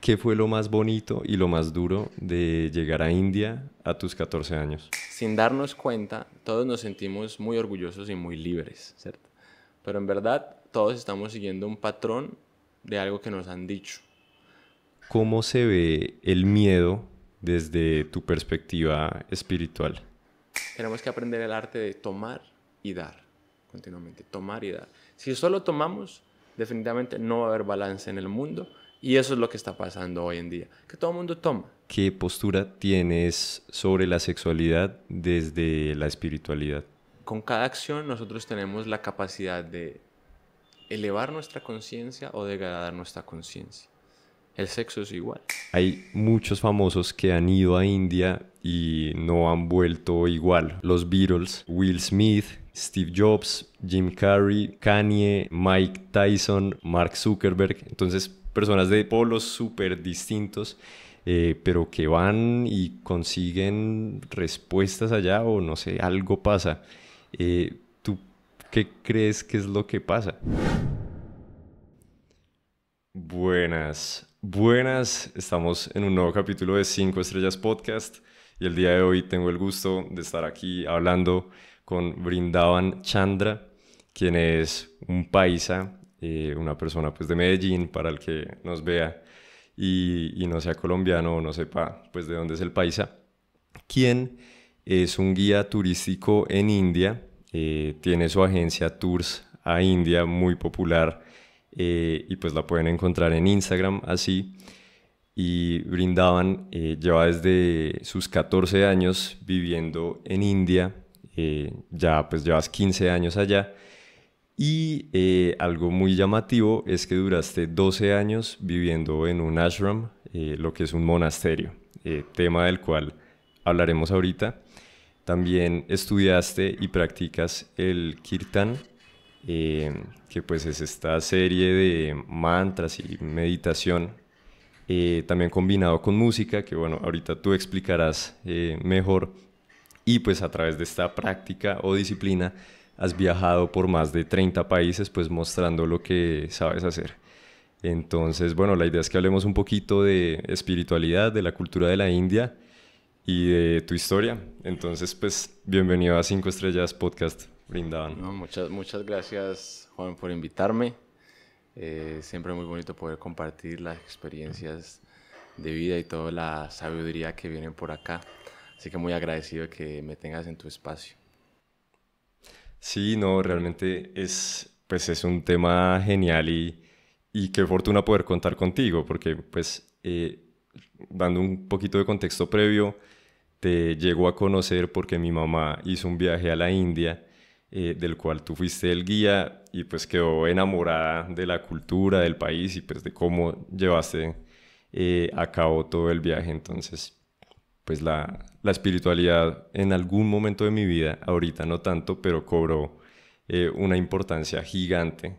¿Qué fue lo más bonito y lo más duro de llegar a India a tus 14 años? Sin darnos cuenta, todos nos sentimos muy orgullosos y muy libres, ¿cierto? Pero en verdad, todos estamos siguiendo un patrón de algo que nos han dicho. ¿Cómo se ve el miedo desde tu perspectiva espiritual? Tenemos que aprender el arte de tomar y dar, continuamente, tomar y dar. Si solo tomamos, definitivamente no va a haber balance en el mundo y eso es lo que está pasando hoy en día, que todo el mundo toma. ¿Qué postura tienes sobre la sexualidad desde la espiritualidad? Con cada acción nosotros tenemos la capacidad de elevar nuestra conciencia o degradar nuestra conciencia. El sexo es igual. Hay muchos famosos que han ido a India y no han vuelto igual. Los Beatles, Will Smith, Steve Jobs, Jim Carrey, Kanye, Mike Tyson, Mark Zuckerberg. Entonces, personas de polos súper distintos, pero que van y consiguen respuestas allá o no sé, algo pasa. ¿Tú qué crees que es lo que pasa? Buenas, buenas. Estamos en un nuevo capítulo de 5 Estrellas Podcast y el día de hoy tengo el gusto de estar aquí hablando con Brindavan Chandra, quien es un paisa, una persona pues de Medellín para el que nos vea y no sea colombiano o no sepa pues de dónde es el paisa, quien es un guía turístico en India, tiene su agencia Tours a India muy popular y pues la pueden encontrar en Instagram así. Y Brindavan lleva desde sus 14 años viviendo en India, ya pues llevas 15 años allá. Y algo muy llamativo es que duraste 12 años viviendo en un ashram, lo que es un monasterio, tema del cual hablaremos ahorita. También estudiaste y practicas el kirtan, que pues es esta serie de mantras y meditación, también combinado con música, que bueno, ahorita tú explicarás mejor. Y pues a través de esta práctica o disciplina has viajado por más de 30 países, pues mostrando lo que sabes hacer. Entonces, bueno, la idea es que hablemos un poquito de espiritualidad, de la cultura de la India y de tu historia. Entonces, pues, bienvenido a 5 Estrellas Podcast, Brindavan. No, muchas gracias, Juan, por invitarme. Siempre es muy bonito poder compartir las experiencias de vida y toda la sabiduría que viene por acá. Así que muy agradecido de que me tengas en tu espacio. Sí, no, realmente pues es un tema genial y qué fortuna poder contar contigo, porque pues dando un poquito de contexto previo, te llego a conocer porque mi mamá hizo un viaje a la India, del cual tú fuiste el guía y pues quedó enamorada de la cultura del país y pues de cómo llevaste a cabo todo el viaje. Entonces pues la espiritualidad en algún momento de mi vida, ahorita no tanto, pero cobró una importancia gigante,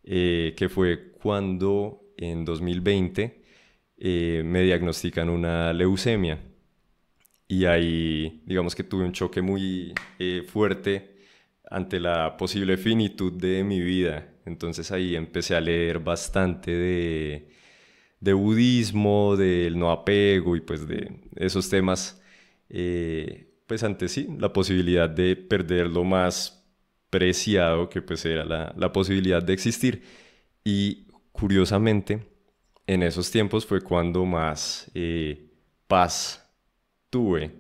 que fue cuando en 2020 me diagnostican una leucemia. Y ahí, digamos que tuve un choque muy fuerte ante la posible finitud de mi vida. Entonces ahí empecé a leer bastante de budismo, del no apego y pues de esos temas, pues ante sí, la posibilidad de perder lo más preciado que pues era la posibilidad de existir. Y curiosamente, en esos tiempos fue cuando más paz tuve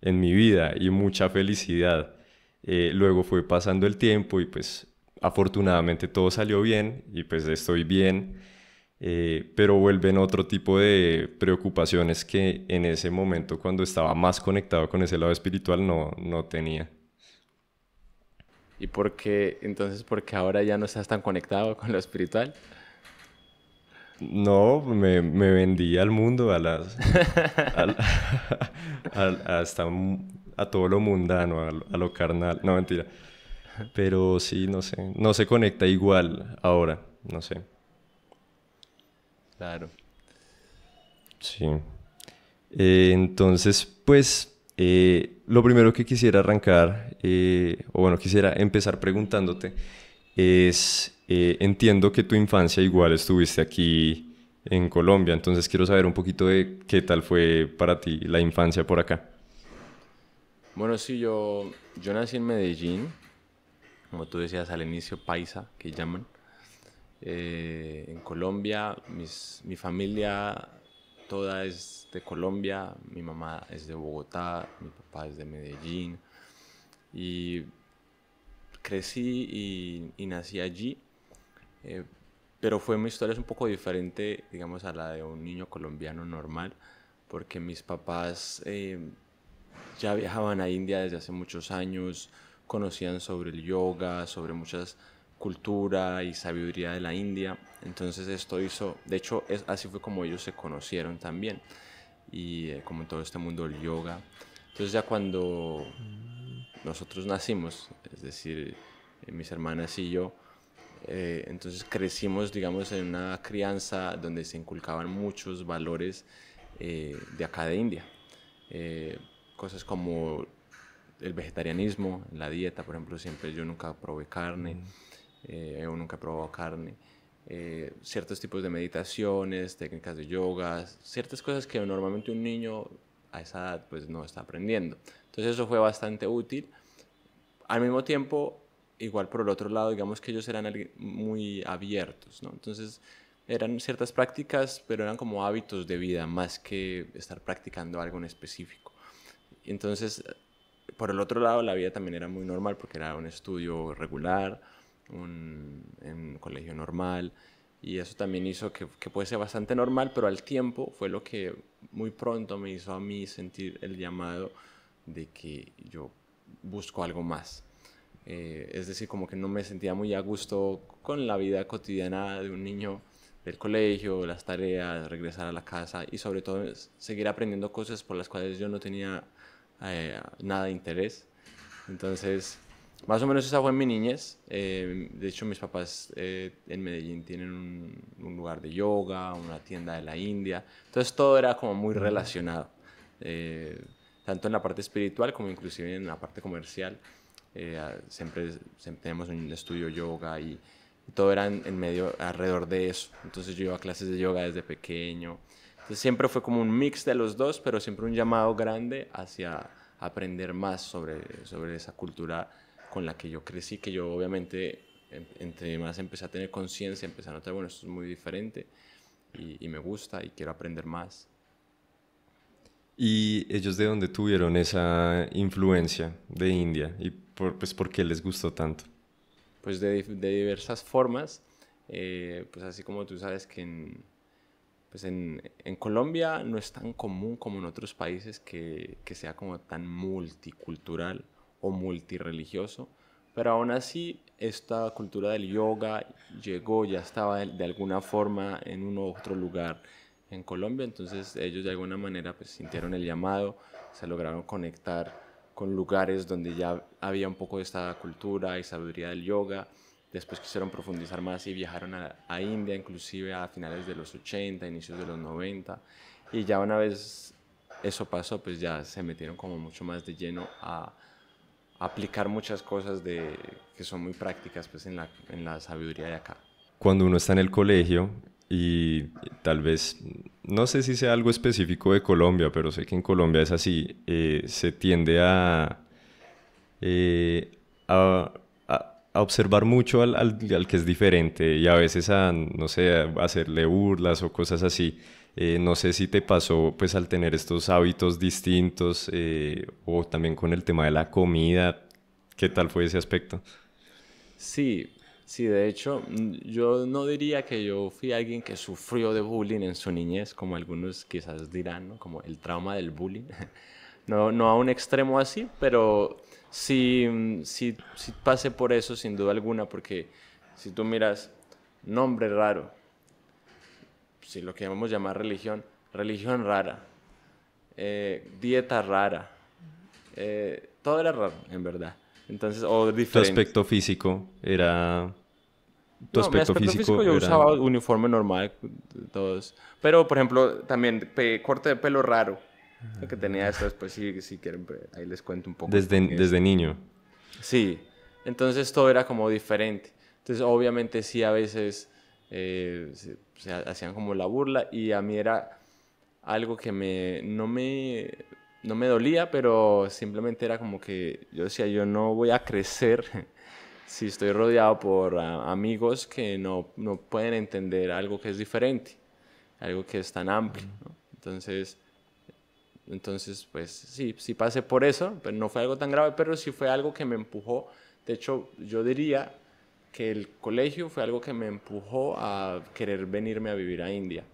en mi vida y mucha felicidad. Luego fue pasando el tiempo y pues afortunadamente todo salió bien y pues estoy bien, pero vuelven otro tipo de preocupaciones que en ese momento cuando estaba más conectado con ese lado espiritual no tenía. ¿Y por qué ahora ya no estás tan conectado con lo espiritual? No, me vendí al mundo, al- hasta a todo lo mundano, a lo carnal. No, mentira. Pero sí, no sé, no se conecta igual ahora, no sé. Claro. Sí. Entonces, pues, lo primero que quisiera arrancar, o bueno, quisiera empezar preguntándote, es, entiendo que tu infancia igual estuviste aquí en Colombia. Entonces quiero saber un poquito de qué tal fue para ti la infancia por acá. Bueno, sí, yo nací en Medellín, como tú decías al inicio, paisa, que llaman. En Colombia, mi familia toda es de Colombia, mi mamá es de Bogotá, mi papá es de Medellín y crecí y nací allí, eh, pero fue mi historia es un poco diferente, digamos, a la de un niño colombiano normal, porque mis papás ya viajaban a India desde hace muchos años, conocían sobre el yoga, sobre muchas cultura y sabiduría de la India. Entonces esto hizo, de hecho, así fue como ellos se conocieron también y como en todo este mundo del yoga. Entonces ya cuando nosotros nacimos, es decir, mis hermanas y yo, entonces crecimos, digamos, en una crianza donde se inculcaban muchos valores de acá de India. Eh, Cosas como el vegetarianismo, la dieta, por ejemplo, siempre yo nunca probé carne, o nunca he probado carne. Ciertos tipos de meditaciones, técnicas de yoga, ciertas cosas que normalmente un niño a esa edad pues no está aprendiendo. Entonces eso fue bastante útil. Al mismo tiempo, igual por el otro lado, digamos que ellos eran muy abiertos, ¿no? Entonces eran ciertas prácticas, pero eran como hábitos de vida, más que estar practicando algo en específico. Entonces, por el otro lado, la vida también era muy normal porque era un estudio regular, en un colegio normal, y eso también hizo que puede ser bastante normal, pero al tiempo fue lo que muy pronto me hizo a mí sentir el llamado de que yo busco algo más. Es decir, como que no me sentía muy a gusto con la vida cotidiana de un niño del colegio, las tareas, regresar a la casa y sobre todo seguir aprendiendo cosas por las cuales yo no tenía nada de interés. Entonces, más o menos esa fue mi niñez. De hecho, mis papás en Medellín tienen un lugar de yoga, una tienda de la India. Entonces, todo era como muy relacionado, eh, tanto en la parte espiritual como inclusive en la parte comercial. Siempre tenemos un estudio yoga y todo era en medio, alrededor de eso. Entonces, yo iba a clases de yoga desde pequeño. Entonces, siempre fue como un mix de los dos, pero siempre un llamado grande hacia aprender más sobre esa cultura con la que yo crecí, que yo obviamente entre más empecé a tener conciencia, empecé a notar, bueno, esto es muy diferente y me gusta y quiero aprender más. ¿Y ellos de dónde tuvieron esa influencia de India? ¿Y pues, por qué les gustó tanto? Pues de diversas formas, pues así como tú sabes que pues en Colombia no es tan común como en otros países que sea como tan multicultural o multireligioso, pero aún así esta cultura del yoga llegó, ya estaba de alguna forma en un u otro lugar en Colombia, entonces ellos de alguna manera pues sintieron el llamado, se lograron conectar con lugares donde ya había un poco de esta cultura y sabiduría del yoga. Después quisieron profundizar más y viajaron a India, inclusive a finales de los 80, inicios de los 90. Y ya una vez eso pasó, pues ya se metieron como mucho más de lleno a aplicar muchas cosas que son muy prácticas pues en la sabiduría de acá. Cuando uno está en el colegio y tal vez, no sé si sea algo específico de Colombia, pero sé que en Colombia es así, se tiende eh, a, a observar mucho al que es diferente y a veces a, no sé, a hacerle burlas o cosas así. No sé si te pasó pues al tener estos hábitos distintos o también con el tema de la comida, ¿qué tal fue ese aspecto? Sí, sí, de hecho, yo no diría que yo fui alguien que sufrió de bullying en su niñez, como algunos quizás dirán, ¿no? Como el trauma del bullying. No, no a un extremo así, pero sí, sí pasé por eso sin duda alguna, porque si tú miras nombre raro, si lo que llamamos llamar religión, religión rara, dieta rara, todo era raro, en verdad. Entonces, o Tu diferente. aspecto físico era... Tu No, mi aspecto aspecto físico físico yo era... usaba uniforme normal, todos. Pero, por ejemplo, también corte de pelo raro. Lo que tenía esto después, si quieren, pues, ahí les cuento un poco el porqué. desde niño. Sí, entonces todo era como diferente. Entonces, obviamente, sí, a veces, se hacían como la burla y a mí era algo que no me dolía, pero simplemente era como que yo decía, yo no voy a crecer si estoy rodeado por amigos que no pueden entender algo que es diferente, algo que es tan amplio, ¿no? Entonces, pues sí, sí pasé por eso, pero no fue algo tan grave, pero sí fue algo que me empujó. De hecho, yo diría que el colegio fue algo que me empujó a querer venirme a vivir a India.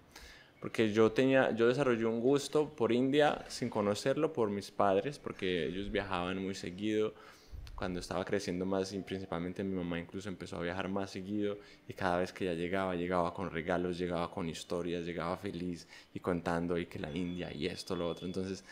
Porque yo desarrollé un gusto por India sin conocerlo por mis padres, porque ellos viajaban muy seguido. Cuando estaba creciendo más y principalmente mi mamá incluso empezó a viajar más seguido y cada vez que ella llegaba, llegaba con regalos, llegaba con historias, llegaba feliz y contando y que la India y esto, lo otro. Entonces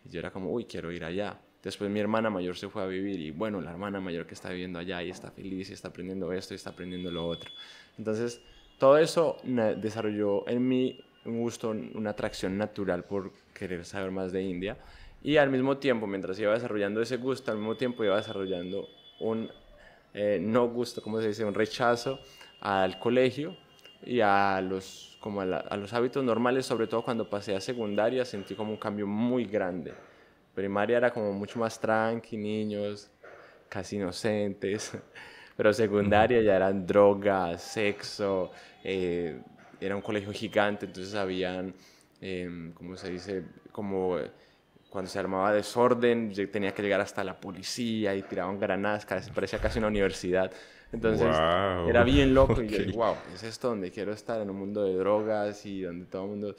yo era como, uy, quiero ir allá. Después mi hermana mayor se fue a vivir y bueno, la hermana mayor que está viviendo allá y está feliz y está aprendiendo esto y está aprendiendo lo otro. Entonces todo eso desarrolló en mí un gusto, una atracción natural por querer saber más de India. Y al mismo tiempo, mientras iba desarrollando ese gusto, al mismo tiempo iba desarrollando un no gusto, ¿cómo se dice? Un rechazo al colegio y a a los hábitos normales, sobre todo cuando pasé a secundaria, sentí como un cambio muy grande. Primaria era como mucho más tranqui, niños, casi inocentes, pero Ujú. secundaria ya eran drogas, sexo, eh, era un colegio gigante, entonces habían, ¿cómo se dice? Como cuando se armaba desorden, tenía que llegar hasta la policía y tiraban granadas, parecía casi una universidad. Entonces era Wow, bien loco y yo dije, ok. wow, ¿es esto donde quiero estar? En un mundo de drogas y donde todo el mundo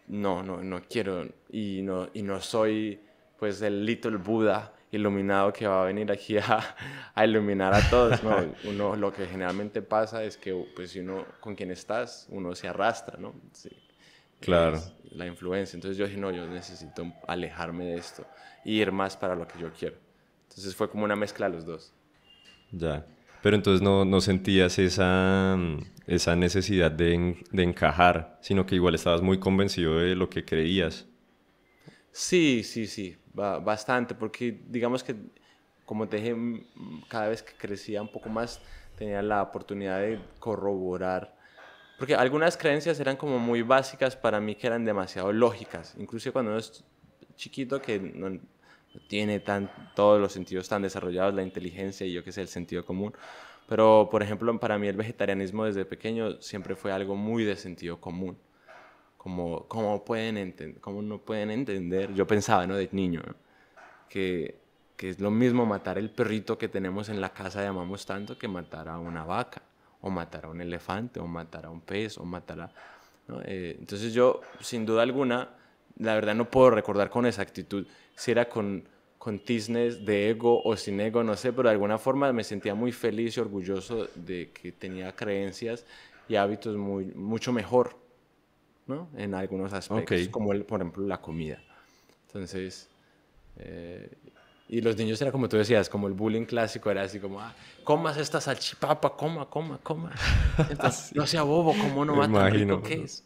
no quiero y no soy pues el little Buda iluminado que va a venir aquí a iluminar a todos, no, uno lo que generalmente pasa es que pues si uno con quien estás, uno se arrastra, ¿no? Sí, Claro, es la influencia. Entonces yo dije, no, yo necesito alejarme de esto y ir más para lo que yo quiero. Entonces fue como una mezcla de los dos. ya. Pero entonces no sentías esa necesidad de encajar, sino que igual estabas muy convencido de lo que creías. Sí, bastante, porque digamos que, como te dije, cada vez que crecía un poco más, tenía la oportunidad de corroborar, porque algunas creencias eran como muy básicas para mí, que eran demasiado lógicas, incluso cuando uno es chiquito, que no tiene todos los sentidos tan desarrollados, la inteligencia y yo qué sé, el sentido común. Pero, por ejemplo, para mí el vegetarianismo desde pequeño siempre fue algo muy de sentido común. Cómo no pueden entender, yo pensaba, ¿no? De niño, ¿no? Que, que es lo mismo matar el perrito que tenemos en la casa y amamos tanto que matar a una vaca, o matar a un elefante, o matar a un pez, o matar a... ¿no? Entonces yo, sin duda alguna, la verdad no puedo recordar con exactitud si era con tisnes de ego o sin ego, no sé, pero de alguna forma me sentía muy feliz y orgulloso de que tenía creencias y hábitos mucho mejor, ¿no? En algunos Ok, aspectos, como por ejemplo la comida. Entonces, eh, y los niños era como tú decías, como el bullying clásico era así como, comas esta salchipapa, coma. Entonces, sí, no sea bobo, como no me va tan imagino. rico que es.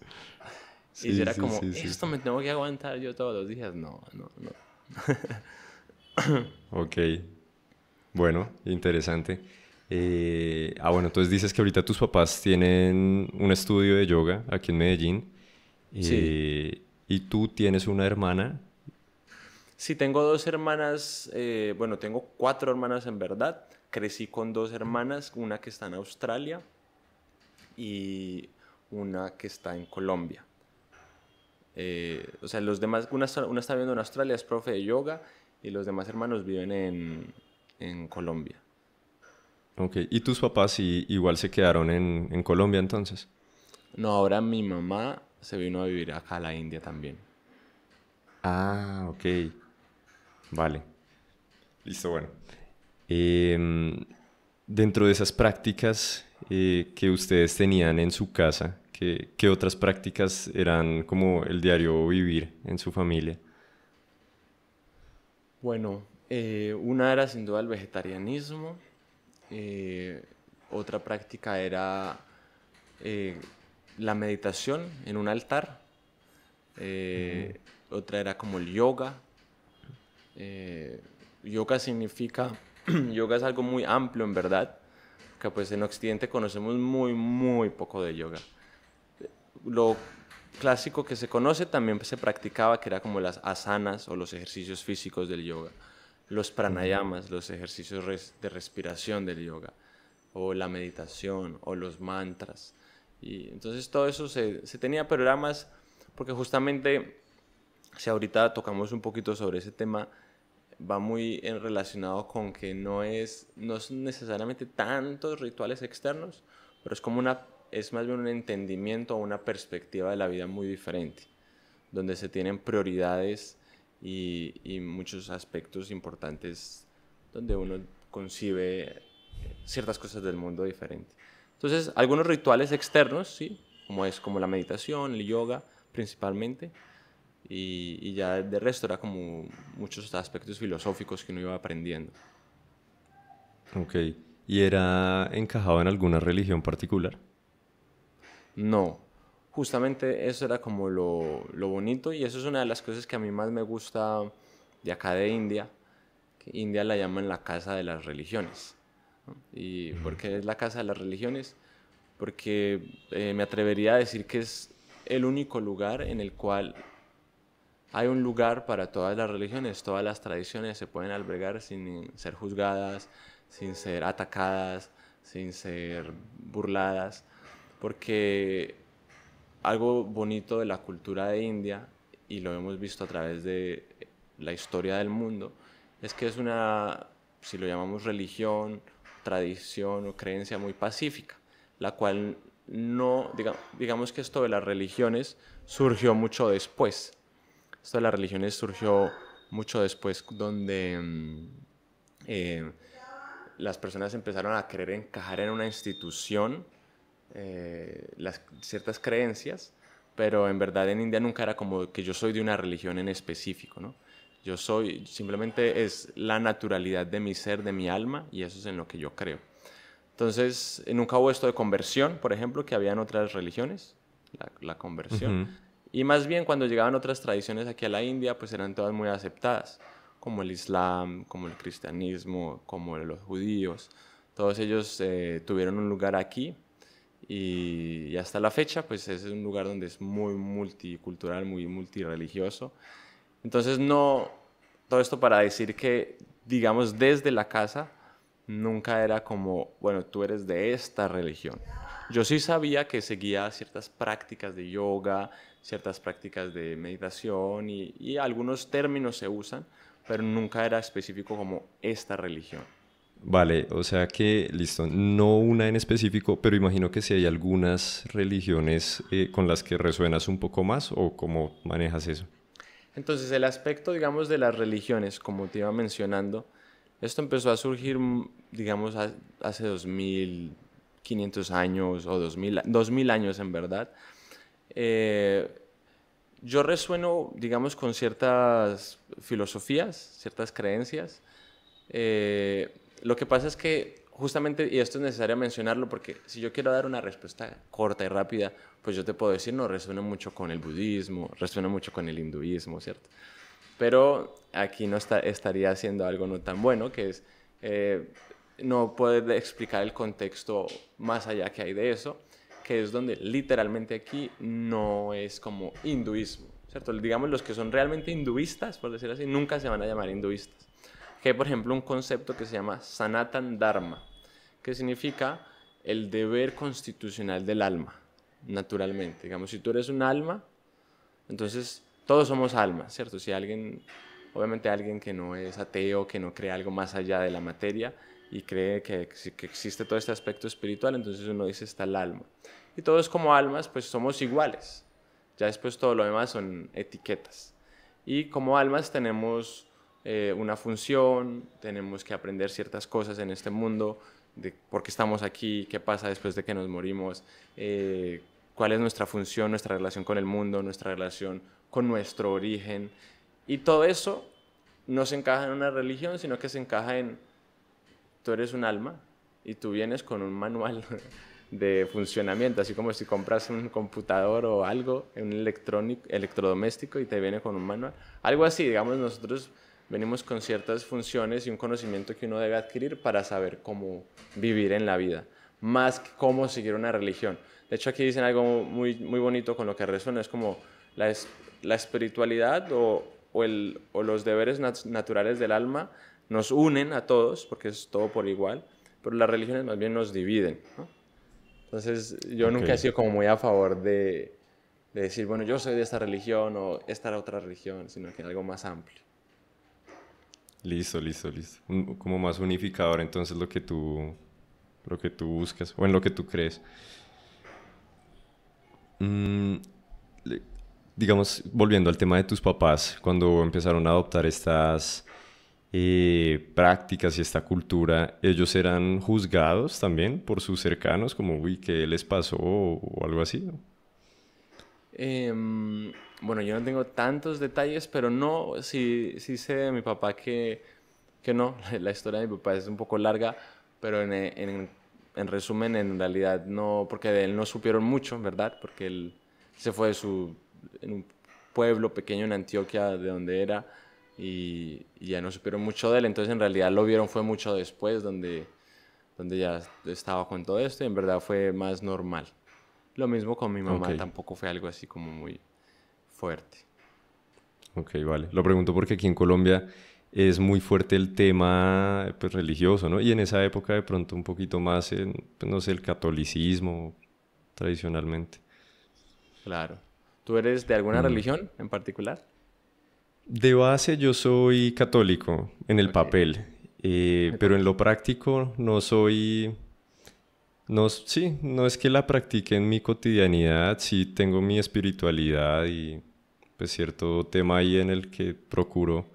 Y yo Sí, era sí, como, sí, sí, esto sí. me tengo que aguantar yo todos los días. No. Ok, bueno, interesante. Bueno, entonces dices que ahorita tus papás tienen un estudio de yoga aquí en Medellín Sí, y tú tienes una hermana. sí, tengo dos hermanas, bueno, tengo cuatro hermanas en verdad. Crecí con dos hermanas, una que está en Australia y una que está en Colombia. O sea, los demás, una está viviendo en Australia, es profe de yoga, y los demás hermanos viven en Colombia. Ok, y tus papás igual se quedaron en Colombia entonces. No, ahora mi mamá se vino a vivir acá a la India también. Ah, ok, vale. Listo, bueno. Em, Dentro de esas prácticas que ustedes tenían en su casa, ¿qué otras prácticas eran como el diario vivir en su familia? Bueno, una era sin duda el vegetarianismo, eh, otra práctica era eh, la meditación en un altar, otra era como el yoga. Eh, yoga significa, yoga es algo muy amplio en verdad, porque pues en Occidente conocemos muy poco de yoga. Lo clásico que se conoce también se practicaba, que era como las asanas o los ejercicios físicos del yoga, los pranayamas, los ejercicios de respiración del yoga, o la meditación, o los mantras. Y entonces todo eso se tenía, pero era más porque justamente, si ahorita tocamos un poquito sobre ese tema, va muy relacionado con que no son necesariamente tantos rituales externos, pero es más bien un entendimiento o una perspectiva de la vida muy diferente, donde se tienen prioridades y muchos aspectos importantes donde uno concibe ciertas cosas del mundo diferente. Entonces, algunos rituales externos, sí, como la meditación, el yoga principalmente, y ya de resto era como muchos aspectos filosóficos que uno iba aprendiendo. Ok. ¿Y era encajado en alguna religión particular? No, justamente eso era como lo bonito y eso es una de las cosas que a mí más me gusta de acá de India, que India la llaman la casa de las religiones. ¿No? ¿Y por qué es la casa de las religiones? Porque me atrevería a decir que es el único lugar en el cual hay un lugar para todas las religiones, todas las tradiciones se pueden albergar sin ser juzgadas, sin ser atacadas, sin ser burladas, porque algo bonito de la cultura de India, y lo hemos visto a través de la historia del mundo, es que es una, si lo llamamos religión, tradición o creencia muy pacífica, la cual no, digamos que esto de las religiones surgió mucho después. Esto de las religiones surgió mucho después, donde eh, las personas empezaron a querer encajar en una institución ciertas creencias, pero en verdad en India nunca era como que yo soy de una religión en específico, ¿no? Yo soy, simplemente es la naturalidad de mi ser, de mi alma, y eso es en lo que yo creo. Entonces, nunca hubo esto de conversión, por ejemplo, que había en otras religiones, la conversión. Ujú. Y más bien cuando llegaban otras tradiciones aquí a la India, pues eran todas muy aceptadas, como el Islam, como el cristianismo, como los judíos. Todos ellos tuvieron un lugar aquí y hasta la fecha, pues es un lugar donde es muy multicultural, muy multireligioso. Entonces, no, todo esto para decir que, digamos, desde la casa, nunca era como, bueno, tú eres de esta religión. Yo sí sabía que seguía ciertas prácticas de yoga, ciertas prácticas de meditación y algunos términos se usan, pero nunca era específico como esta religión. Vale, o sea que, listo, no una en específico, pero imagino que si hay algunas religiones con las que resuenas un poco más o cómo manejas eso. Entonces, el aspecto, digamos, de las religiones, como te iba mencionando, esto empezó a surgir, digamos, hace 2500 años o 2000 años en verdad. Eh, yo resueno, digamos, con ciertas filosofías, ciertas creencias. Lo que pasa es que justamente, y esto es necesario mencionarlo, porque si yo quiero dar una respuesta corta y rápida, pues yo te puedo decir, no, resueno mucho con el budismo, resueno mucho con el hinduismo, ¿cierto? Pero aquí no estaría haciendo algo no tan bueno, que es no poder explicar el contexto más allá que hay de eso, que es donde literalmente aquí no es como hinduismo, ¿cierto? Digamos, los que son realmente hinduistas, por decirlo así, nunca se van a llamar hinduistas. Que hay, por ejemplo, un concepto que se llama Sanatan Dharma, que significa el deber constitucional del alma, naturalmente. Digamos, si tú eres un alma, entonces todos somos almas, ¿cierto? Si alguien, obviamente alguien que no es ateo, que no cree algo más allá de la materia y cree que existe todo este aspecto espiritual, entonces uno dice está el alma. Y todos como almas, pues somos iguales. Ya después todo lo demás son etiquetas. Y como almas tenemos una función, tenemos que aprender ciertas cosas en este mundo, de por qué estamos aquí, qué pasa después de que nos morimos, cuál es nuestra función, nuestra relación con el mundo, nuestra relación con nuestro origen. Y todo eso no se encaja en una religión, sino que se encaja en, tú eres un alma y tú vienes con un manual de funcionamiento, así como si compras un computador o algo, un electrodoméstico y te viene con un manual. Algo así, digamos, nosotros venimos con ciertas funciones y un conocimiento que uno debe adquirir para saber cómo vivir en la vida. más que cómo seguir una religión. De hecho, aquí dicen algo muy bonito con lo que resuena, es como la espiritualidad o los deberes naturales del alma nos unen a todos, porque es todo por igual, pero las religiones más bien nos dividen, ¿no? Entonces, yo Ok, nunca he sido como muy a favor de decir, bueno, yo soy de esta religión o esta era otra religión, sino que algo más amplio. listo, listo, listo. Como más unificador entonces lo que tú buscas o en lo que tú crees. Mm, le- digamos, volviendo al tema de tus papás, cuando empezaron a adoptar estas prácticas y esta cultura, ¿ellos eran juzgados también por sus cercanos, como, uy, qué les pasó o algo así? ¿No? Bueno, yo no tengo tantos detalles, pero no, sí sé de mi papá que no, la historia de mi papá es un poco larga, pero en resumen, en realidad no, porque de él no supieron mucho, ¿verdad? Porque él se fue en un pueblo pequeño en Antioquia, de donde era, y ya no supieron mucho de él, entonces en realidad lo vieron fue mucho después, donde ya estaba con todo esto, y en verdad fue más normal. Lo mismo con mi Ok, mamá, tampoco fue algo así como muy fuerte. ok, vale. Lo pregunto porque aquí en Colombia es muy fuerte el tema pues, religioso, ¿no? Y en esa época de pronto un poquito más en, pues, no sé, el catolicismo tradicionalmente. Claro. ¿Tú eres de alguna Mm. religión en particular? De base yo soy católico en el Ok. papel, pero en lo práctico no soy, no, sí, no es que la practique en mi cotidianidad, sí tengo mi espiritualidad y pues cierto tema ahí en el que procuro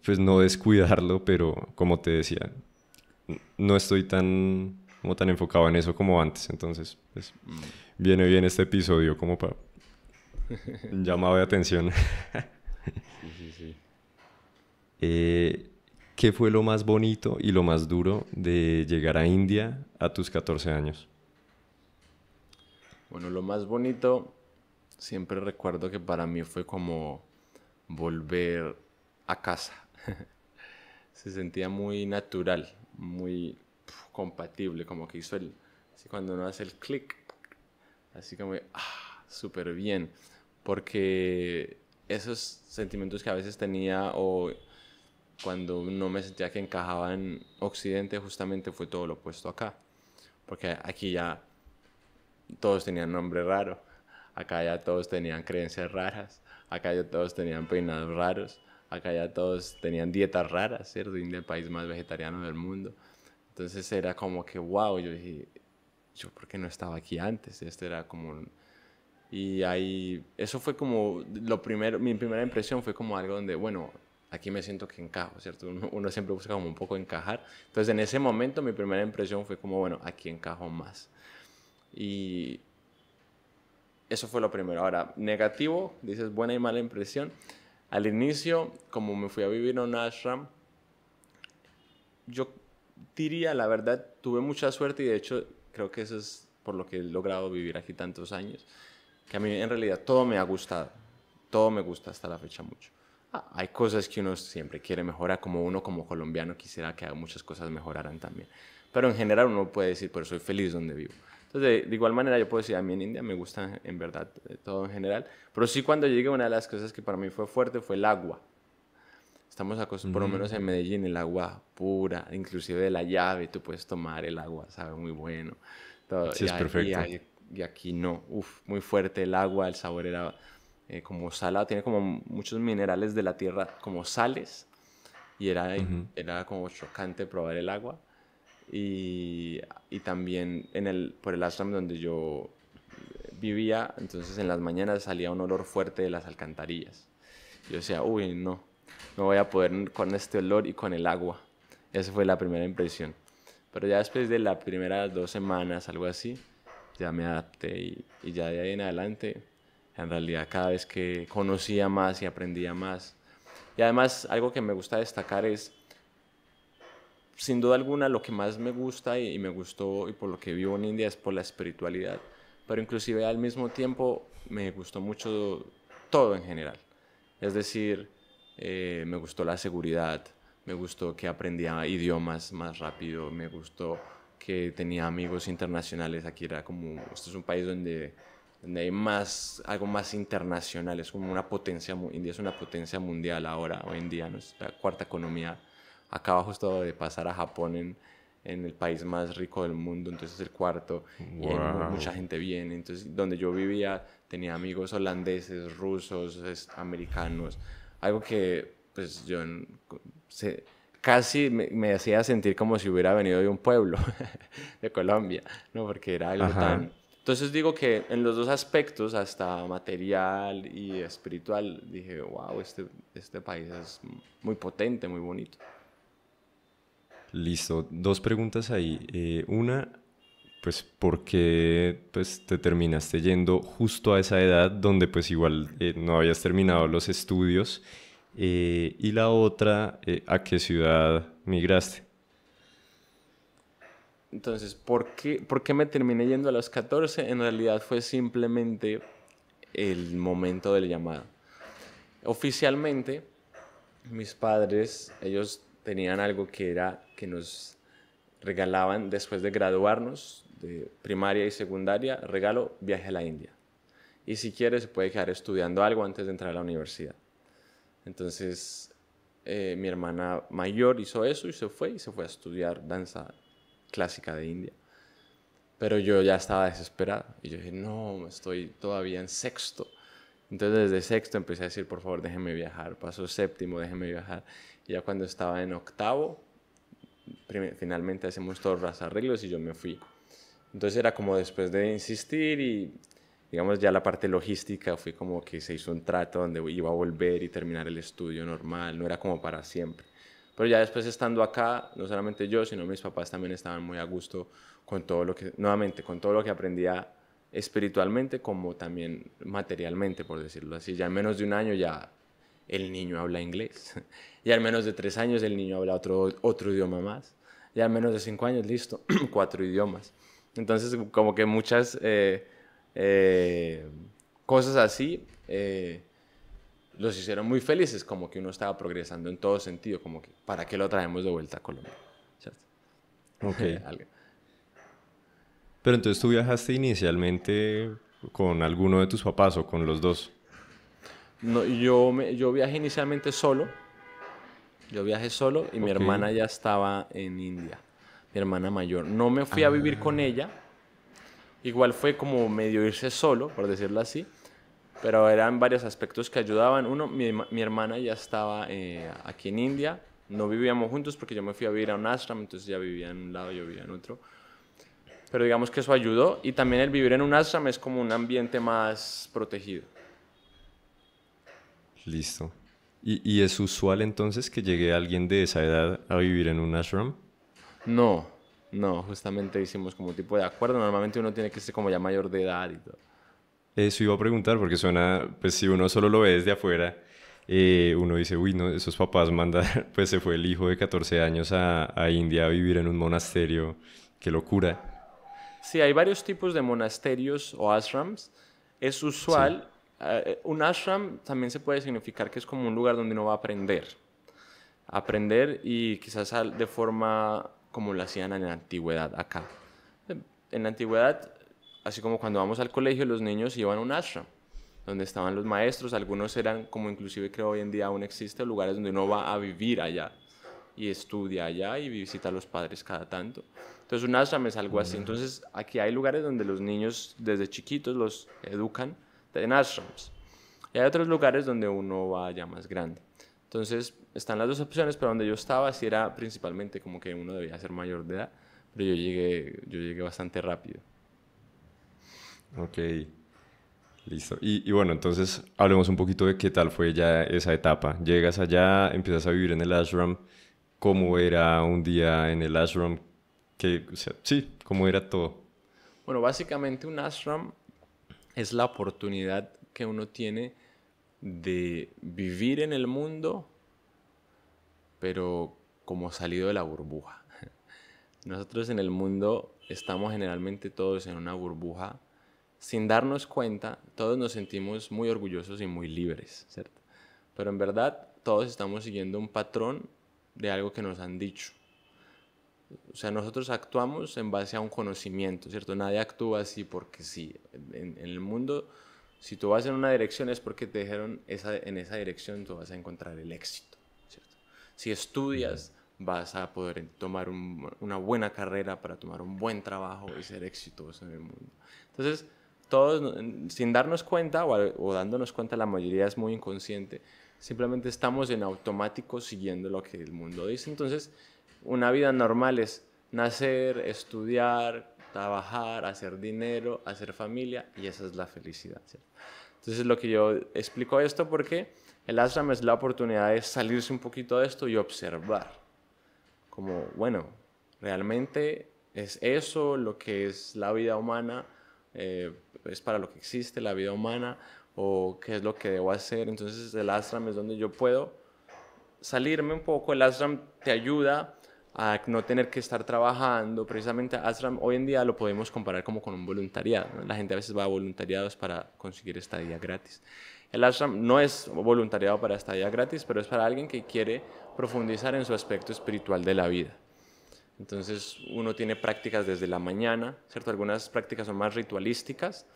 pues no descuidarlo, pero como te decía, no estoy tan, como tan enfocado en eso como antes, entonces pues Mm. viene bien este episodio como para un llamado de atención. Sí, sí, sí. Eh, ¿Qué fue lo más bonito y lo más duro de llegar a India a tus 14 años? Bueno, lo más bonito, siempre recuerdo que para mí fue como volver a casa. Se sentía muy natural, muy compatible, como que hizo así cuando uno hace el clic, así como, súper bien, porque esos sentimientos que a veces tenía o cuando no me sentía que encajaba en Occidente, justamente fue todo lo opuesto acá, porque aquí ya todos tenían nombre raro, acá ya todos tenían creencias raras, acá ya todos tenían peinados raros, acá ya todos tenían dietas raras, ¿cierto? India es el país más vegetariano del mundo. Entonces era como que, wow, yo dije, yo por qué no estaba aquí antes, este era como... Y ahí, eso fue como lo primero, mi primera impresión fue como algo donde, bueno, aquí me siento que encajo, ¿cierto? Uno siempre busca como un poco encajar. Entonces en ese momento mi primera impresión fue como, bueno, aquí encajo más. Y eso fue lo primero. Ahora, negativo, dices buena y mala impresión. Al inicio, como me fui a vivir a un ashram, yo diría, la verdad, tuve mucha suerte y de hecho creo que eso es por lo que he logrado vivir aquí tantos años, que a mí en realidad todo me ha gustado, todo me gusta hasta la fecha mucho. Hay cosas que uno siempre quiere mejorar, como uno como colombiano quisiera que muchas cosas mejoraran también. Pero en general uno puede decir, pero soy feliz donde vivo. Entonces, de igual manera yo puedo decir, a mí en India me gusta en verdad todo en general, pero sí cuando llegué una de las cosas que para mí fue fuerte fue el agua. Estamos por lo Mm, menos en Medellín, el agua pura, inclusive de la llave, tú puedes tomar el agua, sabe muy bueno. Todo, sí, es perfecto. y aquí no, muy fuerte el agua, el sabor era como salado, tiene como muchos minerales de la tierra, como sales, y Ujú. era como chocante probar el agua. Y, y también por el ashram donde yo vivía, entonces en las mañanas salía un olor fuerte de las alcantarillas. Yo decía, uy, no voy a poder con este olor y con el agua. Esa fue la primera impresión. Pero ya después de las primeras 2 semanas, algo así, ya me adapté y ya de ahí en adelante, en realidad cada vez que conocía más y aprendía más. Y además algo que me gusta destacar es, sin duda alguna, lo que más me gusta y me gustó y por lo que vivo en India es por la espiritualidad. Pero inclusive al mismo tiempo me gustó mucho todo en general. Es decir, me gustó la seguridad, me gustó que aprendía idiomas más rápido, me gustó que tenía amigos internacionales. Aquí era como, esto es un país donde hay más, algo más internacional, es como una potencia, India es una potencia mundial ahora, hoy en día, ¿no? Es la cuarta economía, acaba justo de pasar a Japón en el país más rico del mundo, entonces el cuarto, y hay Wow. mucha gente viene, entonces donde yo vivía tenía amigos holandeses, rusos, americanos, algo que pues yo se, casi me hacía sentir como si hubiera venido de un pueblo de Colombia, ¿no? Porque era algo Ajá. tan... Entonces digo que en los dos aspectos, hasta material y espiritual, dije, wow, este país es muy potente, muy bonito. Listo. Dos preguntas ahí. Una, pues, ¿por qué pues, te terminaste yendo justo a esa edad donde pues igual no habías terminado los estudios? Y la otra, ¿a qué ciudad migraste? Entonces, ¿por qué me terminé yendo a los 14? En realidad fue simplemente el momento del llamado. Oficialmente, mis padres, ellos tenían algo que era que nos regalaban después de graduarnos de primaria y secundaria, regalo viaje a la India. Y si quiere se puede quedar estudiando algo antes de entrar a la universidad. Entonces mi hermana mayor hizo eso y se fue a estudiar danza clásica de India. Pero yo ya estaba desesperado y yo dije, no, estoy todavía en sexto. Entonces desde sexto empecé a decir, por favor, déjeme viajar. Pasó séptimo, déjeme viajar. Y ya cuando estaba en octavo, finalmente hacemos todos los arreglos y yo me fui. Entonces era como después de insistir y digamos ya la parte logística fue como que se hizo un trato donde iba a volver y terminar el estudio normal, no era como para siempre. Pero ya después estando acá, no solamente yo, sino mis papás también estaban muy a gusto con todo lo que, nuevamente, con todo lo que aprendía espiritualmente como también materialmente, por decirlo así. Ya en menos de un año ya el niño habla inglés. Ya en menos de 3 años el niño habla otro idioma más. Ya en menos de 5 años, listo, 4 idiomas. Entonces, como que muchas eh, cosas así los hicieron muy felices, como que uno estaba progresando en todo sentido, como que ¿para qué lo traemos de vuelta a Colombia? ¿Cierto? Ok. Algo. Pero entonces tú viajaste inicialmente con alguno de tus papás o con los dos. No, yo viajé inicialmente solo, yo viajé solo y mi Ok. hermana ya estaba en India, mi hermana mayor. No me fui a vivir con Ah, ella, igual fue como medio irse solo, por decirlo así, pero eran varios aspectos que ayudaban. Uno, mi hermana ya estaba aquí en India, no vivíamos juntos porque yo me fui a vivir a un ashram, entonces ella vivía en un lado, yo vivía en otro. Pero digamos que eso ayudó y también el vivir en un ashram es como un ambiente más protegido. listo. ¿Y es usual entonces que llegue alguien de esa edad a vivir en un ashram? No, no, justamente hicimos como un tipo de acuerdo. Normalmente uno tiene que ser como ya mayor de edad y todo. Eso iba a preguntar porque suena, pues si uno solo lo ve desde afuera, uno dice, uy, no, esos papás mandan, pues se fue el hijo de 14 años a India a vivir en un monasterio, qué locura. Sí, hay varios tipos de monasterios o ashrams. Es Sí. usual, un ashram también se puede significar que es como un lugar donde uno va a aprender. Aprender y quizás de forma como lo hacían en la antigüedad acá. En la antigüedad, así como cuando vamos al colegio, los niños iban a un ashram, donde estaban los maestros, algunos eran, como inclusive creo hoy en día aún existe, lugares donde uno va a vivir allá y estudia allá y visita a los padres cada tanto. Entonces un ashram es algo así. Entonces aquí hay lugares donde los niños desde chiquitos los educan en ashrams. Y hay otros lugares donde uno va ya más grande. Entonces están las dos opciones, pero donde yo estaba sí era principalmente como que uno debía ser mayor de edad, pero yo llegué bastante rápido. Ok, listo. Y bueno, entonces hablemos un poquito de qué tal fue ya esa etapa. Llegas allá, empiezas a vivir en el ashram. ¿Cómo era un día en el ashram? Que, o sea, sí, ¿cómo era todo? Bueno, básicamente un ashram es la oportunidad que uno tiene de vivir en el mundo, pero como salido de la burbuja. Nosotros en el mundo estamos generalmente todos en una burbuja. Sin darnos cuenta, todos nos sentimos muy orgullosos y muy libres, ¿cierto? Pero en verdad todos estamos siguiendo un patrón de algo que nos han dicho. O sea, nosotros actuamos en base a un conocimiento, ¿cierto? Nadie actúa así porque sí. En el mundo, si tú vas en una dirección es porque te dijeron en esa dirección tú vas a encontrar el éxito, ¿cierto? Si estudias, vas a poder tomar una buena carrera para tomar un buen trabajo y ser exitoso en el mundo. Entonces, todos, sin darnos cuenta o dándonos cuenta, la mayoría es muy inconsciente, simplemente estamos en automático siguiendo lo que el mundo dice. Entonces, una vida normal es nacer, estudiar, trabajar, hacer dinero, hacer familia, y esa es la felicidad, ¿cierto? Entonces, lo que yo explico esto porque el ashram es la oportunidad de salirse un poquito de esto y observar, como, bueno, realmente es eso lo que es la vida humana, es para lo que existe la vida humana, o qué es lo que debo hacer. Entonces, el ashram es donde yo puedo salirme un poco. El ashram te ayuda a no tener que estar trabajando. Precisamente ashram hoy en día lo podemos comparar como con un voluntariado, ¿no? La gente a veces va a voluntariados para conseguir estadía gratis. El ashram no es voluntariado para estadía gratis, pero es para alguien que quiere profundizar en su aspecto espiritual de la vida. Entonces uno tiene prácticas desde la mañana, ¿cierto? Algunas prácticas son más ritualísticas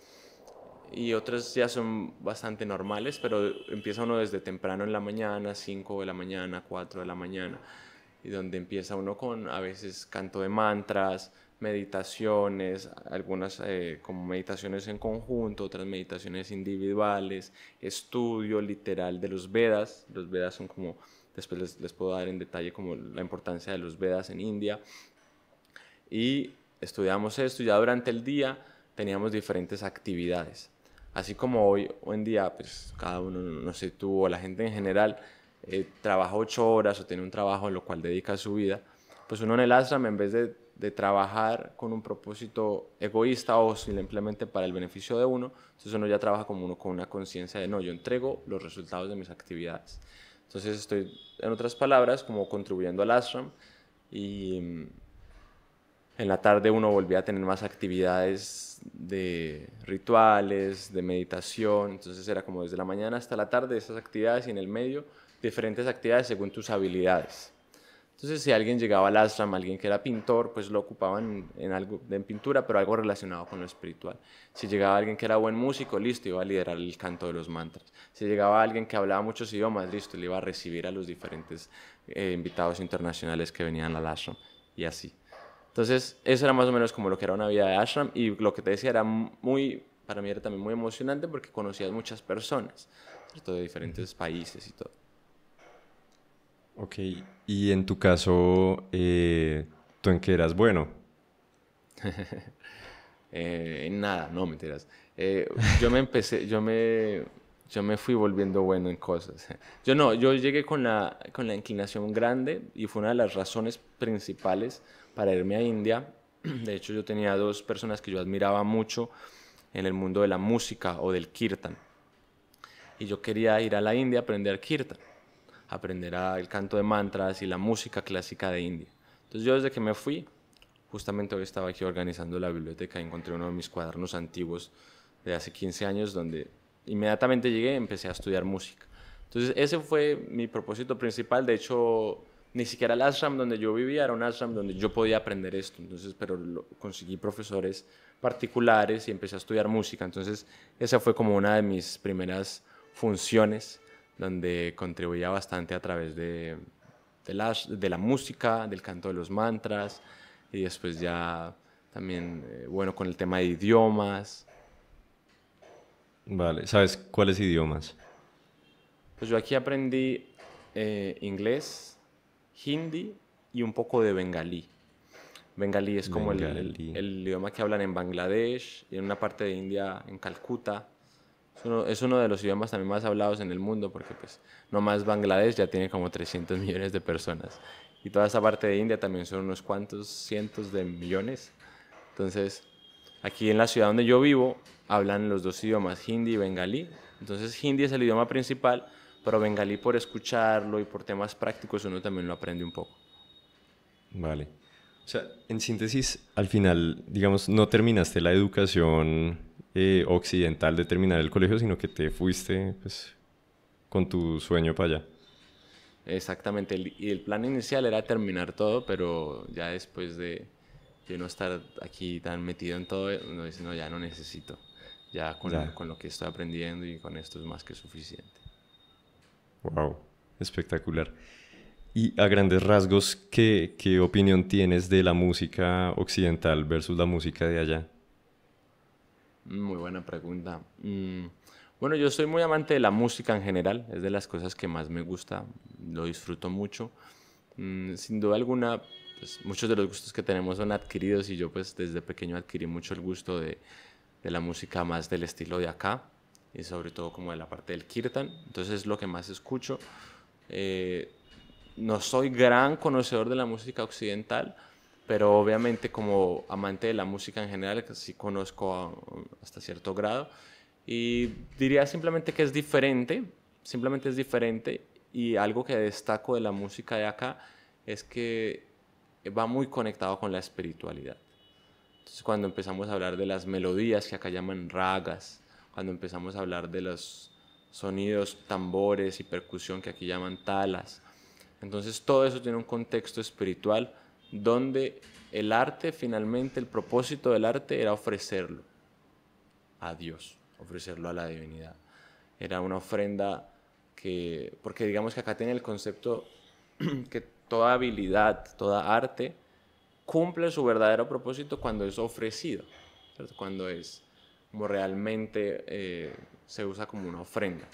y otras ya son bastante normales, pero empieza uno desde temprano en la mañana, 5 de la mañana, 4 de la mañana, y donde empieza uno con a veces canto de mantras, meditaciones, algunas como meditaciones en conjunto, otras meditaciones individuales, estudio literal de los Vedas. Los Vedas son como, después les puedo dar en detalle como la importancia de los Vedas en India, y estudiamos esto. Ya durante el día teníamos diferentes actividades. Así como hoy en día, pues cada uno, no sé tú o la gente en general, trabaja 8 horas o tiene un trabajo en lo cual dedica su vida, pues uno en el ashram, en vez de trabajar con un propósito egoísta o simplemente para el beneficio de uno, entonces uno ya trabaja como uno con una conciencia de no, yo entrego los resultados de mis actividades. Entonces estoy, en otras palabras, como contribuyendo al ashram, y en la tarde uno volvía a tener más actividades de rituales, de meditación. Entonces era como desde la mañana hasta la tarde esas actividades, y en el medio diferentes actividades según tus habilidades. Entonces si alguien llegaba al ashram, alguien que era pintor, pues lo ocupaban en algo de pintura, pero algo relacionado con lo espiritual. Si llegaba alguien que era buen músico, listo, iba a liderar el canto de los mantras. Si llegaba alguien que hablaba muchos idiomas, listo, le iba a recibir a los diferentes invitados internacionales que venían al ashram, y así. Entonces, eso era más o menos como lo que era una vida de ashram, y lo que te decía era muy, para mí era también muy emocionante porque conocías muchas personas, ¿cierto? De diferentes países y todo. Ok, y en tu caso, ¿tú en qué eras bueno? Nada, no, mentiras. Yo me empecé, yo me fui volviendo bueno en cosas. Yo llegué con la inclinación grande, y fue una de las razones principales para irme a India. De hecho, yo tenía dos personas que yo admiraba mucho en el mundo de la música o del kirtan. Y yo quería ir a la India a aprender kirtan, aprender el canto de mantras y la música clásica de India. Entonces yo desde que me fui, justamente hoy estaba aquí organizando la biblioteca y encontré uno de mis cuadernos antiguos de hace 15 años donde inmediatamente llegué y empecé a estudiar música. Entonces ese fue mi propósito principal. De hecho, ni siquiera el ashram donde yo vivía era un ashram donde yo podía aprender esto. Entonces, pero conseguí profesores particulares y empecé a estudiar música. Entonces esa fue como una de mis primeras funciones, donde contribuía bastante a través de la música, del canto de los mantras, y después ya también, bueno, con el tema de idiomas. Vale, ¿sabes cuáles idiomas? Pues yo aquí aprendí inglés, hindi y un poco de bengalí. Bengalí es como Bengalí. el idioma que hablan en Bangladesh y en una parte de India, en Calcuta. Es uno de los idiomas también más hablados en el mundo, porque pues no más Bangladesh ya tiene como 300 millones de personas. Y toda esa parte de India también son unos cuantos cientos de millones. Entonces, aquí en la ciudad donde yo vivo, hablan los dos idiomas, hindi y bengalí. Entonces, hindi es el idioma principal, pero bengalí por escucharlo y por temas prácticos uno también lo aprende un poco. Vale. O sea, en síntesis, al final, digamos, no terminaste la educación occidental de terminar el colegio, sino que te fuiste, pues, con tu sueño para allá. Exactamente, y el plan inicial era terminar todo, pero ya después de no estar aquí tan metido en todo, uno dice, no, ya no necesito, ya Ya, con lo que estoy aprendiendo y con esto es más que suficiente. wow, espectacular. Y a grandes rasgos, ¿qué opinión tienes de la música occidental versus la música de allá? Muy buena pregunta. Bueno, yo soy muy amante de la música en general, es de las cosas que más me gusta, lo disfruto mucho. Sin duda alguna, pues, muchos de los gustos que tenemos son adquiridos y yo pues desde pequeño adquirí mucho el gusto de la música más del estilo de acá y sobre todo como de la parte del kirtan, entonces es lo que más escucho. Eh, no soy gran conocedor de la música occidental, pero obviamente como amante de la música en general, que sí conozco hasta cierto grado. Y diría simplemente es diferente. Y algo que destaco de la música de acá es que va muy conectado con la espiritualidad. Entonces, cuando empezamos a hablar de las melodías que acá llaman ragas, cuando empezamos a hablar de los sonidos, tambores y percusión que aquí llaman talas, entonces todo eso tiene un contexto espiritual donde el arte, finalmente, el propósito del arte era ofrecerlo a Dios, ofrecerlo a la divinidad. Era una ofrenda porque digamos que acá tiene el concepto que toda habilidad, toda arte cumple su verdadero propósito cuando es ofrecido, ¿cierto? Cuando es como realmente se usa como una ofrenda.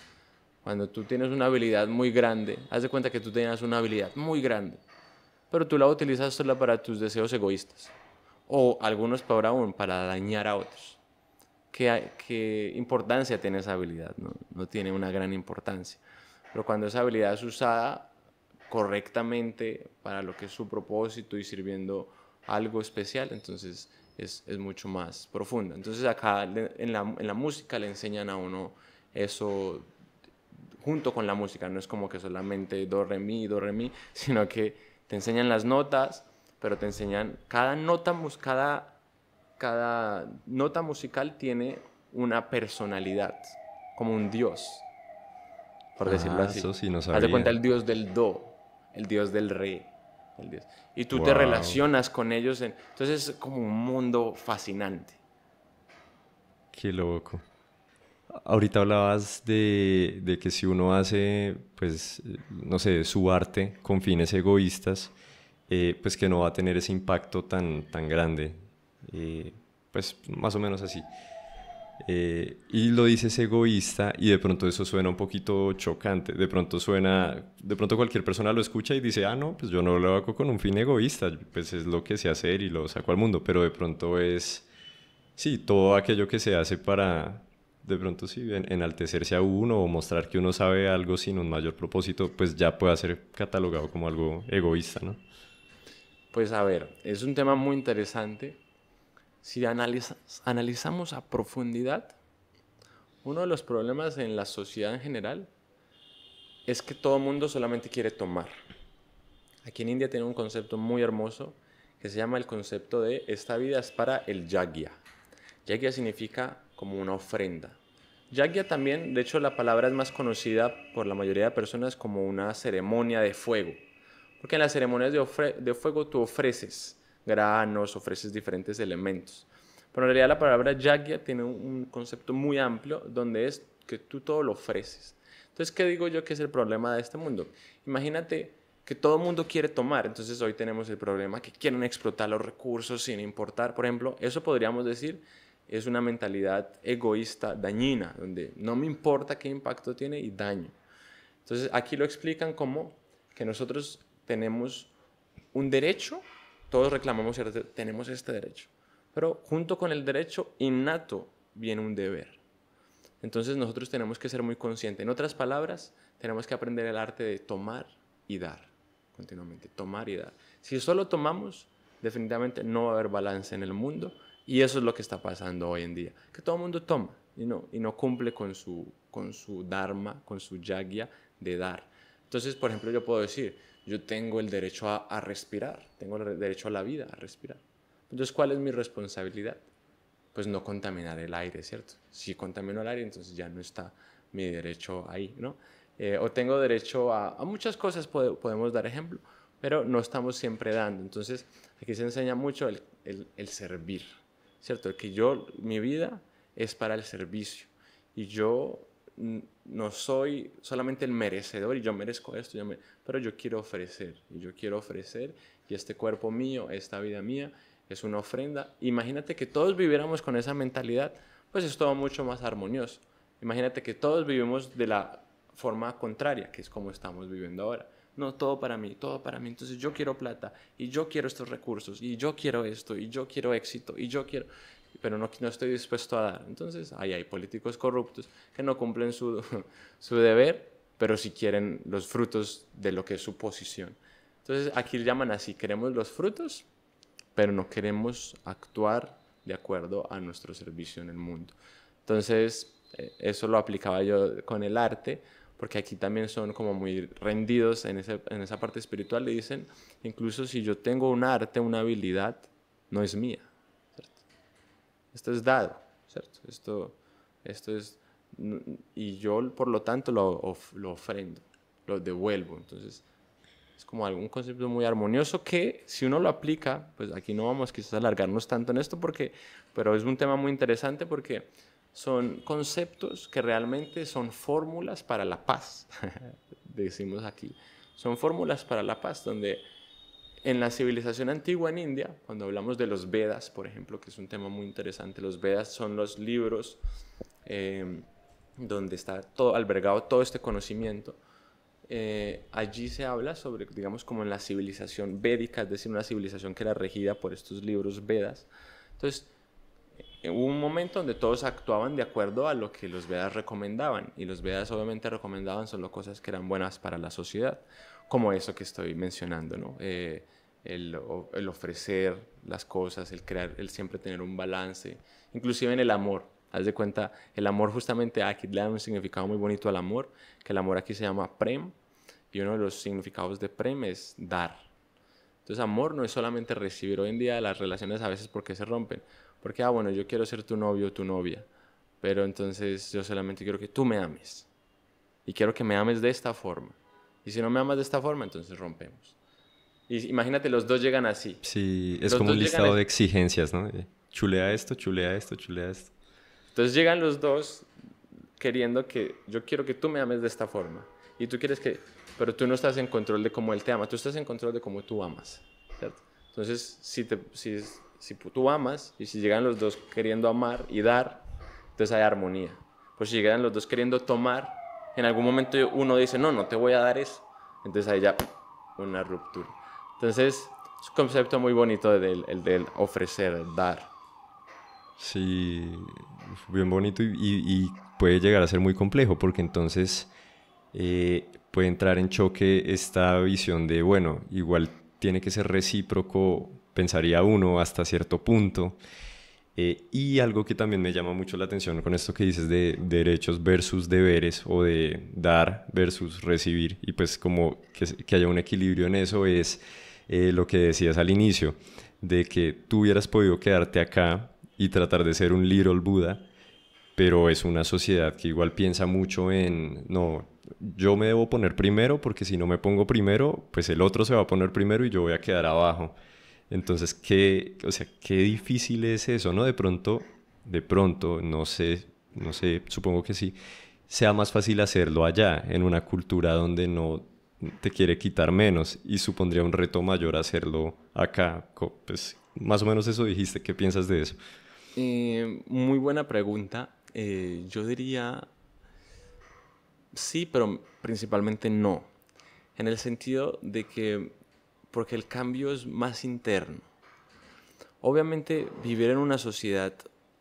Cuando tú tienes una habilidad muy grande, haz de cuenta que tú tenías una habilidad muy grande, pero tú la utilizas solo para tus deseos egoístas, o algunos peor aún, para dañar a otros. ¿Qué importancia tiene esa habilidad? No, no tiene una gran importancia. Pero cuando esa habilidad es usada correctamente para lo que es su propósito y sirviendo algo especial, entonces es mucho más profunda. Entonces acá en la música le enseñan a uno eso junto con la música, no es como que solamente do, re, mi, sino que te enseñan las notas, pero te enseñan cada nota musical tiene una personalidad, como un dios, por decirlo Ah, así. eso sí no Haz de cuenta sabía. el dios del do, el dios del re, el dios. Y tú te Wow, relacionas con ellos, entonces es como un mundo fascinante. qué loco. Ahorita hablabas de que si uno hace, pues, no sé, su arte con fines egoístas, pues que no va a tener ese impacto tan grande. Pues más o menos así. Y lo dices egoísta y de pronto eso suena un poquito chocante. De pronto cualquier persona lo escucha y dice, ah, no, pues yo no lo hago con un fin egoísta, pues es lo que sé hacer y lo saco al mundo, pero de pronto es, sí, todo aquello que se hace para, de pronto sí, enaltecerse a uno o mostrar que uno sabe algo sin un mayor propósito, pues ya puede ser catalogado como algo egoísta, ¿no? Pues a ver, es un tema muy interesante. Si analizamos a profundidad, uno de los problemas en la sociedad en general es que todo el mundo solamente quiere tomar. Aquí en India tiene un concepto muy hermoso que se llama el concepto de esta vida es para el yagya. Yagya significa como una ofrenda. Yagya también, de hecho la palabra es más conocida por la mayoría de personas como una ceremonia de fuego. Porque en las ceremonias de fuego tú ofreces granos, ofreces diferentes elementos. Pero en realidad la palabra yagya tiene un concepto muy amplio donde es que tú todo lo ofreces. Entonces, ¿qué digo yo que es el problema de este mundo? Imagínate que todo el mundo quiere tomar, entonces hoy tenemos el problema que quieren explotar los recursos sin importar. Por ejemplo, eso podríamos decir es una mentalidad egoísta dañina, donde no me importa qué impacto tiene y daño. Entonces, aquí lo explican como que nosotros tenemos un derecho, todos reclamamos, tenemos este derecho, pero junto con el derecho innato viene un deber. Entonces nosotros tenemos que ser muy conscientes. En otras palabras, tenemos que aprender el arte de tomar y dar continuamente, tomar y dar. Si solo tomamos, definitivamente no va a haber balance en el mundo y eso es lo que está pasando hoy en día, que todo el mundo toma y no cumple con su dharma, con su yagya de dar. Entonces, por ejemplo, yo puedo decir, yo tengo el derecho a respirar, tengo el derecho a la vida, a respirar. Entonces, ¿cuál es mi responsabilidad? Pues no contaminar el aire, ¿cierto? Si contamino el aire, entonces ya no está mi derecho ahí, ¿no? o tengo derecho a muchas cosas, podemos dar ejemplo, pero no estamos siempre dando. Entonces, aquí se enseña mucho el servir, ¿cierto? El que mi vida es para el servicio y yo no soy solamente el merecedor y yo merezco esto, pero yo quiero ofrecer y yo quiero ofrecer y este cuerpo mío, esta vida mía es una ofrenda. Imagínate que todos viviéramos con esa mentalidad, pues es todo mucho más armonioso. Imagínate que todos vivimos de la forma contraria, que es como estamos viviendo ahora. No, todo para mí, todo para mí. Entonces yo quiero plata y yo quiero estos recursos y yo quiero esto y yo quiero éxito y yo quiero, pero no estoy dispuesto a dar. Entonces ahí hay políticos corruptos que no cumplen su deber, pero sí quieren los frutos de lo que es su posición. Entonces aquí llaman así, queremos los frutos, pero no queremos actuar de acuerdo a nuestro servicio en el mundo. Entonces, eso lo aplicaba yo con el arte, porque aquí también son como muy rendidos en esa parte espiritual. Le dicen, incluso si yo tengo un arte, una habilidad, no es mía, ¿cierto? Esto es dado, ¿cierto? Esto es, y yo por lo tanto lo ofrendo, lo devuelvo. Entonces, es como un concepto muy armonioso que si uno lo aplica, pues aquí no vamos quizás a alargarnos tanto en esto, pero es un tema muy interesante porque son conceptos que realmente son fórmulas para la paz, decimos aquí. Son fórmulas para la paz, donde en la civilización antigua en India, cuando hablamos de los Vedas, por ejemplo, que es un tema muy interesante, los Vedas son los libros donde está todo, albergado todo este conocimiento. Allí se habla sobre, digamos, como en la civilización védica, es decir, una civilización que era regida por estos libros Vedas. Entonces, hubo un momento donde todos actuaban de acuerdo a lo que los Vedas recomendaban, y los Vedas obviamente recomendaban solo cosas que eran buenas para la sociedad, como eso que estoy mencionando, ¿no? El ofrecer las cosas, el crear, el siempre tener un balance, inclusive en el amor. Haz de cuenta, el amor justamente aquí le da un significado muy bonito al amor, que el amor aquí se llama prem, y uno de los significados de prem es dar. Entonces, amor no es solamente recibir. Hoy en día las relaciones a veces, ¿por qué se rompen? Porque, bueno, yo quiero ser tu novio o tu novia, pero entonces yo solamente quiero que tú me ames. Y quiero que me ames de esta forma. Y si no me amas de esta forma, entonces rompemos. Y imagínate, los dos llegan así. Sí, es Los como un dos llegan, listado de exigencias, ¿no? Chulea esto, chulea esto, chulea esto. entonces llegan los dos queriendo que yo quiero que tú me ames de esta forma. Y tú quieres que, pero tú no estás en control de cómo él te ama, tú estás en control de cómo tú amas, ¿cierto? Entonces, si tú amas y si llegan los dos queriendo amar y dar, entonces hay armonía. Pues si llegan los dos queriendo tomar, en algún momento uno dice, no, no te voy a dar eso. Entonces hay ya una ruptura. Entonces, es un concepto muy bonito el del ofrecer, el dar. Sí, bien bonito y puede llegar a ser muy complejo porque entonces puede entrar en choque esta visión de, bueno, igual tiene que ser recíproco, pensaría uno hasta cierto punto. Y algo que también me llama mucho la atención con esto que dices de derechos versus deberes o de dar versus recibir y pues como que haya un equilibrio en eso es lo que decías al inicio, de que tú hubieras podido quedarte acá y tratar de ser un little Buda, pero es una sociedad que igual piensa mucho en, no, yo me debo poner primero porque si no me pongo primero, pues el otro se va a poner primero y yo voy a quedar abajo. Entonces, o sea, qué difícil es eso, ¿no? De pronto, no sé, supongo que sí, sea más fácil hacerlo allá, en una cultura donde no te quiere quitar menos y supondría un reto mayor hacerlo acá. Pues más o menos eso dijiste, ¿qué piensas de eso? Muy buena pregunta. Yo diría sí, pero principalmente no. En el sentido de que, porque el cambio es más interno. Obviamente, vivir en una sociedad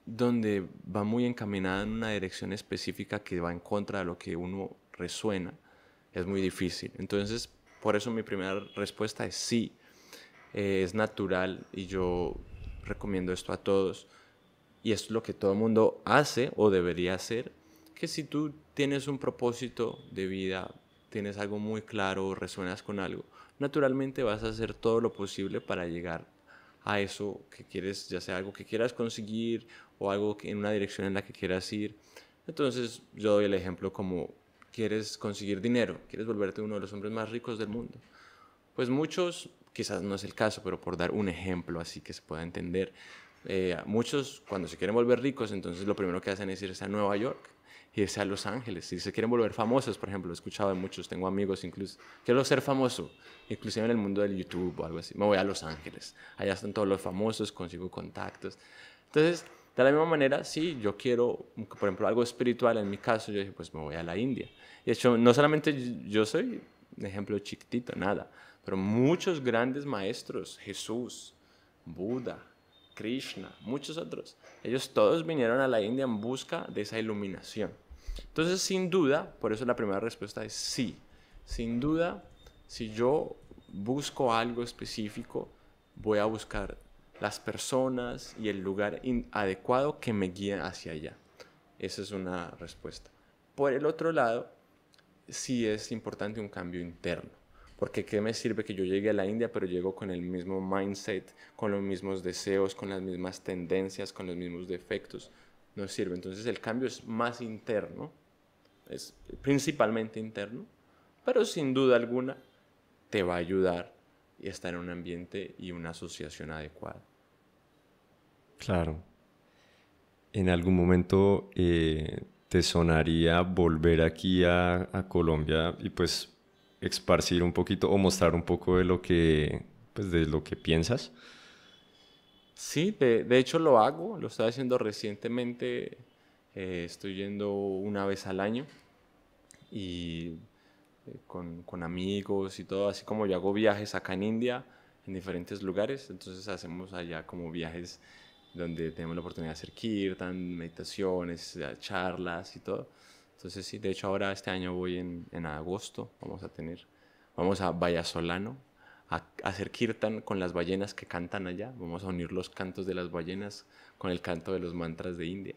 donde va muy encaminada en una dirección específica que va en contra de lo que uno resuena, es muy difícil. Entonces, por eso mi primera respuesta es sí, es natural y yo recomiendo esto a todos. Y es lo que todo el mundo hace o debería hacer, que si tú tienes un propósito de vida, tienes algo muy claro, resuenas con algo, naturalmente vas a hacer todo lo posible para llegar a eso que quieres, ya sea algo que quieras conseguir o algo en una dirección en la que quieras ir. Entonces yo doy el ejemplo como quieres conseguir dinero, quieres volverte uno de los hombres más ricos del mundo. Pues muchos, quizás no es el caso, pero por dar un ejemplo así que se pueda entender, muchos cuando se quieren volver ricos, entonces lo primero que hacen es irse a Nueva York, irse a Los Ángeles. Si se quieren volver famosos, por ejemplo, he escuchado de muchos, tengo amigos incluso, quiero ser famoso, inclusive en el mundo del YouTube o algo así, me voy a Los Ángeles, allá están todos los famosos, consigo contactos. Entonces, de la misma manera, sí, yo quiero, por ejemplo, algo espiritual, en mi caso, yo dije, pues me voy a la India. De hecho, no solamente yo soy un ejemplo chiquitito, nada, pero muchos grandes maestros, Jesús, Buda, Krishna, muchos otros, ellos todos vinieron a la India en busca de esa iluminación. Entonces, sin duda, por eso la primera respuesta es sí. Sin duda, si yo busco algo específico, voy a buscar las personas y el lugar adecuado que me guíen hacia allá. Esa es una respuesta. Por el otro lado, sí es importante un cambio interno. Porque ¿qué me sirve que yo llegue a la India, pero llego con el mismo mindset, con los mismos deseos, con las mismas tendencias, con los mismos defectos? No sirve. Entonces el cambio es más interno, es principalmente interno, pero sin duda alguna te va a ayudar y estar en un ambiente y una asociación adecuada. Claro. ¿En algún momento te sonaría volver aquí a Colombia y pues esparcir un poquito o mostrar un poco de lo que, pues, de lo que piensas? Sí, de hecho lo hago, lo estoy haciendo recientemente, estoy yendo una vez al año y con amigos y todo, así como yo hago viajes acá en India, en diferentes lugares, entonces hacemos allá como viajes donde tenemos la oportunidad de hacer kirtan, meditaciones, charlas y todo. Entonces sí, de hecho ahora este año voy en agosto, vamos a Vallasolano a hacer kirtan con las ballenas que cantan allá, vamos a unir los cantos de las ballenas con el canto de los mantras de India.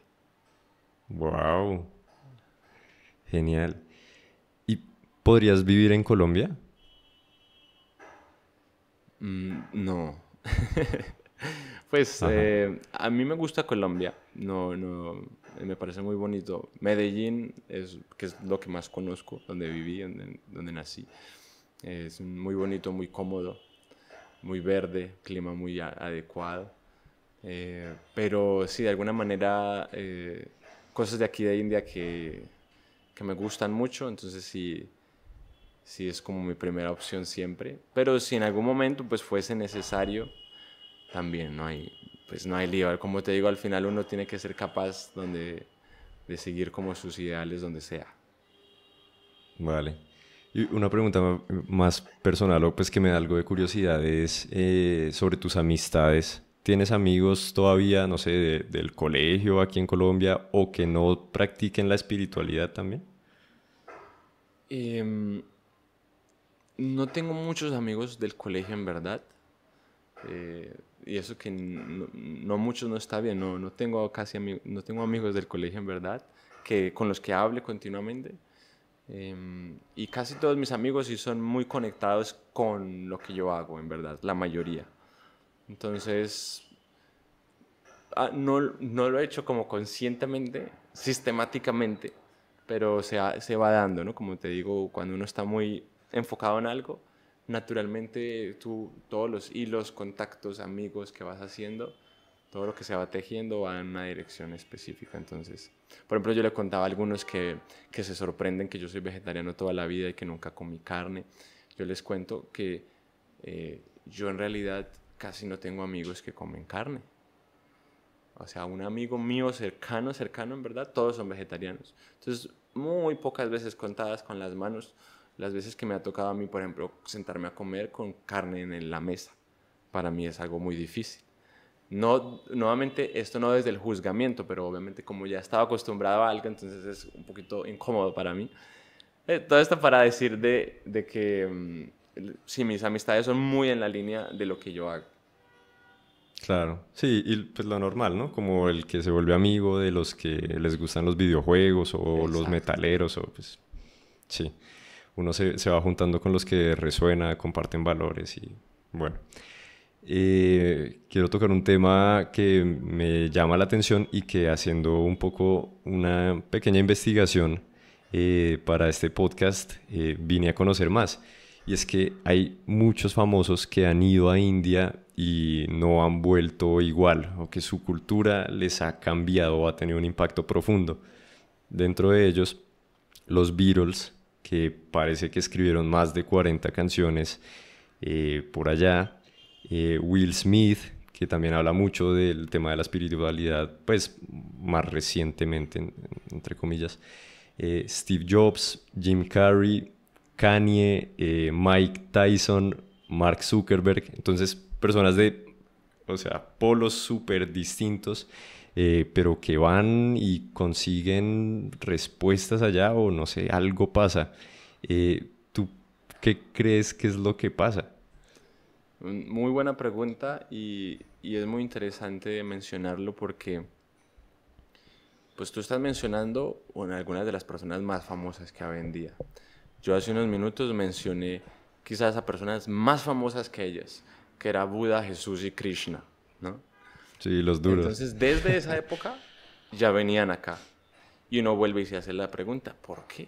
Wow, genial. ¿Y podrías vivir en Colombia? No. Pues Ajá. a mí me gusta Colombia, no, me parece muy bonito. Medellín que es lo que más conozco, donde viví, donde nací. Es muy bonito, muy cómodo, muy verde, clima muy adecuado. Pero sí, de alguna manera, cosas de aquí de India que me gustan mucho, entonces sí, sí es como mi primera opción siempre. Pero si en algún momento pues fuese necesario, también pues no hay lío. Como te digo, al final uno tiene que ser capaz de seguir como sus ideales donde sea. Vale. Y una pregunta más personal o pues que me da algo de curiosidad es sobre tus amistades. ¿Tienes amigos todavía, no sé, del colegio aquí en Colombia o que no practiquen la espiritualidad también? Em, no tengo muchos amigos del colegio en verdad. Y eso que no muchos no está bien. No tengo no tengo amigos del colegio en verdad con los que hable continuamente. Y casi todos mis amigos sí son muy conectados con lo que yo hago, en verdad, la mayoría. Entonces, no lo he hecho como conscientemente, sistemáticamente, pero se va dando, ¿no? Como te digo, cuando uno está muy enfocado en algo, naturalmente todos los hilos, contactos, amigos que vas haciendo, todo lo que se va tejiendo va en una dirección específica. Entonces, por ejemplo, yo le contaba a algunos que se sorprenden que yo soy vegetariano toda la vida y que nunca comí carne. Yo les cuento que yo en realidad casi no tengo amigos que comen carne. O sea, un amigo mío cercano en verdad, todos son vegetarianos. Entonces, muy pocas veces contadas con las manos, las veces que me ha tocado a mí, por ejemplo, sentarme a comer con carne en la mesa. Para mí es algo muy difícil. No, nuevamente, esto no desde el juzgamiento, pero obviamente como ya estaba acostumbrado a algo, entonces es un poquito incómodo para mí. Todo esto para decir de que sí, mis amistades son muy en la línea de lo que yo hago. Claro, sí, y pues lo normal, ¿no? Como el que se vuelve amigo de los que les gustan los videojuegos o los Exacto. metaleros o pues sí, uno se va juntando con los que resuena, comparten valores y bueno. Quiero tocar un tema que me llama la atención y que haciendo un poco una pequeña investigación para este podcast vine a conocer más. Y es que hay muchos famosos que han ido a India y no han vuelto igual, o que su cultura les ha cambiado o ha tenido un impacto profundo. Dentro de ellos, los Beatles, que parece que escribieron más de 40 canciones por allá. Will Smith, que también habla mucho del tema de la espiritualidad, pues más recientemente, entre comillas. Steve Jobs, Jim Carrey, Kanye, Mike Tyson, Mark Zuckerberg. Entonces, personas de, o sea, polos súper distintos, pero que van y consiguen respuestas allá o no sé, algo pasa. ¿Tú qué crees que es lo que pasa? Muy buena pregunta y es muy interesante mencionarlo porque pues tú estás mencionando algunas de las personas más famosas que hay hoy en día. Yo hace unos minutos mencioné quizás a personas más famosas que ellas, que era Buda, Jesús y Krishna, ¿no? Sí, los duros. Entonces, desde esa época ya venían acá. Y uno vuelve y se hace la pregunta, ¿por qué?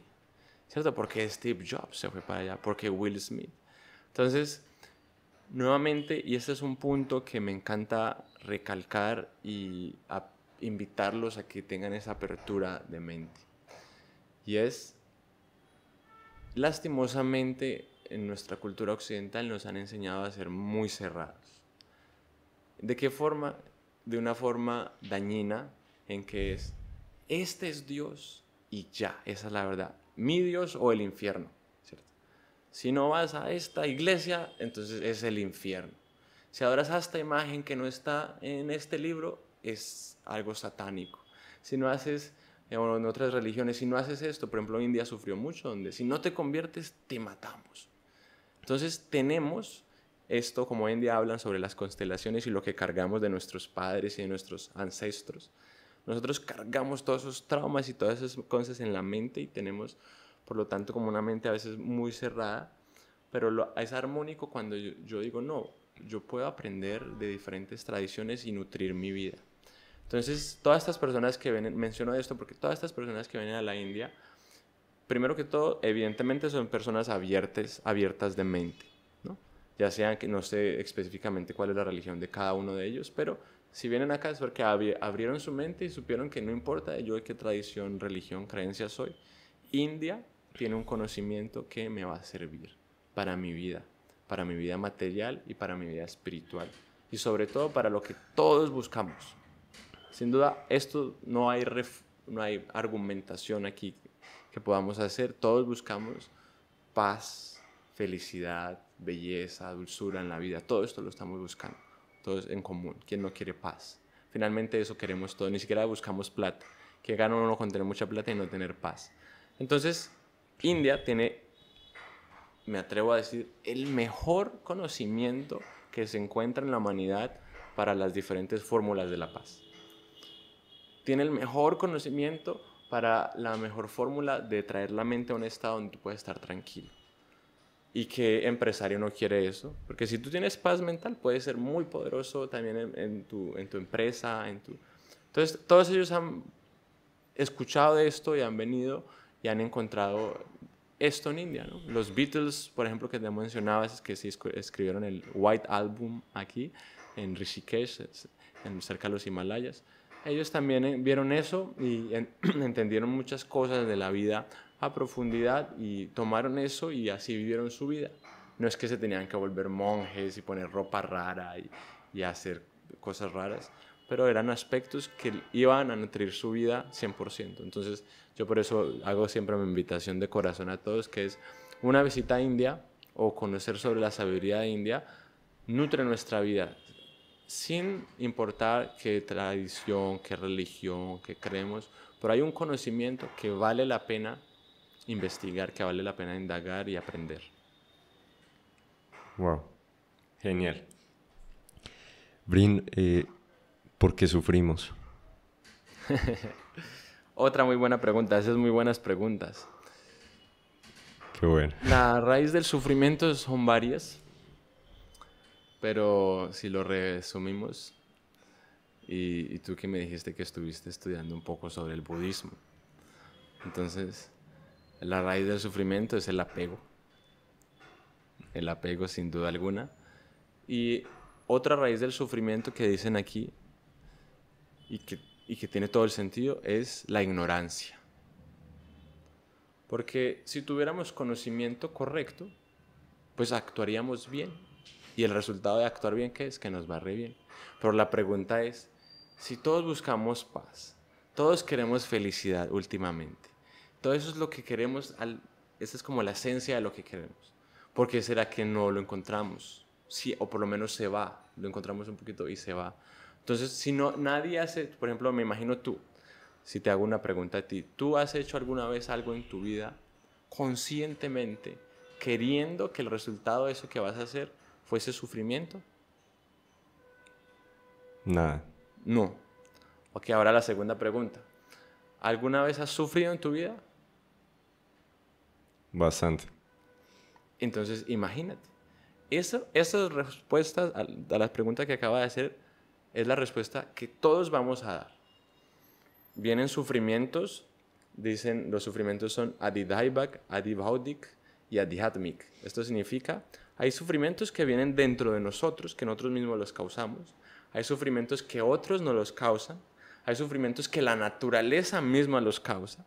¿Cierto? ¿Por qué Steve Jobs se fue para allá? ¿Por qué Will Smith? Entonces, nuevamente, y este es un punto que me encanta recalcar y invitarlos a que tengan esa apertura de mente. Y es, lastimosamente, en nuestra cultura occidental nos han enseñado a ser muy cerrados. ¿De qué forma? De una forma dañina en que este es Dios y ya, esa es la verdad. Mi Dios o el infierno, ¿cierto? Si no vas a esta iglesia, entonces es el infierno. Si adoras a esta imagen que no está en este libro, es algo satánico. Si no haces, en otras religiones, si no haces esto, por ejemplo, India sufrió mucho, donde si no te conviertes, te matamos. Entonces tenemos esto, como hoy en día hablan sobre las constelaciones y lo que cargamos de nuestros padres y de nuestros ancestros. Nosotros cargamos todos esos traumas y todas esas cosas en la mente y tenemos, por lo tanto, como una mente a veces muy cerrada, pero es armónico cuando yo digo, no, yo puedo aprender de diferentes tradiciones y nutrir mi vida. Entonces, todas estas personas que vienen, menciono esto porque todas estas personas que vienen a la India, primero que todo, evidentemente son personas abiertas de mente, ¿no? Ya sean que no sé específicamente cuál es la religión de cada uno de ellos, pero si vienen acá es porque abrieron su mente y supieron que no importa yo de qué tradición, religión, creencia soy, India tiene un conocimiento que me va a servir para mi vida material y para mi vida espiritual, y sobre todo para lo que todos buscamos. Sin duda, esto no hay argumentación aquí que podamos hacer. Todos buscamos paz, felicidad, belleza, dulzura en la vida. Todo esto lo estamos buscando, todos en común. ¿Quién no quiere paz? Finalmente eso queremos todos, ni siquiera buscamos plata. ¿Qué gana uno con tener mucha plata y no tener paz? Entonces, India tiene, me atrevo a decir, el mejor conocimiento que se encuentra en la humanidad para las diferentes fórmulas de la paz. Tiene el mejor conocimiento para la mejor fórmula de traer la mente a un estado donde tú puedes estar tranquilo. ¿Y qué empresario no quiere eso? Porque si tú tienes paz mental, puedes ser muy poderoso también en tu empresa. Entonces, todos ellos han escuchado de esto y han venido y han encontrado esto en India, ¿no? Los Beatles, por ejemplo, que te mencionabas, que sí escribieron el White Album aquí, en Rishikesh, cerca de los Himalayas. Ellos también vieron eso y entendieron muchas cosas de la vida a profundidad y tomaron eso y así vivieron su vida. No es que se tenían que volver monjes y poner ropa rara y hacer cosas raras, pero eran aspectos que iban a nutrir su vida 100%. Entonces, yo por eso hago siempre mi invitación de corazón a todos, que es una visita a India o conocer sobre la sabiduría de India, nutre nuestra vida, sin importar qué tradición, qué religión, qué creemos, pero hay un conocimiento que vale la pena investigar, que vale la pena indagar y aprender. Wow, genial. Brin, ¿por qué sufrimos? Otra muy buena pregunta, esas muy buenas preguntas. Qué bueno. La raíz del sufrimiento son varias, pero si lo resumimos, y tú que me dijiste que estuviste estudiando un poco sobre el budismo, entonces La raíz del sufrimiento es el apego. El apego, sin duda alguna. Y otra raíz del sufrimiento que dicen aquí, y que tiene todo el sentido, es la ignorancia. Porque si tuviéramos conocimiento correcto, pues actuaríamos bien. Y el resultado de actuar bien, ¿qué es? Que nos va re bien. Pero la pregunta es, si todos buscamos paz, todos queremos felicidad últimamente, todo eso es lo que queremos, esa es como la esencia de lo que queremos. ¿Por qué será que no lo encontramos? Sí, o por lo menos se va, lo encontramos un poquito y se va. Entonces, si no, nadie hace, por ejemplo, me imagino tú, si te hago una pregunta a ti, ¿tú has hecho alguna vez algo en tu vida conscientemente, queriendo que el resultado de eso que vas a hacer fuese sufrimiento? Nada, No. Ok, ahora la segunda pregunta. ¿Alguna vez has sufrido en tu vida? bastante. Entonces, imagínate. Esas respuestas a las preguntas que acaba de hacer es la respuesta que todos vamos a dar. Vienen sufrimientos, dicen los sufrimientos son adidaibak, adibhaudik y adhyatmik. Esto significa, hay sufrimientos que vienen dentro de nosotros, que nosotros mismos los causamos. Hay sufrimientos que otros nos los causan. Hay sufrimientos que la naturaleza misma los causa.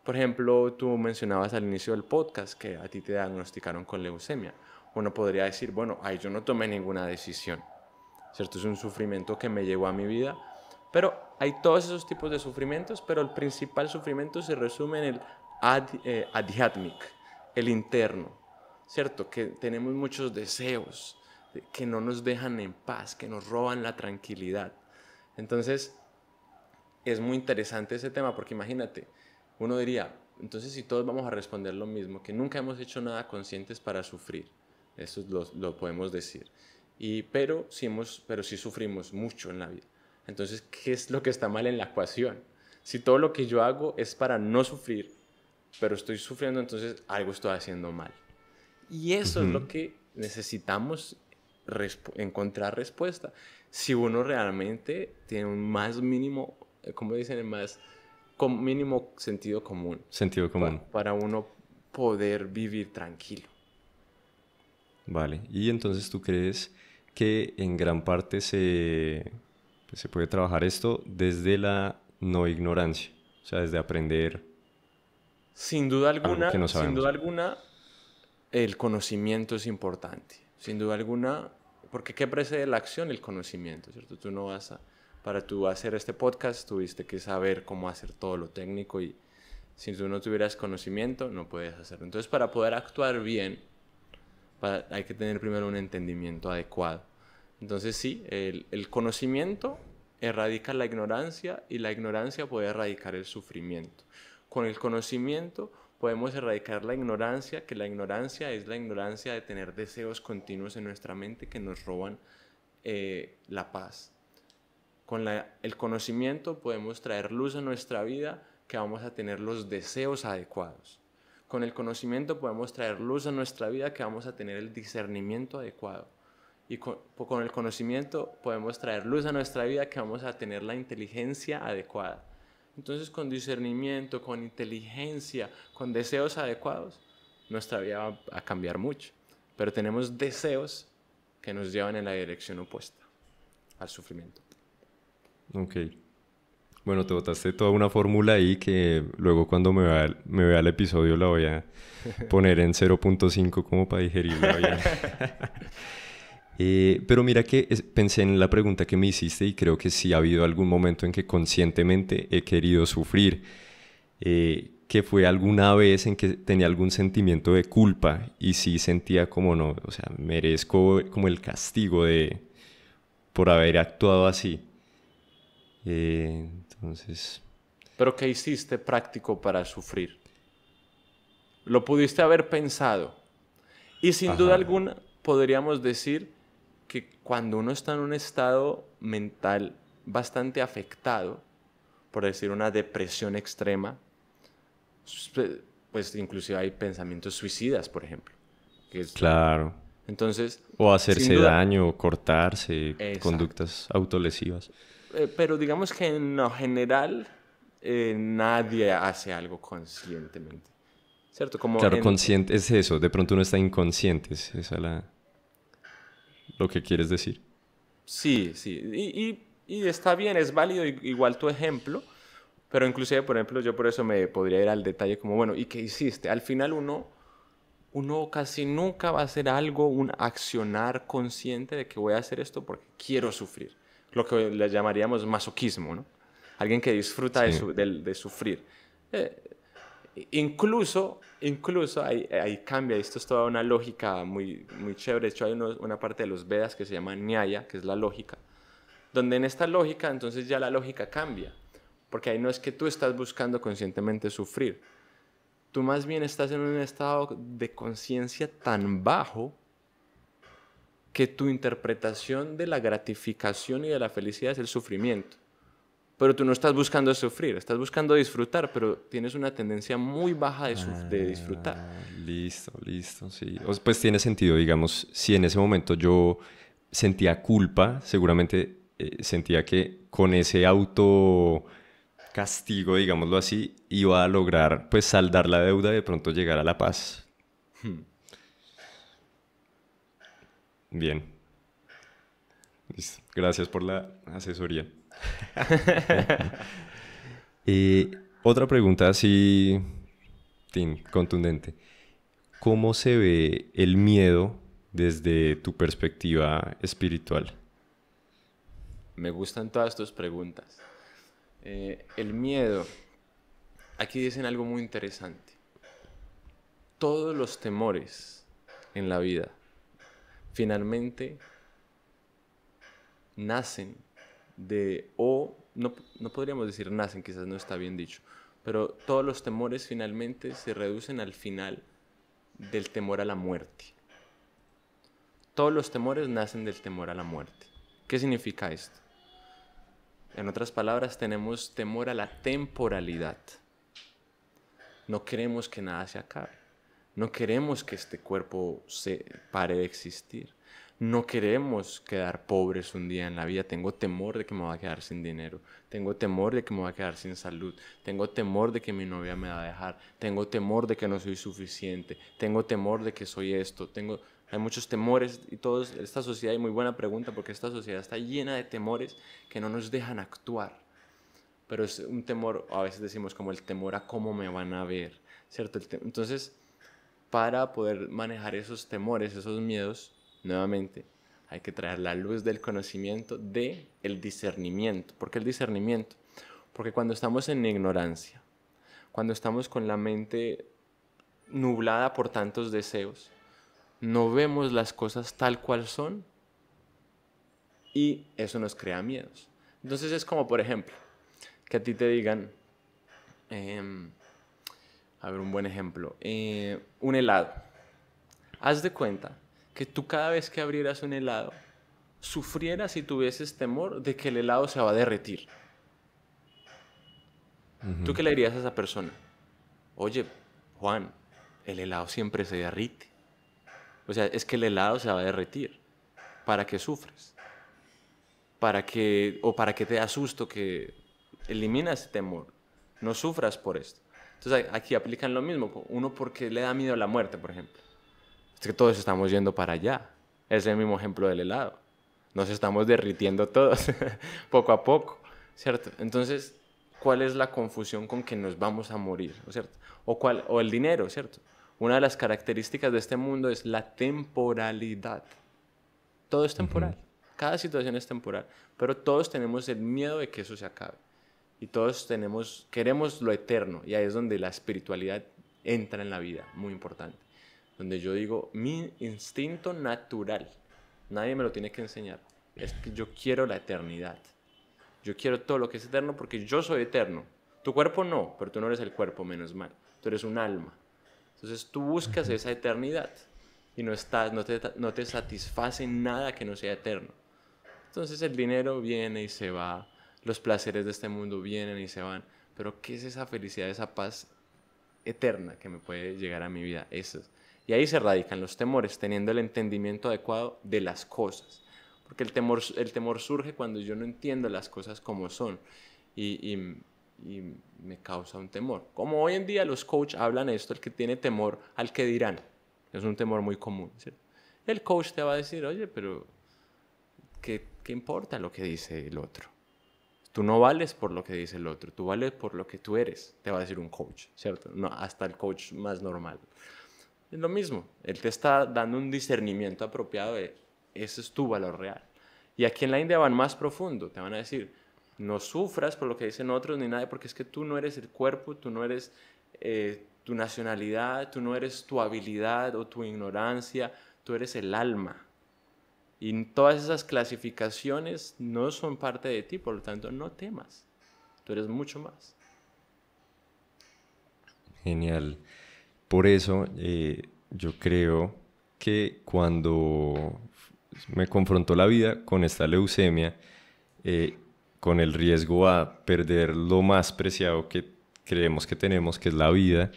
Por ejemplo, tú mencionabas al inicio del podcast que a ti te diagnosticaron con leucemia. Uno podría decir, bueno, ay, yo no tomé ninguna decisión, ¿cierto? Es un sufrimiento que me llegó a mi vida. Pero hay todos esos tipos de sufrimientos, pero el principal sufrimiento se resume en el adhyatmic, el interno, ¿cierto? Que tenemos muchos deseos que no nos dejan en paz, que nos roban la tranquilidad. Entonces, es muy interesante ese tema porque imagínate, uno diría, entonces si todos vamos a responder lo mismo, que nunca hemos hecho nada conscientes para sufrir, eso lo podemos decir, pero sí sufrimos mucho en la vida. Entonces, ¿qué es lo que está mal en la ecuación? Si todo lo que yo hago es para no sufrir, pero estoy sufriendo, entonces algo estoy haciendo mal. Y eso es lo que necesitamos encontrar respuesta. Si uno realmente tiene un más mínimo, como dicen, más mínimo sentido común. Sentido común. Para uno poder vivir tranquilo. Vale. Y entonces tú crees que en gran parte se puede trabajar esto desde la no ignorancia. O sea, desde aprender Sin duda algo que no sin sabemos. duda alguna, el conocimiento es importante. Sin duda alguna, porque ¿qué precede la acción? El conocimiento, ¿cierto? Tú no vas a, para tú hacer este podcast, tuviste que saber cómo hacer todo lo técnico y si tú no tuvieras conocimiento, no puedes hacerlo. Entonces, para poder actuar bien, hay que tener primero un entendimiento adecuado. Entonces, sí, el conocimiento erradica la ignorancia y la ignorancia puede erradicar el sufrimiento. Con el conocimiento podemos erradicar la ignorancia, que la ignorancia es la ignorancia de tener deseos continuos en nuestra mente que nos roban la paz. Con el conocimiento podemos traer luz a nuestra vida, que vamos a tener los deseos adecuados. Con el conocimiento podemos traer luz a nuestra vida, que vamos a tener el discernimiento adecuado. Y con el conocimiento podemos traer luz a nuestra vida, que vamos a tener la inteligencia adecuada. Entonces, con discernimiento, con inteligencia, con deseos adecuados, nuestra vida va a cambiar mucho. Pero tenemos deseos que nos llevan en la dirección opuesta al sufrimiento. Ok. Bueno, te botaste toda una fórmula ahí que luego cuando me vea el episodio la voy a poner en 0.5 como para digerirla bien. Pero mira que pensé en la pregunta que me hiciste y creo que sí ha habido algún momento en que conscientemente he querido sufrir. Que fue alguna vez en que tenía algún sentimiento de culpa y sí sentía como no, o sea, merezco como el castigo por haber actuado así. Entonces... ¿Pero qué hiciste práctico para sufrir? Lo pudiste haber pensado. Y sin duda alguna podríamos decir que cuando uno está en un estado mental bastante afectado, por decir una depresión extrema, pues inclusive hay pensamientos suicidas, por ejemplo. Claro. Entonces, o hacerse duda, daño, o cortarse, exacto. Conductas autolesivas. Pero digamos que en lo general nadie hace algo conscientemente. ¿cierto? Como Claro, consciente es eso, de pronto uno está inconsciente, es esa lo que quieres decir. Sí, sí, y está bien, es válido igual tu ejemplo, pero inclusive, por ejemplo, yo por eso me podría ir al detalle como, bueno, ¿y qué hiciste? Al final uno casi nunca va a hacer algo, un accionar consciente de que voy a hacer esto porque quiero sufrir. Lo que le llamaríamos masoquismo, ¿no? Alguien que disfruta Sí, de sufrir. Eh, incluso ahí cambia, esto es toda una lógica muy, muy chévere. De hecho, hay una parte de los Vedas que se llama Nyaya, que es la lógica, donde en esta lógica, entonces ya la lógica cambia, porque ahí no es que tú estás buscando conscientemente sufrir, tú más bien estás en un estado de conciencia tan bajo que tu interpretación de la gratificación y de la felicidad es el sufrimiento. Pero tú no estás buscando sufrir, estás buscando disfrutar, pero tienes una tendencia muy baja de disfrutar. listo, listo, sí. Pues tiene sentido, digamos, si en ese momento yo sentía culpa, seguramente sentía que con ese auto castigo, digámoslo así, iba a lograr pues saldar la deuda y de pronto llegar a la paz. Bien, listo. Gracias por la asesoría. Otra pregunta así, contundente. ¿Cómo se ve el miedo desde tu perspectiva espiritual? Me gustan todas tus preguntas. El miedo. Aquí dicen algo muy interesante. Todos los temores en la vida finalmente nacen no podríamos decir nacen, quizás no está bien dicho, pero todos los temores finalmente se reducen al final del temor a la muerte. Todos los temores nacen del temor a la muerte. ¿Qué significa esto? En otras palabras, tenemos temor a la temporalidad. No queremos que nada se acabe. No queremos que este cuerpo se pare de existir. No queremos quedar pobres un día en la vida. Tengo temor de que me voy a quedar sin dinero. Tengo temor de que me voy a quedar sin salud. Tengo temor de que mi novia me va a dejar. Tengo temor de que no soy suficiente. Tengo temor de que soy esto. Hay muchos temores y esta sociedad, y muy buena pregunta, porque esta sociedad está llena de temores que no nos dejan actuar. Pero es un temor, a veces decimos como el temor a cómo me van a ver, ¿cierto? Entonces, para poder manejar esos temores, esos miedos, nuevamente, hay que traer la luz del conocimiento, del discernimiento. ¿Por qué el discernimiento? Porque cuando estamos en ignorancia, cuando estamos con la mente nublada por tantos deseos, no vemos las cosas tal cual son y eso nos crea miedos. Entonces es como, por ejemplo, que a ti te digan, a ver, un buen ejemplo, un helado. Haz de cuenta que tú cada vez que abrieras un helado, sufrieras y tuvieses temor de que el helado se va a derretir. ¿Tú qué le dirías a esa persona? Oye, Juan, el helado siempre se derrite. O sea, es que el helado se va a derretir. ¿Para qué sufres? ¿Para qué te da susto que elimina ese temor? No sufras por esto. Entonces aquí aplican lo mismo. Uno, porque le da miedo a la muerte, por ejemplo. Es que todos estamos yendo para allá. Es el mismo ejemplo del helado. Nos estamos derritiendo todos, poco a poco, ¿cierto? Entonces, ¿cuál es la confusión con que nos vamos a morir, ¿cierto? O el dinero, ¿cierto? Una de las características de este mundo es la temporalidad. Todo es temporal. Cada situación es temporal. Pero todos tenemos el miedo de que eso se acabe. Y todos queremos lo eterno. Y ahí es donde la espiritualidad entra en la vida, muy importante. Donde yo digo, mi instinto natural, nadie me lo tiene que enseñar, es que yo quiero la eternidad. Yo quiero todo lo que es eterno porque yo soy eterno. Tu cuerpo no, pero tú no eres el cuerpo, menos mal. Tú eres un alma. Entonces tú buscas esa eternidad y no te satisface nada que no sea eterno. Entonces el dinero viene y se va, los placeres de este mundo vienen y se van, pero ¿qué es esa felicidad, esa paz eterna que me puede llegar a mi vida? Eso es. Y ahí se radican los temores, teniendo el entendimiento adecuado de las cosas. Porque el temor surge cuando yo no entiendo las cosas como son. Y, y me causa un temor. Como hoy en día los coaches hablan esto, el que tiene temor al que dirán. Es un temor muy común, ¿cierto? El coach te va a decir, oye, pero ¿qué importa lo que dice el otro? Tú no vales por lo que dice el otro, tú vales por lo que tú eres, te va a decir un coach, ¿cierto? No, hasta el coach más normal. Es lo mismo, él te está dando un discernimiento apropiado de ese es tu valor real. Y aquí en la India van más profundo, te van a decir, no sufras por lo que dicen otros ni nada, porque es que tú no eres el cuerpo, tú no eres tu nacionalidad, tú no eres tu habilidad o tu ignorancia, tú eres el alma. Y todas esas clasificaciones no son parte de ti, por lo tanto no temas, tú eres mucho más. Genial. Por eso yo creo que cuando me confrontó la vida con esta leucemia, eh, con el riesgo a perder lo más preciado que creemos que tenemos, que es la vida,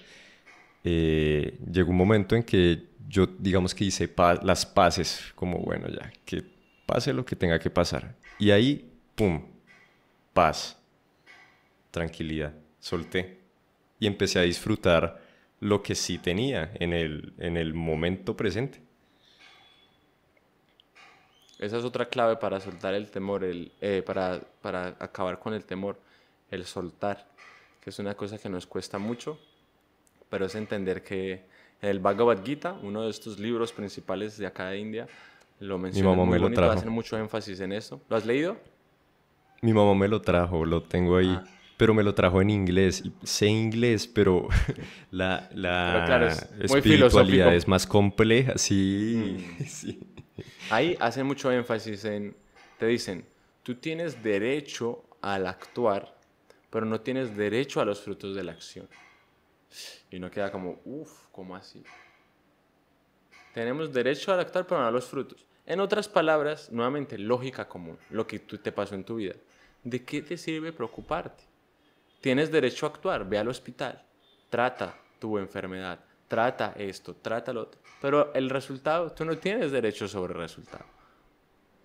llegó un momento en que yo, digamos que hice las paces, como bueno, ya, que pase lo que tenga que pasar. Y ahí, ¡pum!, paz, tranquilidad, solté. Y empecé a disfrutar lo que sí tenía en el momento presente. Esa es otra clave para soltar el temor, para acabar con el temor, el soltar, que es una cosa que nos cuesta mucho, pero es entender que el Bhagavad Gita, uno de estos libros principales de acá de India, lo Mi mencionan mamá muy me lo bonito, trajo. hacen mucho énfasis en eso. ¿Lo has leído? Mi mamá me lo trajo, lo tengo ahí. Ah, Pero me lo trajo en inglés. Y sé inglés, pero pero claro, la es muy espiritualidad filosófico. es más compleja. Sí, Mm. sí. Ahí hacen mucho énfasis en, te dicen, tú tienes derecho al actuar, pero no tienes derecho a los frutos de la acción. Y uno queda como, uff, ¿cómo así? Tenemos derecho al actuar, pero no a los frutos. En otras palabras, nuevamente, lógica común, lo que te pasó en tu vida. ¿De qué te sirve preocuparte? Tienes derecho a actuar, ve al hospital, trata tu enfermedad, trata esto, trata lo otro. Pero el resultado, tú no tienes derecho sobre el resultado.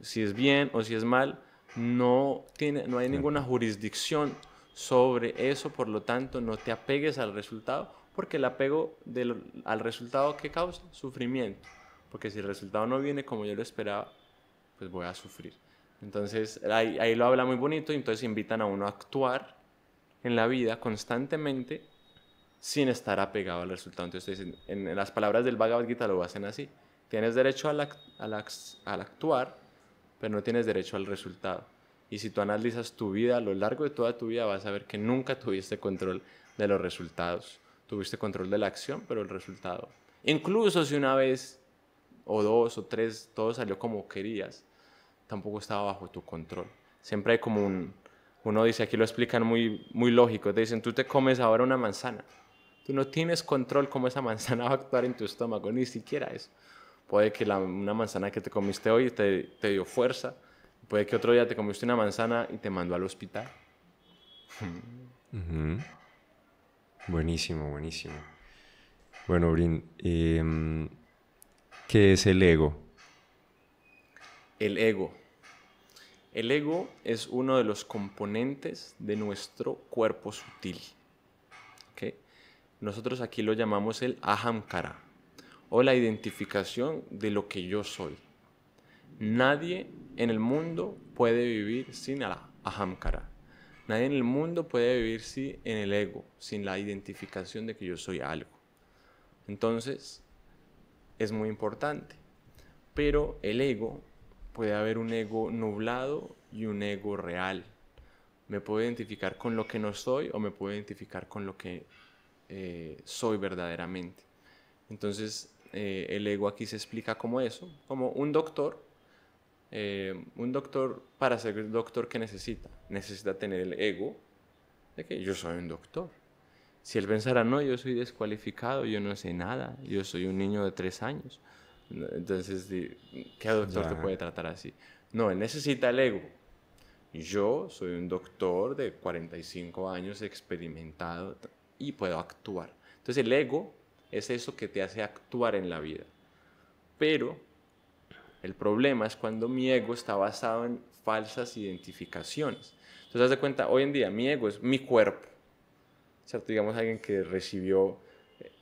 Si es bien o si es mal, no hay Claro. ninguna jurisdicción sobre eso, por lo tanto no te apegues al resultado, porque el apego al resultado que causa sufrimiento, porque si el resultado no viene como yo lo esperaba, pues voy a sufrir. Entonces ahí lo habla muy bonito y entonces invitan a uno a actuar en la vida constantemente sin estar apegado al resultado. Entonces dicen, en las palabras del Bhagavad Gita lo hacen así, tienes derecho al actuar, pero no tienes derecho al resultado. Y si tú analizas tu vida a lo largo de toda tu vida, vas a ver que nunca tuviste control de los resultados. Tuviste control de la acción, pero el resultado. Incluso si una vez, o dos, o tres, todo salió como querías, tampoco estaba bajo tu control. Siempre hay como uno dice, aquí lo explican muy, muy lógico, te dicen, tú te comes ahora una manzana. Tú no tienes control cómo esa manzana va a actuar en tu estómago, ni siquiera eso. Puede que una manzana que te comiste hoy te dio fuerza. Puede que otro día te comiste una manzana y te mandó al hospital. Ujú. Buenísimo, buenísimo. Bueno, Brin, ¿qué es el ego? El ego. El ego es uno de los componentes de nuestro cuerpo sutil. ¿Okay? Nosotros aquí lo llamamos el ahamkara o la identificación de lo que yo soy. Nadie en el mundo puede vivir sin el ahamkara. Nadie en el mundo puede vivir sin el ego, sin la identificación de que yo soy algo. Entonces, es muy importante. Pero el ego, puede haber un ego nublado y un ego real. Me puedo identificar con lo que no soy o me puedo identificar con lo que soy verdaderamente. Entonces, el ego aquí se explica como eso, como un doctor para ser doctor, ¿qué necesita? Necesita tener el ego de que yo soy un doctor. Si él pensara, no, yo soy descualificado, yo no sé nada, yo soy un niño de 3 años, entonces, ¿qué doctor te Ya. puede tratar así? No, él necesita el ego. Yo soy un doctor de 45 años experimentado y puedo actuar. Entonces el ego es eso que te hace actuar en la vida. Pero el problema es cuando mi ego está basado en falsas identificaciones. Entonces, haz de cuenta, hoy en día mi ego es mi cuerpo. ¿cierto? Digamos alguien que recibió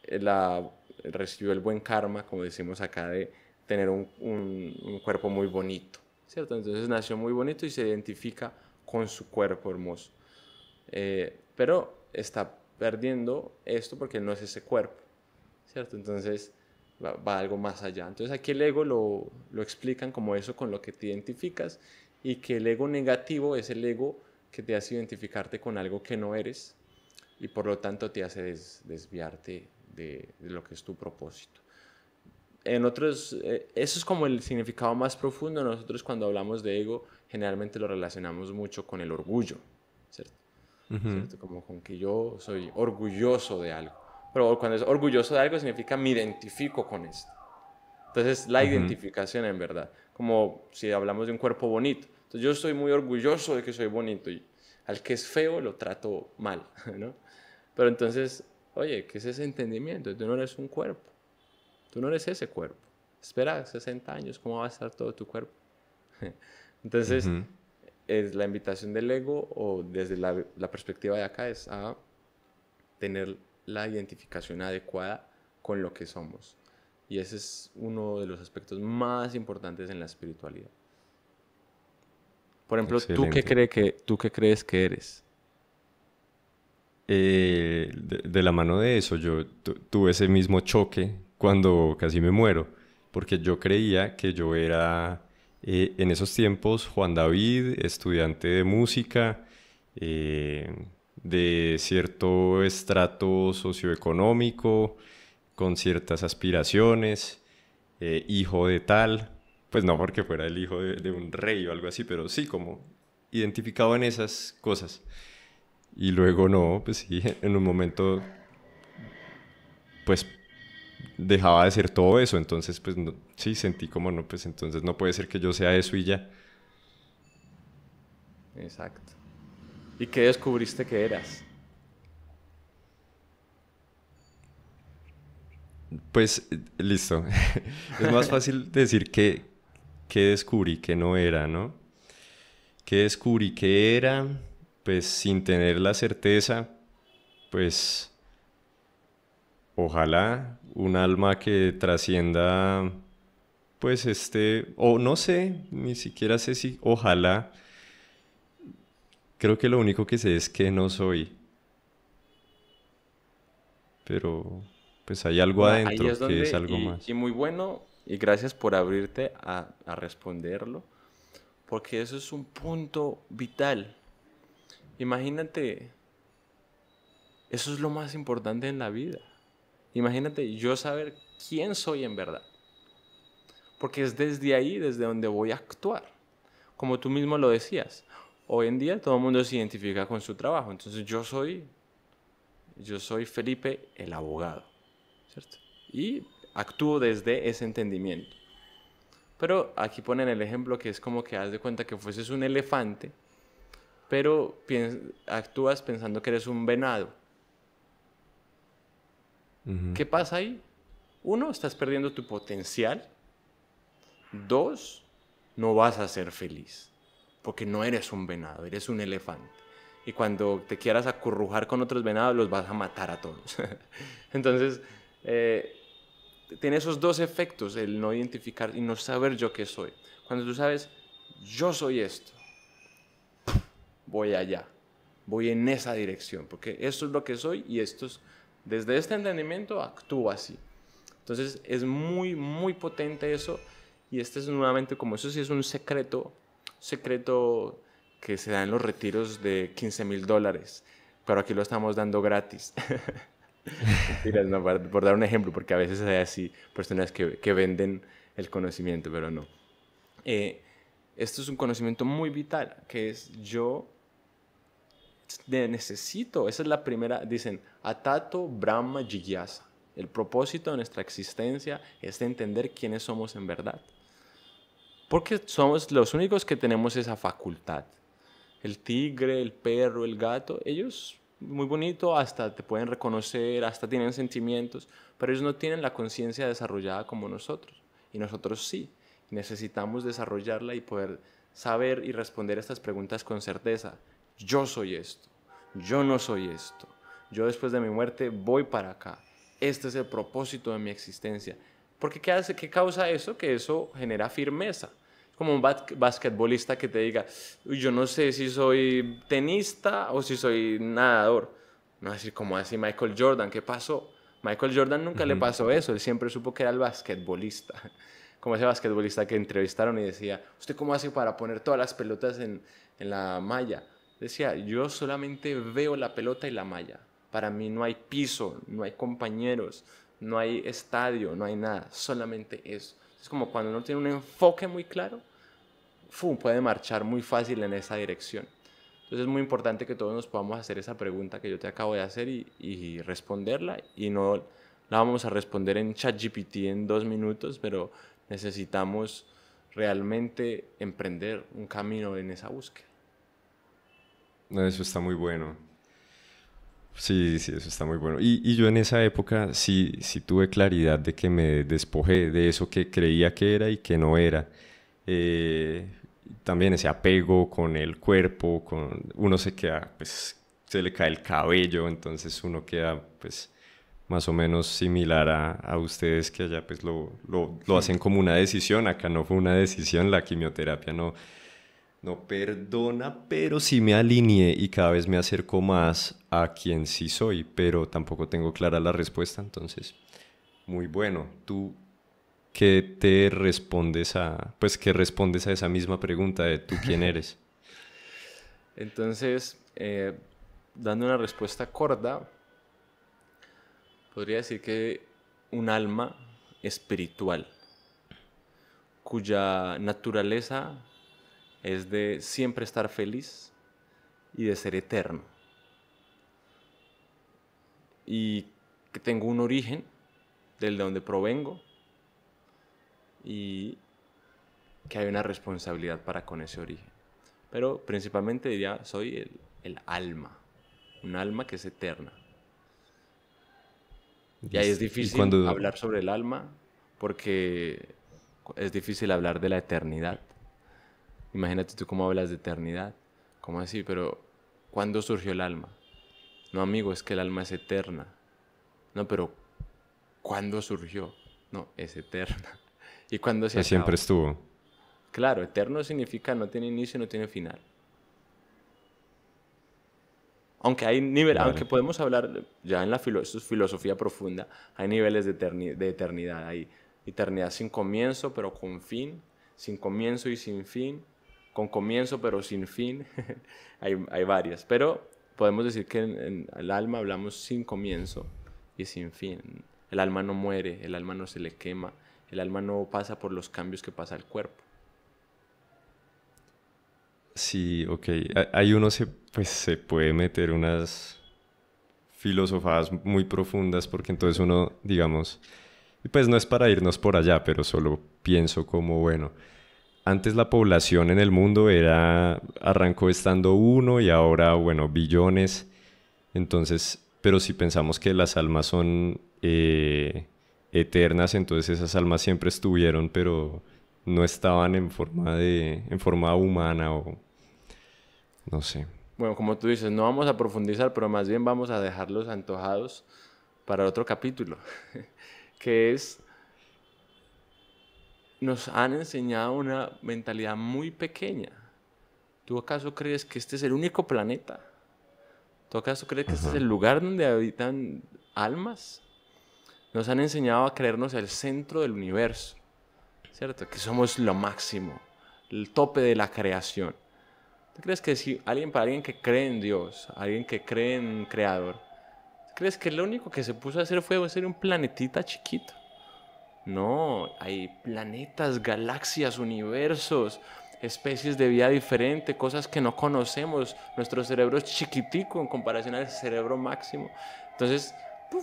el buen karma, como decimos acá, de tener un cuerpo muy bonito, ¿cierto? Entonces nació muy bonito y se identifica con su cuerpo hermoso. Pero está perdiendo esto porque él no es ese cuerpo, ¿cierto? Entonces va algo más allá. Entonces aquí el ego lo explican como eso con lo que te identificas, y que el ego negativo es el ego que te hace identificarte con algo que no eres, y por lo tanto te hace desviarte de lo que es tu propósito. En otros, eso es como el significado más profundo. Nosotros cuando hablamos de ego generalmente lo relacionamos mucho con el orgullo, ¿cierto? Ujú, ¿Cierto? Como con que yo soy orgulloso de algo. Pero cuando es orgulloso de algo significa me identifico con esto. Entonces la ujú. identificación en verdad, como si hablamos de un cuerpo bonito. Entonces yo estoy muy orgulloso de que soy bonito, y al que es feo lo trato mal, ¿no? Pero entonces, oye, ¿qué es ese entendimiento? Tú no eres un cuerpo, tú no eres ese cuerpo. Espera 60 años, ¿cómo va a estar todo tu cuerpo? Entonces, Ujú. es la invitación del ego, o desde la perspectiva de acá, es a tener la identificación adecuada con lo que somos. Y ese es uno de los aspectos más importantes en la espiritualidad. Por ejemplo, Excelente. ¿tú qué crees que eres? De la mano de eso, yo tuve ese mismo choque cuando casi me muero, porque yo creía que yo era en esos tiempos Juan David, estudiante de música, eh, de cierto estrato socioeconómico, con ciertas aspiraciones, hijo de tal, pues no porque fuera el hijo de un rey o algo así, pero sí como identificado en esas cosas. Y luego no, pues sí, en un momento pues dejaba de ser todo eso, entonces pues sí sentí como no, pues entonces no puede ser que yo sea eso y ya. Exacto. ¿Y qué descubriste que eras? Pues listo, es más fácil decir que descubrí que no era, ¿no? Que descubrí que era, pues sin tener la certeza, pues ojalá un alma que trascienda, pues o no sé, ni siquiera sé si ojalá. Creo que lo único que sé es que no soy, pero pues hay algo Bueno, ahí adentro es que es donde, algo y más. muy bueno, y gracias por abrirte a responderlo, porque eso es un punto vital. Imagínate, eso es lo más importante en la vida. Imagínate yo saber quién soy en verdad, porque es desde ahí desde donde voy a actuar. Como tú mismo lo decías, hoy en día todo el mundo se identifica con su trabajo, entonces yo soy Felipe el abogado, ¿cierto? Y actúo desde ese entendimiento. Pero aquí ponen el ejemplo que es como que haz de cuenta que fueses un elefante, pero actúas pensando que eres un venado. Ujú, ¿Qué pasa ahí? Uno, estás perdiendo tu potencial. Dos, no vas a ser feliz, porque no eres un venado, eres un elefante. Y cuando te quieras acurrujar con otros venados, los vas a matar a todos. Entonces, eh, tiene esos dos efectos, el no identificar y no saber yo qué soy. Cuando tú sabes, yo soy esto, voy allá, voy en esa dirección, porque esto es lo que soy, y desde este entendimiento actúo así. Entonces es muy, muy potente eso, y este es nuevamente como eso sí es un secreto que se da en los retiros de $15,000, pero aquí lo estamos dando gratis. Mentiras, no, por dar un ejemplo, porque a veces hay así personas que venden el conocimiento, pero no. Eh, Esto es un conocimiento muy vital, que es yo necesito, esa es la primera, dicen, Atato Brahma Jigyasa. El propósito de nuestra existencia es de entender quiénes somos en verdad. Porque somos los únicos que tenemos esa facultad. El tigre, el perro, el gato, ellos, muy bonito, hasta te pueden reconocer, hasta tienen sentimientos, pero ellos no tienen la conciencia desarrollada como nosotros. Y nosotros sí. Necesitamos desarrollarla y poder saber y responder estas preguntas con certeza. Yo soy esto. Yo no soy esto. yo después de mi muerte voy para acá. Este es el propósito de mi existencia. Porque ¿qué hace? ¿Qué causa eso? Que eso genera firmeza. Es como un basquetbolista que te diga, "Uy, yo no sé si soy tenista o si soy nadador". No, así como así Michael Jordan, ¿qué pasó? Michael Jordan nunca le Ujú. pasó eso, él siempre supo que era el basquetbolista. Como ese basquetbolista que entrevistaron y decía, ¿usted cómo hace para poner todas las pelotas en la malla? Decía, yo solamente veo la pelota y la malla. Para mí no hay piso, no hay compañeros, no hay estadio, no hay nada, solamente eso. Es como cuando uno tiene un enfoque muy claro, puede marchar muy fácil en esa dirección. Entonces es muy importante que todos nos podamos hacer esa pregunta que yo te acabo de hacer y responderla. Y no la vamos a responder en ChatGPT en 2 minutos, pero necesitamos realmente emprender un camino en esa búsqueda. No, eso está muy bueno. Sí, sí, eso está muy bueno. Y yo en esa época sí, sí tuve claridad de que me despojé de eso que creía que era y que no era. Eh, También ese apego con el cuerpo, con uno se queda, pues, se le cae el cabello, entonces uno queda, pues, más o menos similar a ustedes que allá, pues, lo hacen como una decisión. Acá no fue una decisión, la quimioterapia no perdona, pero sí me alineé y cada vez me acerco más a quien sí soy, pero tampoco tengo clara la respuesta, entonces, muy bueno. ¿Tú qué te respondes pues qué respondes a esa misma pregunta de tú quién eres? Entonces, dando una respuesta corta, podría decir que un alma espiritual, cuya naturaleza es de siempre estar feliz y de ser eterno. Y que tengo un origen del de donde provengo y que hay una responsabilidad para con ese origen. Pero principalmente diría, soy el alma, un alma que es eterna. Y ahí es Listo. Y difícil cuando, hablar sobre el alma porque es difícil hablar de la eternidad. Imagínate tú cómo hablas de eternidad. ¿Cómo así? Pero ¿cuándo surgió el alma? No, amigo, es que el alma es eterna. No, pero ¿cuándo surgió? No, es eterna. ¿Y cuándo se pues siempre acaba? estuvo. Claro, eterno significa no tiene inicio, no tiene final. Aunque hay niveles, aunque Vale. podemos hablar ya en esto es filosofía profunda, hay niveles de eternidad. Hay eternidad sin comienzo, pero con fin, sin comienzo y sin fin, con comienzo pero sin fin. Hay varias, pero podemos decir que en el alma hablamos sin comienzo y sin fin. El alma no muere, el alma no se le quema, el alma no pasa por los cambios que pasa el cuerpo. Sí, ok. Ahí uno pues, se puede meter unas filosofadas muy profundas porque entonces uno, digamos, y pues no es para irnos por allá, pero solo pienso como, bueno, antes la población en el mundo arrancó estando uno y ahora, bueno, billones. Entonces, pero si pensamos que las almas son eternas, entonces esas almas siempre estuvieron, pero no estaban en forma humana o no sé. Bueno, como tú dices, no vamos a profundizar, pero más bien vamos a dejarlos antojados para otro capítulo, que es, nos han enseñado una mentalidad muy pequeña. ¿Tú acaso crees que este es el único planeta? ¿Tú acaso crees que este es Ajá. el lugar donde habitan almas? Nos han enseñado a creernos el centro del universo, ¿cierto? Que somos lo máximo, el tope de la creación. ¿Tú crees que si para alguien que cree en Dios, alguien que cree en un creador, crees que lo único que se puso a hacer fue hacer un planetita chiquito? No, hay planetas, galaxias, universos, especies de vida diferente, cosas que no conocemos. Nuestro cerebro es chiquitico en comparación al cerebro máximo. Entonces,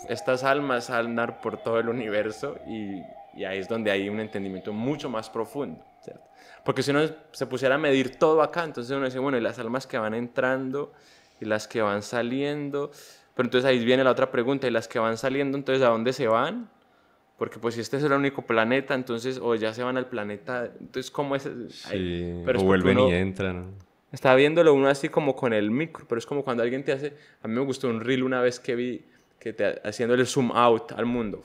estas almas andar por todo el universo y ahí es donde hay un entendimiento mucho más profundo, ¿cierto? Porque si uno se pusiera a medir todo acá, entonces uno dice, bueno, y las almas que van entrando y las que van saliendo. Pero entonces ahí viene la otra pregunta, ¿y las que van saliendo, entonces a dónde se van? Porque pues si este es el único planeta, entonces, o ya se van al planeta, entonces ¿cómo es? Sí, Pero o es porque vuelven y uno, entran. Está viéndolo uno así como con el micro, pero es como cuando alguien te hace... A mí me gustó un reel una vez que vi que haciéndole zoom out al mundo.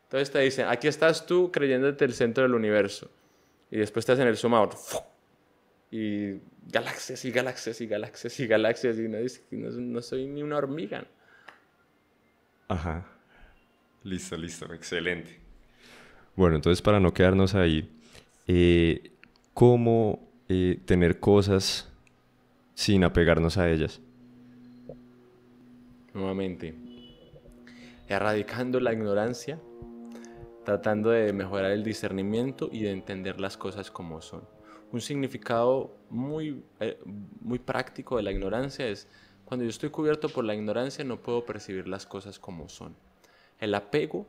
Entonces te dicen, aquí estás tú creyéndote el centro del universo. Y después te hacen el zoom out. Y galaxias y galaxias y galaxias y galaxias. Y uno dice, no soy ni una hormiga. Ajá. Listo, listo, excelente. Bueno, entonces para no quedarnos ahí, ¿cómo tener cosas sin apegarnos a ellas? Nuevamente, erradicando la ignorancia, tratando de mejorar el discernimiento y de entender las cosas como son. Un significado muy práctico de la ignorancia es, cuando yo estoy cubierto por la ignorancia no puedo percibir las cosas como son. El apego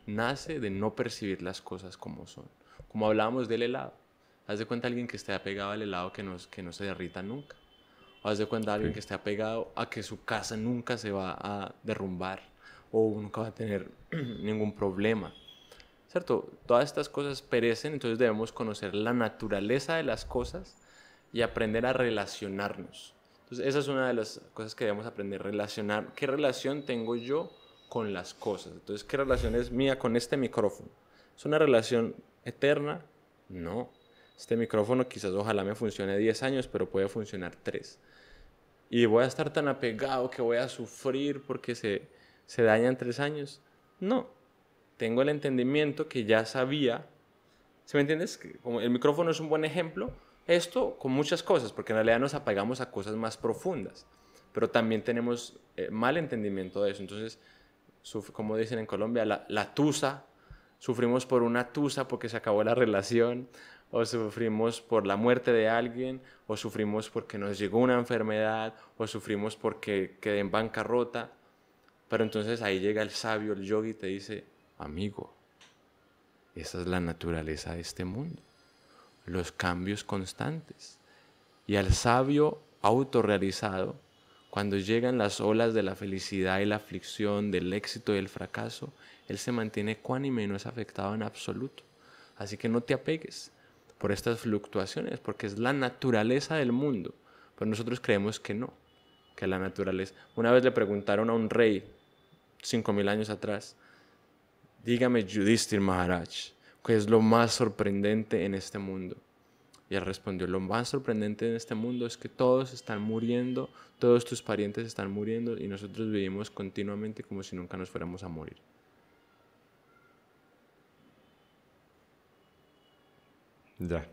nace de no percibir las cosas como son. Como hablábamos del helado. Haz de cuenta alguien que esté apegado al helado que no se derrita nunca. O haz de cuenta alguien Sí. que esté apegado a que su casa nunca se va a derrumbar o nunca va a tener ningún problema. ¿Cierto? Todas estas cosas perecen, entonces debemos conocer la naturaleza de las cosas y aprender a relacionarnos. Entonces esa es una de las cosas que debemos aprender, relacionar. ¿Qué relación tengo yo con las cosas? Entonces, ¿qué relación es mía con este micrófono? ¿Es una relación eterna? No. Este micrófono quizás ojalá me funcione 10 años, pero puede funcionar 3. Y voy a estar tan apegado que voy a sufrir porque se daña en 3 años. No. Tengo el entendimiento que ya sabía. ¿Sí me entiendes? Como el micrófono es un buen ejemplo. Esto con muchas cosas, porque en realidad nos apegamos a cosas más profundas. Pero también tenemos mal entendimiento de eso. Entonces, como dicen en Colombia, la tusa. Sufrimos por una tusa porque se acabó la relación, o sufrimos por la muerte de alguien, o sufrimos porque nos llegó una enfermedad, o sufrimos porque quedé en bancarrota. Pero entonces ahí llega el sabio, el yogi, y te dice, amigo, esa es la naturaleza de este mundo, los cambios constantes. Y al sabio autorrealizado, cuando llegan las olas de la felicidad y la aflicción, del éxito y el fracaso, él se mantiene ecuánime y no es afectado en absoluto. Así que no te apegues por estas fluctuaciones, porque es la naturaleza del mundo. Pero nosotros creemos que no, que la naturaleza... Una vez le preguntaron a un rey, 5000 años atrás, dígame Yudhishthir Maharaj, ¿qué es lo más sorprendente en este mundo? Y él respondió, lo más sorprendente en este mundo es que todos están muriendo, todos tus parientes están muriendo y nosotros vivimos continuamente como si nunca nos fuéramos a morir. Ya.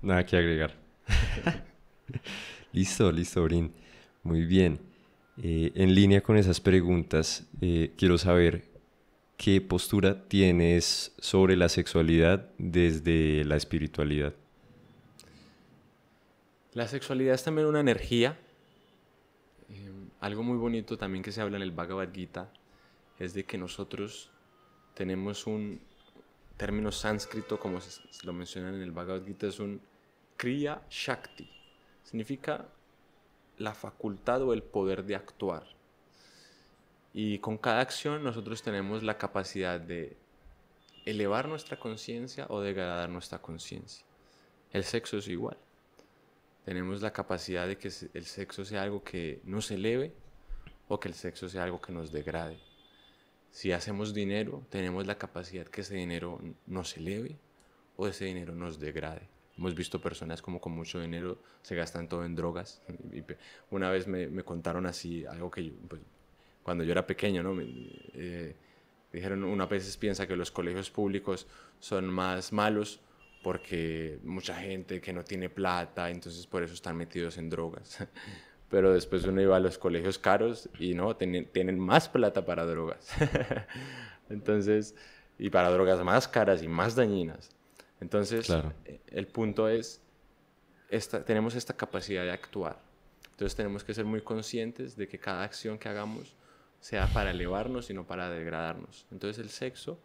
Nada que agregar. Listo, listo, Brin. Muy bien. En línea con esas preguntas, quiero saber qué postura tienes sobre la sexualidad desde la espiritualidad. La sexualidad es también una energía. Algo muy bonito también que se habla en el Bhagavad Gita es de que nosotros tenemos un término sánscrito, como se lo mencionan en el Bhagavad Gita, es un Kriya Shakti. Significa la facultad o el poder de actuar. Y con cada acción nosotros tenemos la capacidad de elevar nuestra conciencia o degradar nuestra conciencia. El sexo es igual. Tenemos la capacidad de que el sexo sea algo que nos eleve o que el sexo sea algo que nos degrade. Si hacemos dinero, tenemos la capacidad que ese dinero nos eleve o ese dinero nos degrade. Hemos visto personas como con mucho dinero se gastan todo en drogas. Una vez me contaron así algo que yo, pues, cuando yo era pequeño, ¿no? Dijeron, una veces piensa que los colegios públicos son más malos porque mucha gente que no tiene plata, entonces por eso están metidos en drogas. Pero después uno iba a los colegios caros y no, tienen más plata para drogas. Entonces, y para drogas más caras y más dañinas. Entonces, Claro. el punto es, tenemos esta capacidad de actuar. Entonces tenemos que ser muy conscientes de que cada acción que hagamos sea para elevarnos y no para degradarnos. Entonces el sexo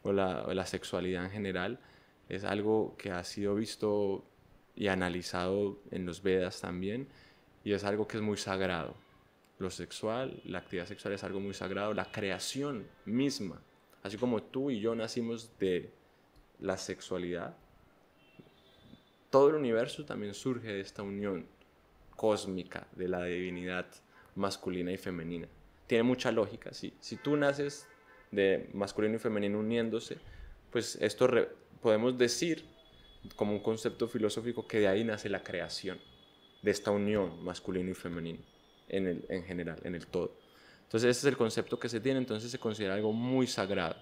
o la sexualidad en general es algo que ha sido visto y analizado en los Vedas también, y es algo que es muy sagrado. Lo sexual, la actividad sexual es algo muy sagrado, la creación misma, así como tú y yo nacimos de la sexualidad, todo el universo también surge de esta unión cósmica de la divinidad masculina y femenina. Tiene mucha lógica, sí. Si tú naces de masculino y femenino uniéndose, pues esto podemos decir como un concepto filosófico que de ahí nace la creación, de esta unión masculino y femenino en general, en el todo. Entonces ese es el concepto que se tiene, entonces se considera algo muy sagrado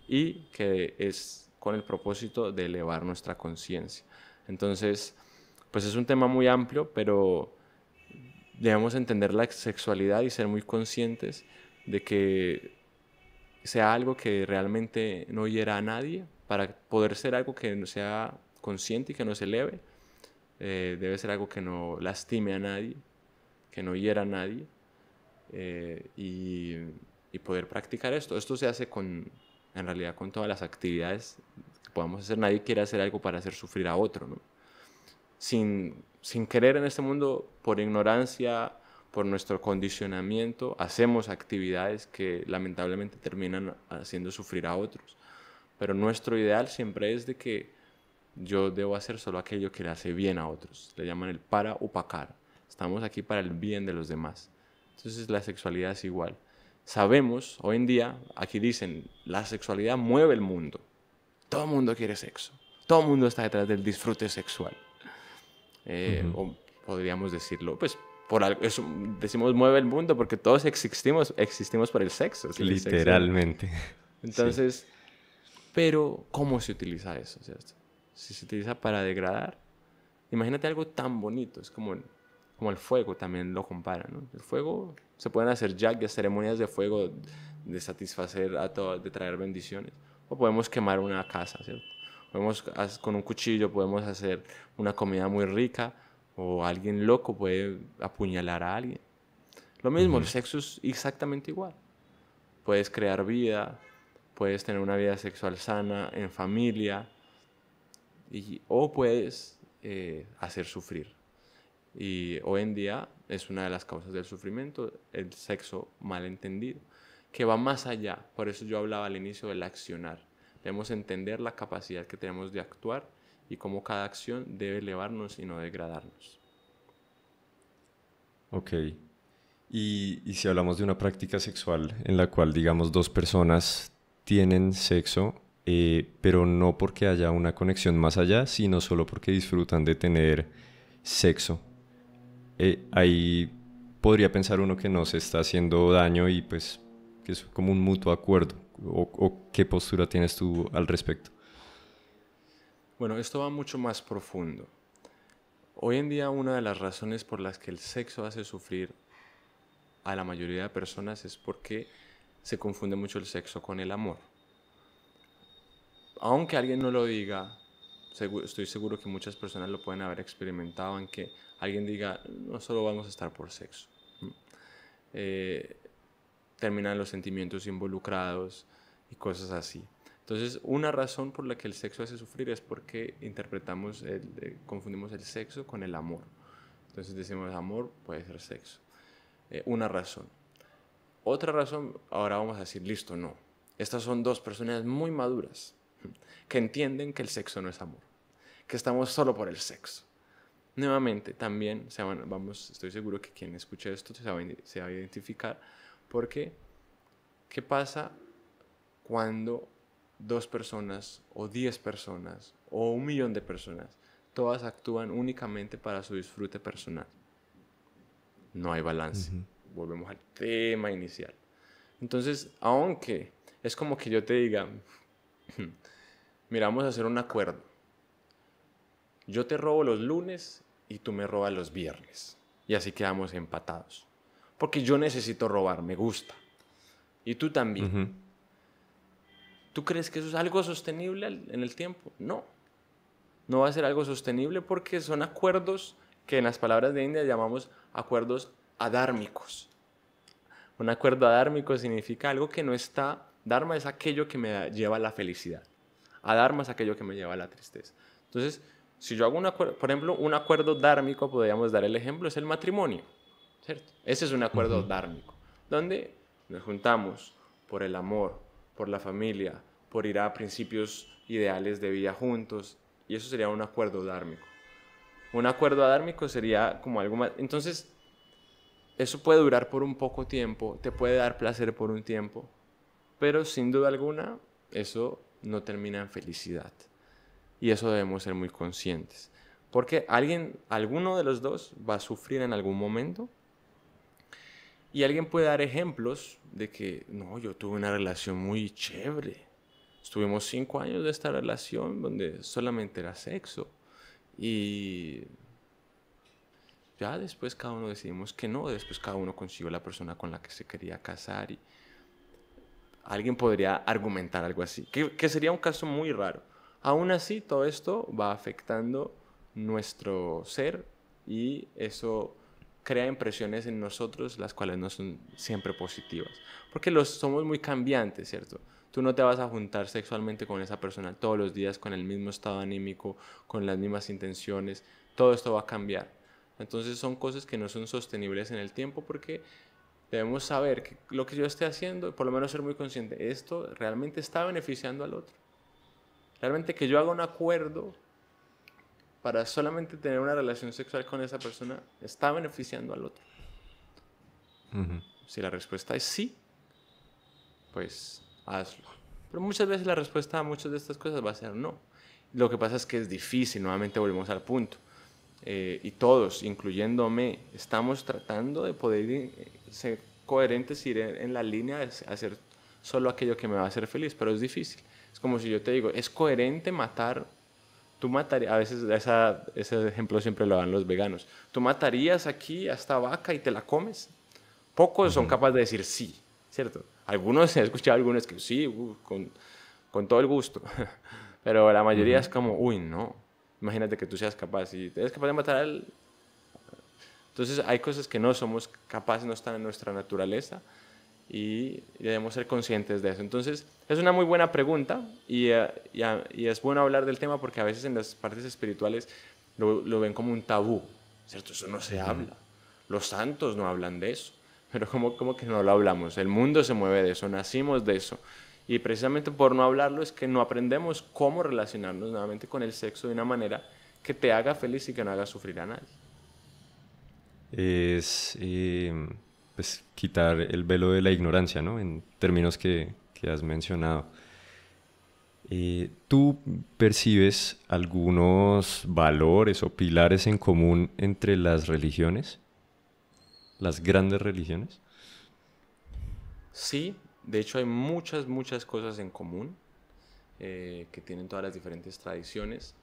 y que es con el propósito de elevar nuestra conciencia. Entonces, pues es un tema muy amplio, pero debemos entender la sexualidad y ser muy conscientes de que sea algo que realmente no hiera a nadie. Para poder ser algo que sea consciente y que nos eleve, debe ser algo que no lastime a nadie, que no hiera a nadie, y poder practicar esto. Esto se hace en realidad con todas las actividades que podamos hacer. Nadie quiere hacer algo para hacer sufrir a otro, ¿no? Sin querer en este mundo, por ignorancia, por nuestro condicionamiento, hacemos actividades que lamentablemente terminan haciendo sufrir a otros. Pero nuestro ideal siempre es de que yo debo hacer solo aquello que le hace bien a otros. Le llaman el para upakara. Estamos aquí para el bien de los demás. Entonces la sexualidad es igual. Sabemos, hoy en día, aquí dicen, la sexualidad mueve el mundo. Todo el mundo quiere sexo. Todo el mundo está detrás del disfrute sexual. O podríamos decirlo, pues, por algo, eso, decimos mueve el mundo porque todos existimos por el sexo. Literalmente. El sexo. Entonces, sí. Pero, ¿cómo se utiliza eso? ¿Cierto? Si se utiliza para degradar, imagínate algo tan bonito, es como el fuego, también lo comparan, ¿no? El fuego, se pueden hacer yagnas, ceremonias de fuego, de satisfacer a todos, de traer bendiciones. O podemos quemar una casa, ¿cierto? Con un cuchillo podemos hacer una comida muy rica, o alguien loco puede apuñalar a alguien. Lo mismo, el sexo es exactamente igual. Puedes crear vida, puedes tener una vida sexual sana en familia, o puedes hacer sufrir. Y hoy en día es una de las causas del sufrimiento, el sexo mal entendido, que va más allá. Por eso yo hablaba al inicio del accionar. Debemos entender la capacidad que tenemos de actuar y cómo cada acción debe elevarnos y no degradarnos. Ok. Y si hablamos de una práctica sexual en la cual, digamos, dos personas tienen sexo, pero no porque haya una conexión más allá, sino solo porque disfrutan de tener sexo, ahí podría pensar uno que no se está haciendo daño y pues que es como un mutuo acuerdo. ¿O qué postura tienes tú al respecto? Bueno, esto va mucho más profundo. Hoy en día una de las razones por las que el sexo hace sufrir a la mayoría de personas es porque se confunde mucho el sexo con el amor. Aunque alguien no lo diga, estoy seguro que muchas personas lo pueden haber experimentado, en que alguien diga, no solo vamos a estar por sexo. Terminan los sentimientos involucrados y cosas así. Entonces, una razón por la que el sexo hace sufrir es porque confundimos el sexo con el amor. Entonces decimos, amor puede ser sexo. Una razón. Otra razón, ahora vamos a decir, listo, no. Estas son dos personas muy maduras que entienden que el sexo no es amor, que estamos solo por el sexo. Nuevamente, también estoy seguro que quien escuche esto se va a identificar, porque ¿qué pasa cuando 2 personas o 10 personas o 1.000.000 de personas todas actúan únicamente para su disfrute personal? No hay balance. Volvemos al tema inicial. Entonces, aunque es como que yo te diga, mira, vamos a hacer un acuerdo. Yo te robo los lunes y tú me robas los viernes. Y así quedamos empatados. Porque yo necesito robar, me gusta. Y tú también. ¿Tú crees que eso es algo sostenible en el tiempo? No. No va a ser algo sostenible porque son acuerdos que en las palabras de India llamamos acuerdos adármicos. Un acuerdo adármico significa algo que no está... Dharma es aquello que me lleva a la felicidad. Adharma es aquello que me lleva a la tristeza. Entonces, si yo hago un acuerdo, por ejemplo, un acuerdo dármico, podríamos dar el ejemplo, es el matrimonio, ¿cierto? Ese es un acuerdo dármico, donde nos juntamos por el amor, por la familia, por ir a principios ideales de vida juntos, y eso sería un acuerdo dármico. Un acuerdo adármico sería como algo más. Entonces, eso puede durar por un poco tiempo, te puede dar placer por un tiempo, pero sin duda alguna, eso no termina en felicidad. Y eso debemos ser muy conscientes. Porque alguno de los dos va a sufrir en algún momento. Y alguien puede dar ejemplos de que, no, yo tuve una relación muy chévere. Estuvimos 5 años de esta relación donde solamente era sexo. Y ya después cada uno decidimos que no. Después cada uno consiguió la persona con la que se quería casar. Y alguien podría argumentar algo así, que sería un caso muy raro. Aún así, todo esto va afectando nuestro ser y eso crea impresiones en nosotros las cuales no son siempre positivas. Porque somos muy cambiantes, ¿cierto? Tú no te vas a juntar sexualmente con esa persona todos los días con el mismo estado anímico, con las mismas intenciones. Todo esto va a cambiar. Entonces son cosas que no son sostenibles en el tiempo porque debemos saber que lo que yo esté haciendo, por lo menos ser muy consciente, esto realmente está beneficiando al otro. Realmente que yo haga un acuerdo para solamente tener una relación sexual con esa persona, está beneficiando al otro. Si la respuesta es sí, pues hazlo. Pero muchas veces la respuesta a muchas de estas cosas va a ser no. Lo que pasa es que es difícil, nuevamente volvemos al punto. Y todos, incluyéndome, estamos tratando de poder ser coherentes y ir en la línea de hacer solo aquello que me va a hacer feliz, pero es difícil. Es como si yo te digo, es coherente matar, tú matarías, a veces ese ejemplo siempre lo dan los veganos, tú matarías aquí a esta vaca y te la comes. Pocos son capaces de decir sí, ¿cierto? Algunos, he escuchado algunos que sí, con todo el gusto, pero la mayoría es como, uy, no. Imagínate que tú seas capaz y eres capaz de matar al... Entonces hay cosas que no somos capaces, no están en nuestra naturaleza y debemos ser conscientes de eso. Entonces es una muy buena pregunta y es bueno hablar del tema porque a veces en las partes espirituales lo ven como un tabú, ¿cierto? Eso no se habla. Los santos no hablan de eso, pero ¿cómo que no lo hablamos? El mundo se mueve de eso, nacimos de eso. Y precisamente por no hablarlo es que no aprendemos cómo relacionarnos nuevamente con el sexo de una manera que te haga feliz y que no haga sufrir a nadie. Es pues, quitar el velo de la ignorancia, ¿no? En términos que has mencionado. ¿Tú percibes algunos valores o pilares en común entre las religiones? ¿Las grandes religiones? Sí, de hecho hay muchas cosas en común que tienen todas las diferentes tradiciones.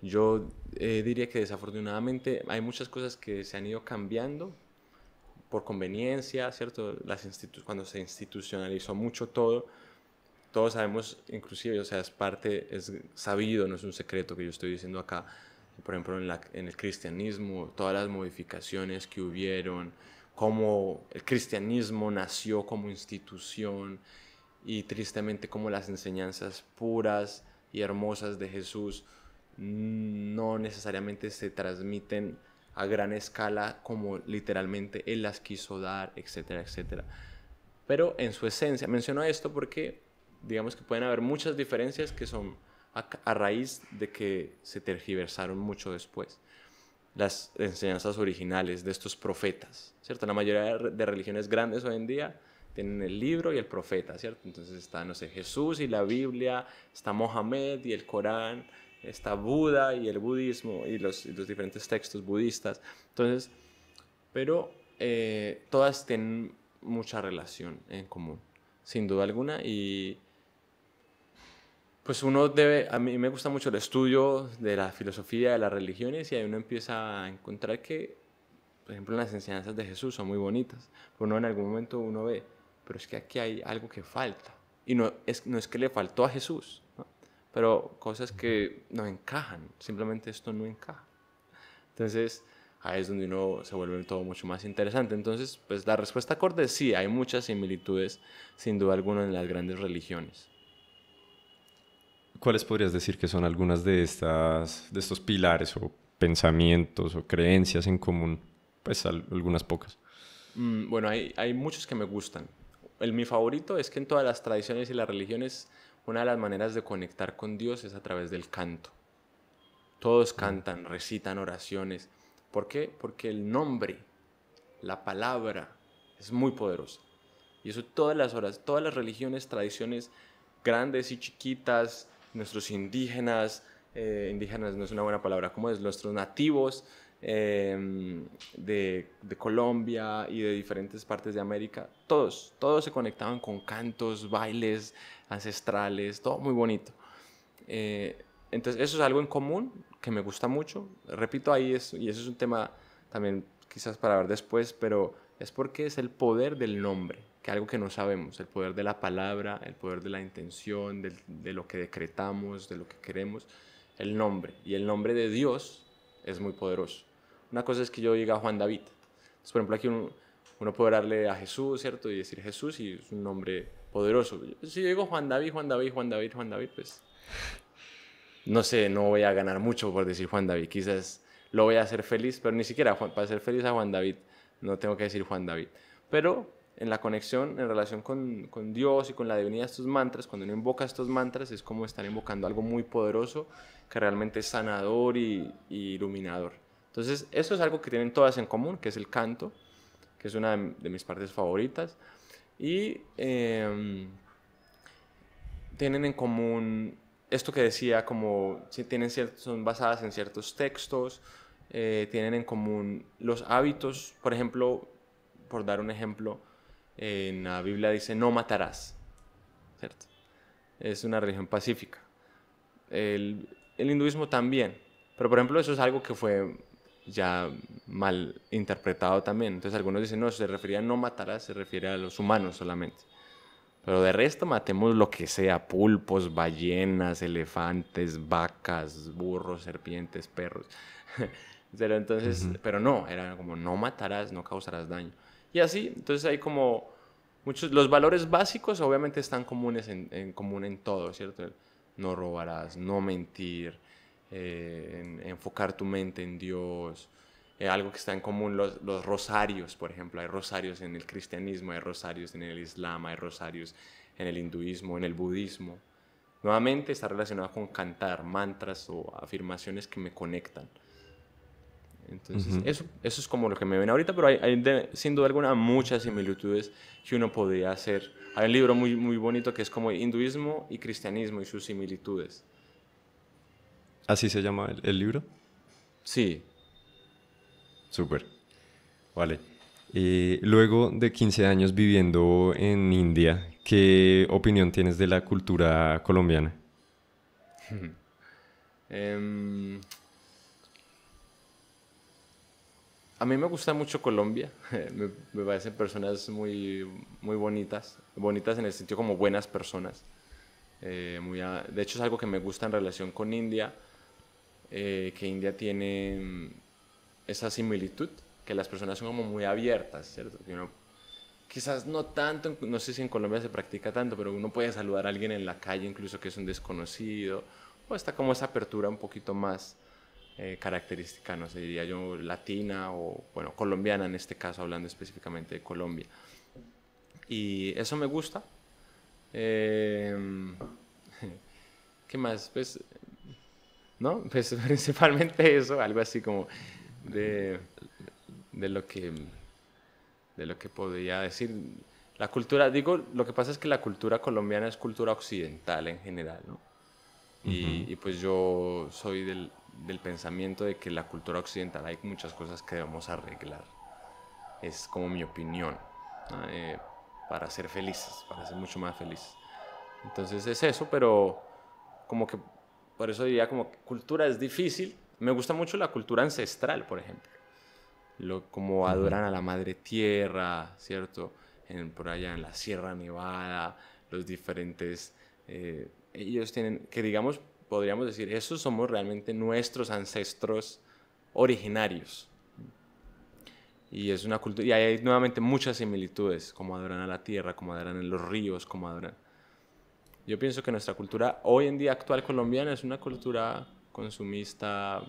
Yo diría que desafortunadamente hay muchas cosas que se han ido cambiando por conveniencia, ¿cierto? Cuando se institucionalizó mucho todo, todos sabemos, inclusive, o sea, es sabido, no es un secreto que yo estoy diciendo acá, por ejemplo, en el cristianismo, todas las modificaciones que hubieron, cómo el cristianismo nació como institución y tristemente cómo las enseñanzas puras y hermosas de Jesús no necesariamente se transmiten a gran escala como literalmente Él las quiso dar, etcétera, etcétera. Pero en su esencia, menciono esto porque digamos que pueden haber muchas diferencias que son a raíz de que se tergiversaron mucho después las enseñanzas originales de estos profetas, ¿cierto? La mayoría de religiones grandes hoy en día tienen el libro y el profeta, ¿cierto? Entonces está, no sé, Jesús y la Biblia, está Mohammed y el Corán, está Buda y el budismo y los diferentes textos budistas. Entonces, pero todas tienen mucha relación en común, sin duda alguna, y pues a mí me gusta mucho el estudio de la filosofía de las religiones y ahí uno empieza a encontrar que, por ejemplo, las enseñanzas de Jesús son muy bonitas, pero uno en algún momento uno ve, pero es que aquí hay algo que falta, y no es que le faltó a Jesús, ¿no? Pero cosas que no encajan, simplemente esto no encaja. Entonces, ahí es donde uno se vuelve todo mucho más interesante. Entonces, pues la respuesta corta es sí, hay muchas similitudes, sin duda alguna, en las grandes religiones. ¿Cuáles podrías decir que son algunas de estos pilares o pensamientos o creencias en común? Pues algunas pocas. Bueno, hay muchos que me gustan. Mi favorito es que en todas las tradiciones y las religiones, una de las maneras de conectar con Dios es a través del canto. Todos cantan, recitan oraciones. ¿Por qué? Porque el nombre, la palabra, es muy poderosa. Y eso todas las horas, todas las religiones, tradiciones grandes y chiquitas, nuestros indígenas, indígenas no es una buena palabra, ¿cómo es? Nuestros nativos de Colombia y de diferentes partes de América, todos se conectaban con cantos, bailes ancestrales, todo muy bonito. Entonces eso es algo en común que me gusta mucho. Repito, y eso es un tema también quizás para ver después, pero es porque es el poder del nombre, que algo que no sabemos, el poder de la palabra, el poder de la intención, de lo que decretamos, de lo que queremos, el nombre. Y el nombre de Dios es muy poderoso. Una cosa es que yo diga Juan David. Entonces, por ejemplo, aquí uno puede orarle a Jesús, ¿cierto? Y decir Jesús y es un nombre poderoso. Si yo digo Juan David, Juan David, Juan David, Juan David, pues no sé, no voy a ganar mucho por decir Juan David. Quizás lo voy a hacer feliz, pero ni siquiera para hacer feliz a Juan David no tengo que decir Juan David. Pero en la conexión, en relación con Dios y con la divinidad de estos mantras, cuando uno invoca estos mantras es como estar invocando algo muy poderoso que realmente es sanador y iluminador. Entonces eso es algo que tienen todas en común, que es el canto, que es una de mis partes favoritas. Y tienen en común esto que decía, como si son basadas en ciertos textos, tienen en común los hábitos, por ejemplo, por dar un ejemplo, en la Biblia dice no matarás, ¿cierto? Es una religión pacífica. El hinduismo también, pero por ejemplo eso es algo que fue ya mal interpretado también. Entonces algunos dicen, no, se refería a no matarás, se refiere a los humanos solamente. Pero de resto matemos lo que sea, pulpos, ballenas, elefantes, vacas, burros, serpientes, perros. Pero entonces, Ujú. pero no, era como no matarás, no causarás daño. Y así, entonces hay como muchos, los valores básicos obviamente están comunes en común en todo, ¿cierto? No robarás, no mentir, enfocar tu mente en Dios. Algo que está en común, los rosarios, por ejemplo. Hay rosarios en el cristianismo, hay rosarios en el islam, hay rosarios en el hinduismo, en el budismo. Nuevamente está relacionado con cantar, mantras o afirmaciones que me conectan. Entonces, Ujú. eso es como lo que me ven ahorita, pero sin duda alguna muchas similitudes que uno podría hacer. Hay un libro muy bonito que es como hinduismo y cristianismo y sus similitudes. ¿Así se llama el libro? Sí. Súper. Vale. Luego de 15 años viviendo en India, ¿qué opinión tienes de la cultura colombiana? Em, a mí me gusta mucho Colombia. Me parecen personas muy bonitas. Bonitas en el sentido como buenas personas. De hecho, es algo que me gusta en relación con India, que India tiene esa similitud, que las personas son como muy abiertas, ¿cierto? Que uno, quizás no tanto, no sé si en Colombia se practica tanto, pero uno puede saludar a alguien en la calle, incluso que es un desconocido, o está como esa apertura un poquito más característica, no sé, diría yo, latina o, bueno, colombiana en este caso, hablando específicamente de Colombia. Y eso me gusta. Eh, ¿Qué más? Pues, ¿no? Pues principalmente eso, algo así como de, de lo que de lo que podría decir. La cultura, digo, lo que pasa es que la cultura colombiana es cultura occidental en general, ¿no? Ujú. Y pues yo soy del pensamiento de que la cultura occidental hay muchas cosas que debemos arreglar. Es como mi opinión, ¿no? Para ser felices, para ser mucho más felices. Entonces es eso, pero como que por eso diría como que cultura es difícil. Me gusta mucho la cultura ancestral, por ejemplo. Como Ujú. adoran a la madre tierra, ¿cierto? Por allá en la Sierra Nevada, los diferentes, ellos tienen, que digamos, podríamos decir, esos somos realmente nuestros ancestros originarios. Y es una cultura, y hay nuevamente muchas similitudes, como adoran a la tierra, como adoran en los ríos, como adoran. Yo pienso que nuestra cultura hoy en día actual colombiana es una cultura consumista,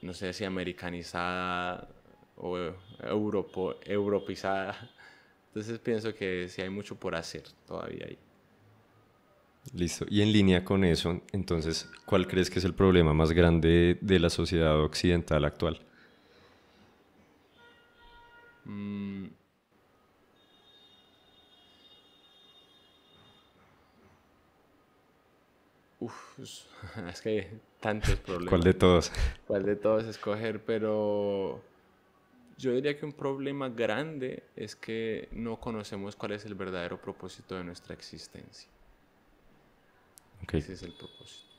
no sé si americanizada o europeizada. Entonces pienso que sí hay mucho por hacer todavía ahí. Listo. Y en línea con eso, entonces, ¿cuál crees que es el problema más grande de la sociedad occidental actual? Mm, es que hay tantos ¿Cuál problemas. de todos? ¿Cuál de todos escoger? Pero yo diría que un problema grande es que no conocemos cuál es el verdadero propósito de nuestra existencia. Ok. Ese es el propósito.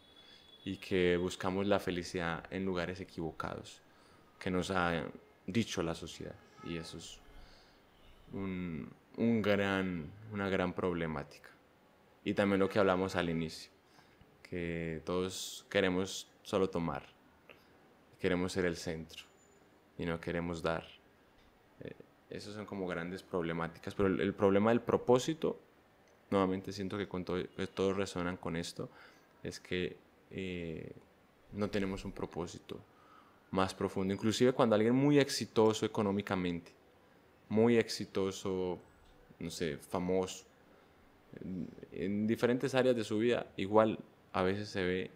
Y que buscamos la felicidad en lugares equivocados, que nos ha dicho la sociedad. Y eso es una gran problemática. Y también lo que hablamos al inicio, que todos queremos solo tomar, queremos ser el centro y no queremos dar. Esos son como grandes problemáticas, pero el problema del propósito, nuevamente siento que, que todos resonan con esto, es que no tenemos un propósito más profundo. Inclusive cuando alguien muy exitoso económicamente, muy exitoso, no sé, famoso, en diferentes áreas de su vida, igual a veces se ve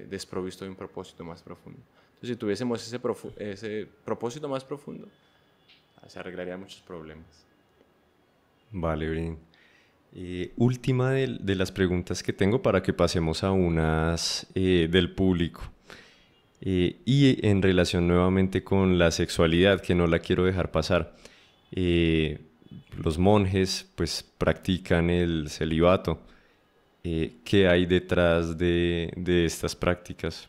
desprovisto de un propósito más profundo. Entonces, si tuviésemos ese propósito más profundo, se arreglarían muchos problemas. Vale, Brin. Última de las preguntas que tengo para que pasemos a unas del público. Y en relación nuevamente con la sexualidad, que no la quiero dejar pasar. Eh, los monjes pues practican el celibato. ¿Qué hay detrás de estas prácticas?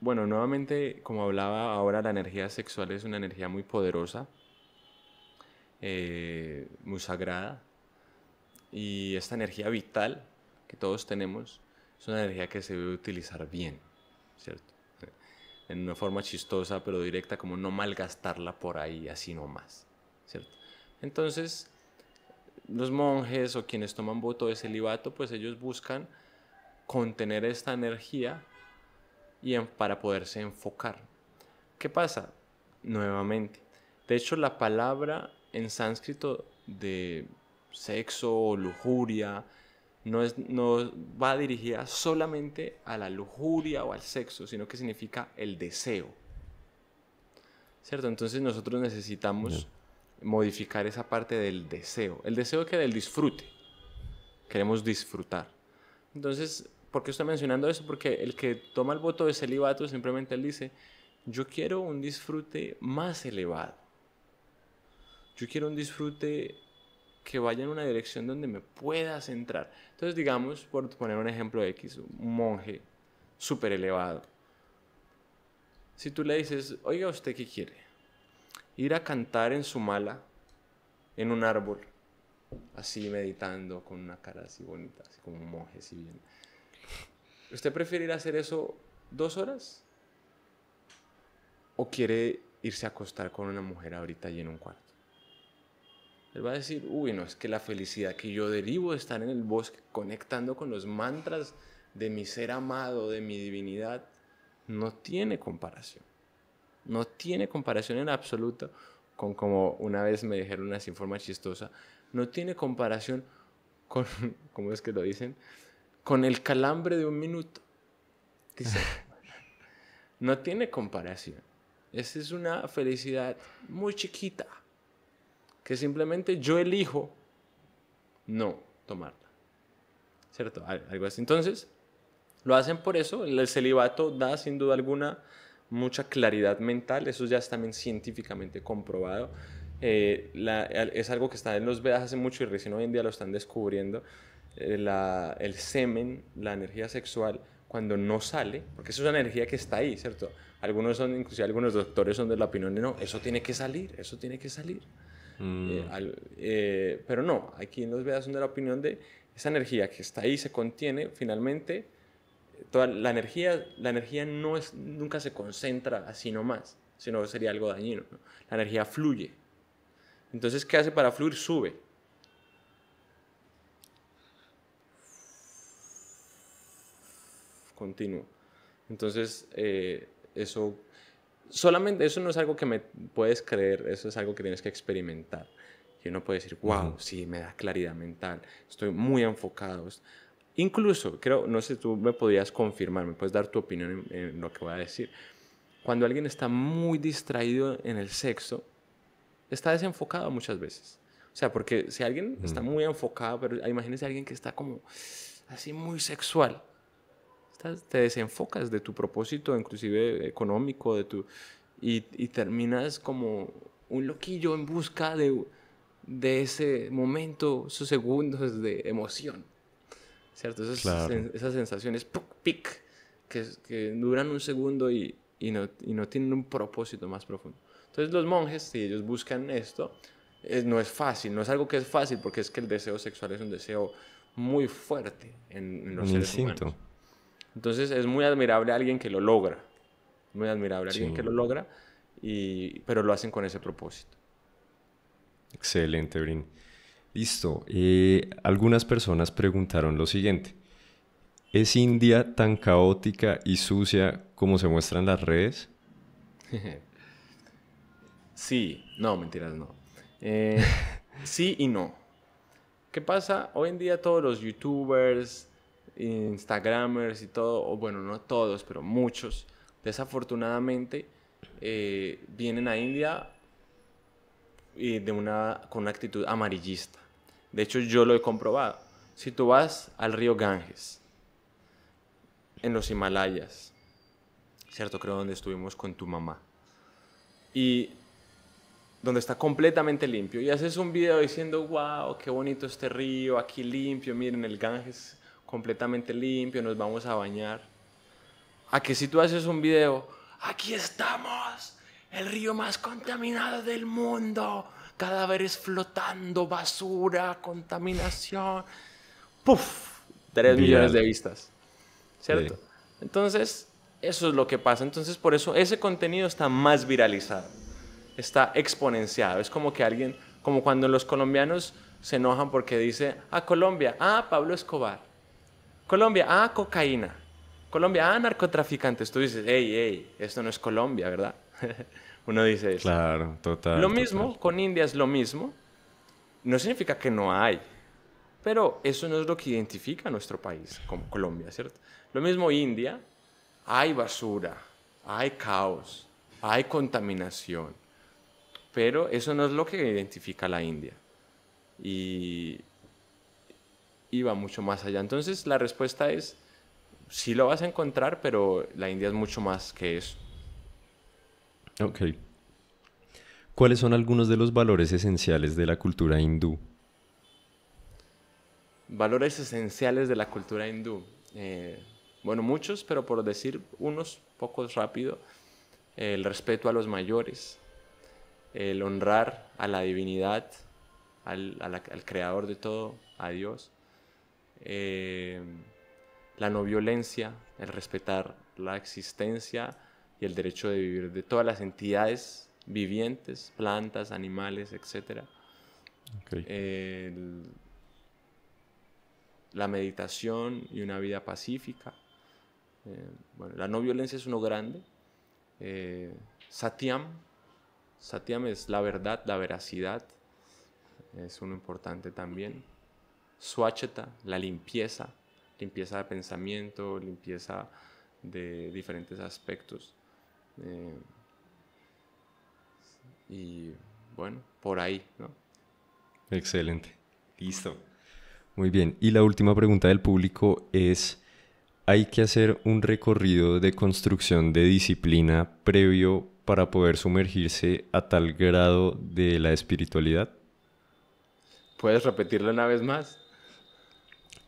Bueno, nuevamente, como hablaba ahora, la energía sexual es una energía muy poderosa, muy sagrada, y esta energía vital que todos tenemos es una energía que se debe utilizar bien, ¿cierto? En una forma chistosa pero directa, como no malgastarla por ahí así nomás, ¿cierto? Entonces, los monjes o quienes toman voto de celibato, pues ellos buscan contener esta energía para poderse enfocar. ¿Qué pasa? Nuevamente. De hecho, la palabra en sánscrito de sexo o lujuria no va dirigida solamente a la lujuria o al sexo, sino que significa el deseo. ¿Cierto? Entonces nosotros Bien. necesitamos modificar esa parte del deseo. El deseo que del disfrute. Queremos disfrutar. Entonces, ¿por qué estoy mencionando eso? Porque el que toma el voto de celibato simplemente él dice, yo quiero un disfrute más elevado. Yo quiero un disfrute que vaya en una dirección donde me pueda centrar. Entonces, digamos, por poner un ejemplo X, un monje súper elevado. Si tú le dices, oiga, ¿usted qué quiere? Ir a cantar en su mala, en un árbol, así meditando, con una cara así bonita, así como un monje, si bien. ¿Usted prefiere ir a hacer eso 2 horas? ¿O quiere irse a acostar con una mujer ahorita y en un cuarto? Él va a decir, uy, no, es que la felicidad que yo derivo de estar en el bosque conectando con los mantras de mi ser amado, de mi divinidad, no tiene comparación. No tiene comparación en absoluto con, como una vez me dijeron así en forma chistosa, no tiene comparación con, ¿cómo es que lo dicen? Con el calambre de un minuto. Dice, no tiene comparación. Esa es una felicidad muy chiquita que simplemente yo elijo no tomarla. ¿Cierto? Algo así. Entonces, lo hacen por eso. El celibato da sin duda alguna mucha claridad mental. Eso ya es también científicamente comprobado. Es algo que está en los Vedas hace mucho y recién hoy en día lo están descubriendo. El semen, la energía sexual, cuando no sale, porque eso es una energía que está ahí, ¿cierto? Inclusive algunos doctores son de la opinión de no, eso tiene que salir, eso tiene que salir. Mm, Pero no, aquí en los Vedas son de la opinión de esa energía que está ahí, se contiene, finalmente, toda la energía no es, nunca se concentra así nomás, sino sería algo dañino, ¿no? La energía fluye. Entonces, ¿qué hace para fluir? Sube. Continuo. Entonces, eso no es algo que me puedes creer, eso es algo que tienes que experimentar. Y uno puede decir, Ujú. wow, sí, me da claridad mental, estoy muy enfocado. Incluso, creo, no sé, tú me podrías confirmar, me puedes dar tu opinión en lo que voy a decir. Cuando alguien está muy distraído en el sexo, está desenfocado muchas veces. O sea, porque si alguien está Mm. muy enfocado, pero imagínese a alguien que está como así muy sexual, te desenfocas de tu propósito, inclusive económico, y terminas como un loquillo en busca de ese momento, esos segundos de emoción, ¿cierto? Claro. Esas sensaciones, ¡puc! Pic, que duran un segundo y no tienen un propósito más profundo. Entonces los monjes, si ellos buscan esto, no es fácil, no es algo que es fácil, porque es que el deseo sexual es un deseo muy fuerte en los Un seres instinto. humanos. Entonces es muy admirable alguien que lo logra, muy admirable alguien que Sí. lo logra, pero lo hacen con ese propósito. Excelente, Brin. Listo. Algunas personas preguntaron lo siguiente. ¿Es India tan caótica y sucia como se muestra en las redes? Sí, no, mentiras, no. Eh, sí y no. ¿Qué pasa? Hoy en día todos los youtubers, instagramers y todo, o bueno, no todos, pero muchos, desafortunadamente, vienen a India con una actitud amarillista. De hecho, yo lo he comprobado. Si tú vas al río Ganges, en los Himalayas, ¿cierto? Creo donde estuvimos con tu mamá, y donde está completamente limpio, y haces un video diciendo, wow, qué bonito este río, aquí limpio, miren el Ganges completamente limpio, nos vamos a bañar. A que si tú haces un video, aquí estamos, el río más contaminado del mundo, cadáveres flotando, basura, contaminación, ¡puf! 3 millones Viral. de vistas, Sí. ¿cierto? Entonces, eso es lo que pasa. Entonces, por eso ese contenido está más viralizado, está exponenciado. Es como que alguien, como cuando los colombianos se enojan porque dice, ah, Colombia, ah, Pablo Escobar. Colombia, ah, cocaína. Colombia, ah, narcotraficantes. Tú dices, hey, hey, esto no es Colombia, ¿verdad? Uno dice eso. Claro, Lo total, total. mismo, con India es lo mismo. No significa que no hay, pero eso no es lo que identifica a nuestro país como Colombia, ¿cierto? Lo mismo India, hay basura, hay caos, hay contaminación, pero eso no es lo que identifica a la India. Y, y va mucho más allá. Entonces la respuesta es, sí lo vas a encontrar, pero la India es mucho más que eso. Ok. ¿Cuáles son algunos de los valores esenciales de la cultura hindú? Valores esenciales de la cultura hindú. Eh, bueno, muchos, pero por decir unos pocos rápido. El respeto a los mayores, el honrar a la divinidad, al creador de todo, a Dios. Eh, la no violencia, el respetar la existencia y el derecho de vivir de todas las entidades vivientes, plantas, animales, etc. Ok. El- la meditación y una vida pacífica. Bueno, la no violencia es uno grande. Eh, Satyam, Satyam es la verdad, la veracidad, es uno importante también. Swacheta, la limpieza, limpieza de pensamiento, limpieza de diferentes aspectos. Eh, y bueno, por ahí, ¿no? Excelente. Listo. Muy bien. Y la última pregunta del público es, ¿hay que hacer un recorrido de construcción de disciplina previo para poder sumergirse a tal grado de la espiritualidad? ¿Puedes repetirlo una vez más?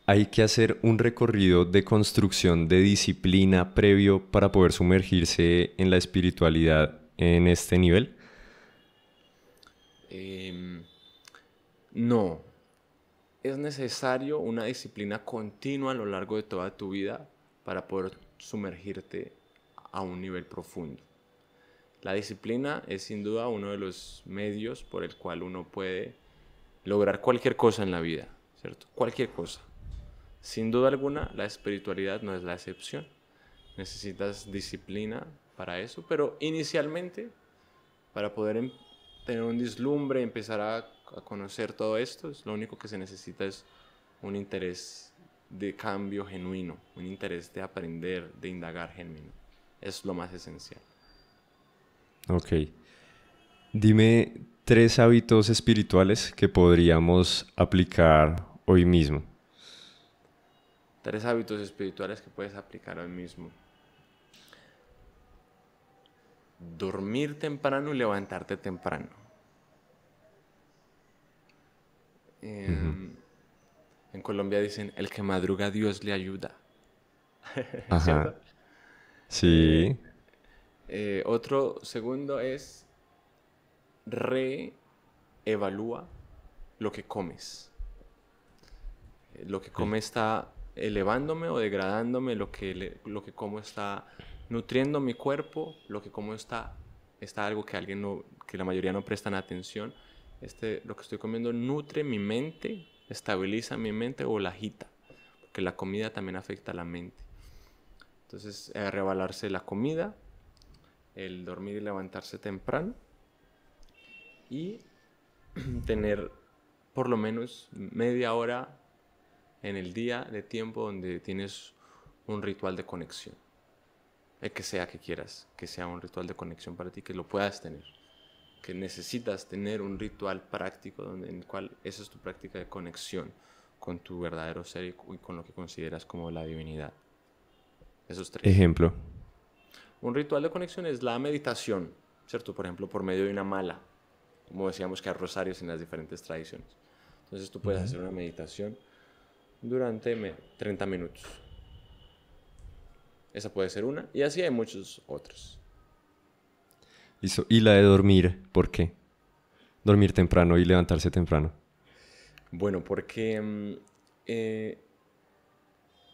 ¿Hay que hacer un recorrido de construcción de disciplina previo para poder sumergirse en la espiritualidad en este nivel? Eh, no, es necesario una disciplina continua a lo largo de toda tu vida para poder sumergirte a un nivel profundo. La disciplina es sin duda uno de los medios por el cual uno puede lograr cualquier cosa en la vida, ¿cierto? Cualquier cosa. Sin duda alguna, la espiritualidad no es la excepción. Necesitas disciplina para eso, pero inicialmente, para poder tener un vislumbre, empezar a conocer todo esto, lo único que se necesita es un interés de cambio genuino, un interés de aprender, de indagar genuino. Es lo más esencial. Ok. Dime 3 hábitos espirituales que podríamos aplicar hoy mismo. 3 hábitos espirituales que puedes aplicar hoy mismo. Dormir temprano y levantarte temprano. Ujú. En Colombia dicen, el que madruga Dios le ayuda. ¿Cierto? Ajá. Eh, Sí. Otro segundo es reevalúa lo que comes. Lo que Ok. come está elevándome o degradándome, lo que como está nutriendo mi cuerpo, lo que como está algo que que la mayoría no prestan atención. Lo que estoy comiendo nutre mi mente, estabiliza mi mente o la agita, porque la comida también afecta a la mente. Entonces, revalarse la comida, el dormir y levantarse temprano y tener por lo menos media hora en el día de tiempo donde tienes un ritual de conexión. El que sea que quieras, que sea un ritual de conexión para ti, que lo puedas tener. Que necesitas tener un ritual práctico en el cual esa es tu práctica de conexión con tu verdadero ser y con lo que consideras como la divinidad. Esos 3. Ejemplo. Un ritual de conexión es la meditación, ¿cierto? Por ejemplo, por medio de una mala, como decíamos que hay rosarios en las diferentes tradiciones. Entonces tú puedes hacer una meditación durante 30 minutos. Esa puede ser una, y así hay muchos otros. Listo. Y la de dormir, ¿por qué? Dormir temprano y levantarse temprano. Bueno, porque eh,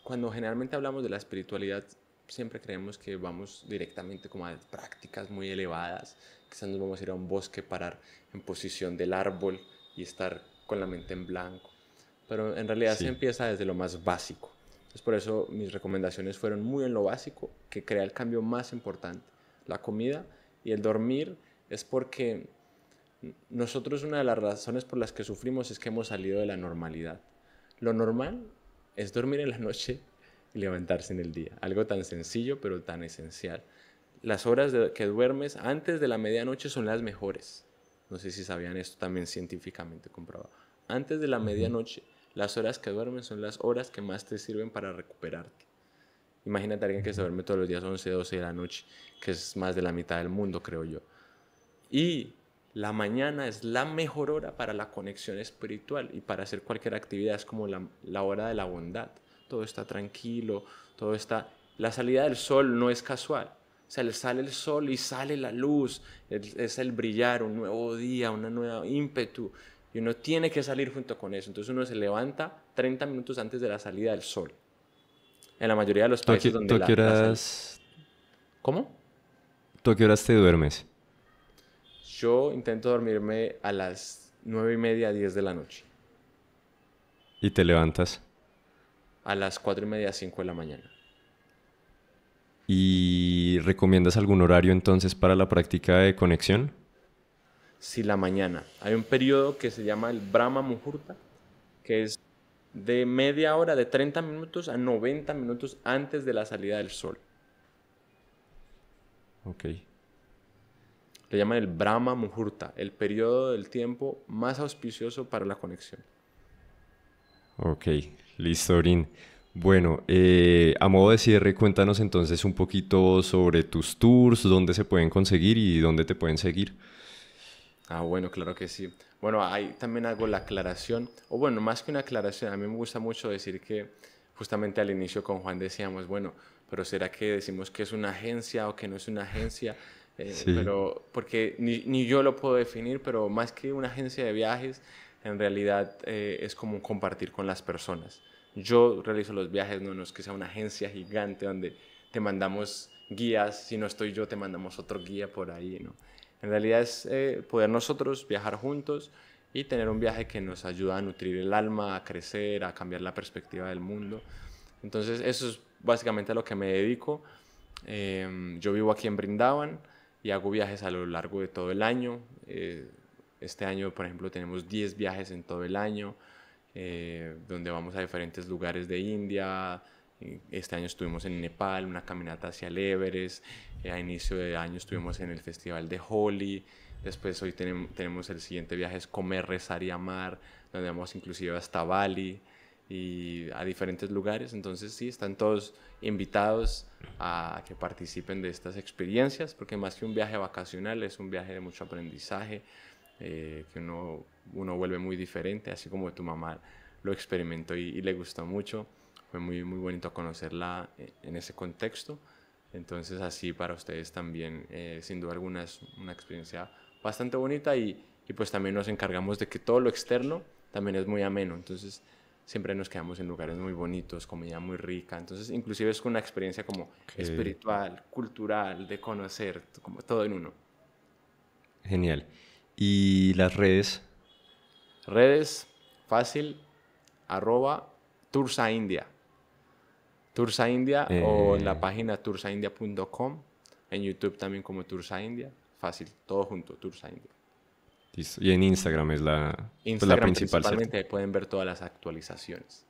cuando generalmente hablamos de la espiritualidad, siempre creemos que vamos directamente como a prácticas muy elevadas. Quizás nos vamos a ir a un bosque, parar en posición del árbol y estar con la mente en blanco. Pero en realidad se Sí. empieza desde lo más básico. Entonces por eso mis recomendaciones fueron muy en lo básico, que crea el cambio más importante. La comida y el dormir es porque nosotros una de las razones por las que sufrimos es que hemos salido de la normalidad. Lo normal es dormir en la noche y levantarse en el día. Algo tan sencillo pero tan esencial. Las horas que duermes antes de la medianoche son las mejores. No sé si sabían esto también científicamente comprobado. Antes de la medianoche, las horas que duermes son las horas que más te sirven para recuperarte. Imagínate a alguien que se duerme todos los días 11, 12 de la noche, que es más de la mitad del mundo, creo yo. Y la mañana es la mejor hora para la conexión espiritual y para hacer cualquier actividad. Es como la hora de la bondad. Todo está tranquilo, todo está... La salida del sol no es casual. O sea, sale el sol y sale la luz. Es el brillar, un nuevo día, una nueva ímpetu. Y uno tiene que salir junto con eso. Entonces uno se levanta 30 minutos antes de la salida del sol. En la mayoría de los países donde ¿Tú a qué la sal... horas, ¿Cómo? tú a qué horas te duermes? Yo intento dormirme a las 9:30, 10 de la noche. Y te levantas. A las 4:30, 5 de la mañana. ¿Y recomiendas algún horario entonces para la práctica de conexión? Si la mañana. Hay un periodo que se llama el Brahma Muhurta, que es de media hora, de 30 minutos a 90 minutos antes de la salida del sol. Ok. Le llaman el Brahma Muhurta, el periodo del tiempo más auspicioso para la conexión. Ok, listo, Orin. Bueno, a modo de cierre, cuéntanos entonces un poquito sobre tus tours, dónde se pueden conseguir y dónde te pueden seguir. Ah, bueno, claro que sí. Bueno, ahí también hago la aclaración, o bueno, más que una aclaración, a mí me gusta mucho decir que justamente al inicio con Juan decíamos, bueno, pero ¿será que decimos que es una agencia o que no es una agencia? Sí, Pero porque ni yo lo puedo definir, pero más que una agencia de viajes, en realidad es como un compartir con las personas. Yo realizo los viajes, no es que sea una agencia gigante donde te mandamos guías, si no estoy yo te mandamos otro guía por ahí, ¿no? En realidad es poder nosotros viajar juntos y tener un viaje que nos ayuda a nutrir el alma, a crecer, a cambiar la perspectiva del mundo. Entonces eso es básicamente a lo que me dedico. Yo vivo aquí en Brindavan y hago viajes a lo largo de todo el año. este año, por ejemplo, tenemos 10 viajes en todo el año, donde vamos a diferentes lugares de India. Este año estuvimos en Nepal, una caminata hacia el Everest. A inicio de año estuvimos en el festival de Holi. Después hoy tenemos el siguiente viaje, es comer, rezar y amar, donde vamos inclusive hasta Bali y a diferentes lugares. Entonces sí, están todos invitados a que participen de estas experiencias, porque más que un viaje vacacional es un viaje de mucho aprendizaje, que uno vuelve muy diferente, así como tu mamá lo experimentó y le gustó mucho. Fue muy, muy bonito conocerla en ese contexto. Entonces así para ustedes también, sin duda alguna, es una experiencia bastante bonita y pues también nos encargamos de que todo lo externo también es muy ameno. Entonces siempre nos quedamos en lugares muy bonitos, comida muy rica. Entonces inclusive es una experiencia como espiritual, cultural, de conocer, como todo en uno. Genial. ¿Y las redes? Redes, fácil, @Toursaindia. Toursaindia o en la Eh, página toursaindia.com. En YouTube también como Toursaindia. Fácil, todo junto, Toursaindia. Listo. Y en Instagram es pues la Instagram principal, ¿cierto? principalmente, ahí pueden ver todas las actualizaciones.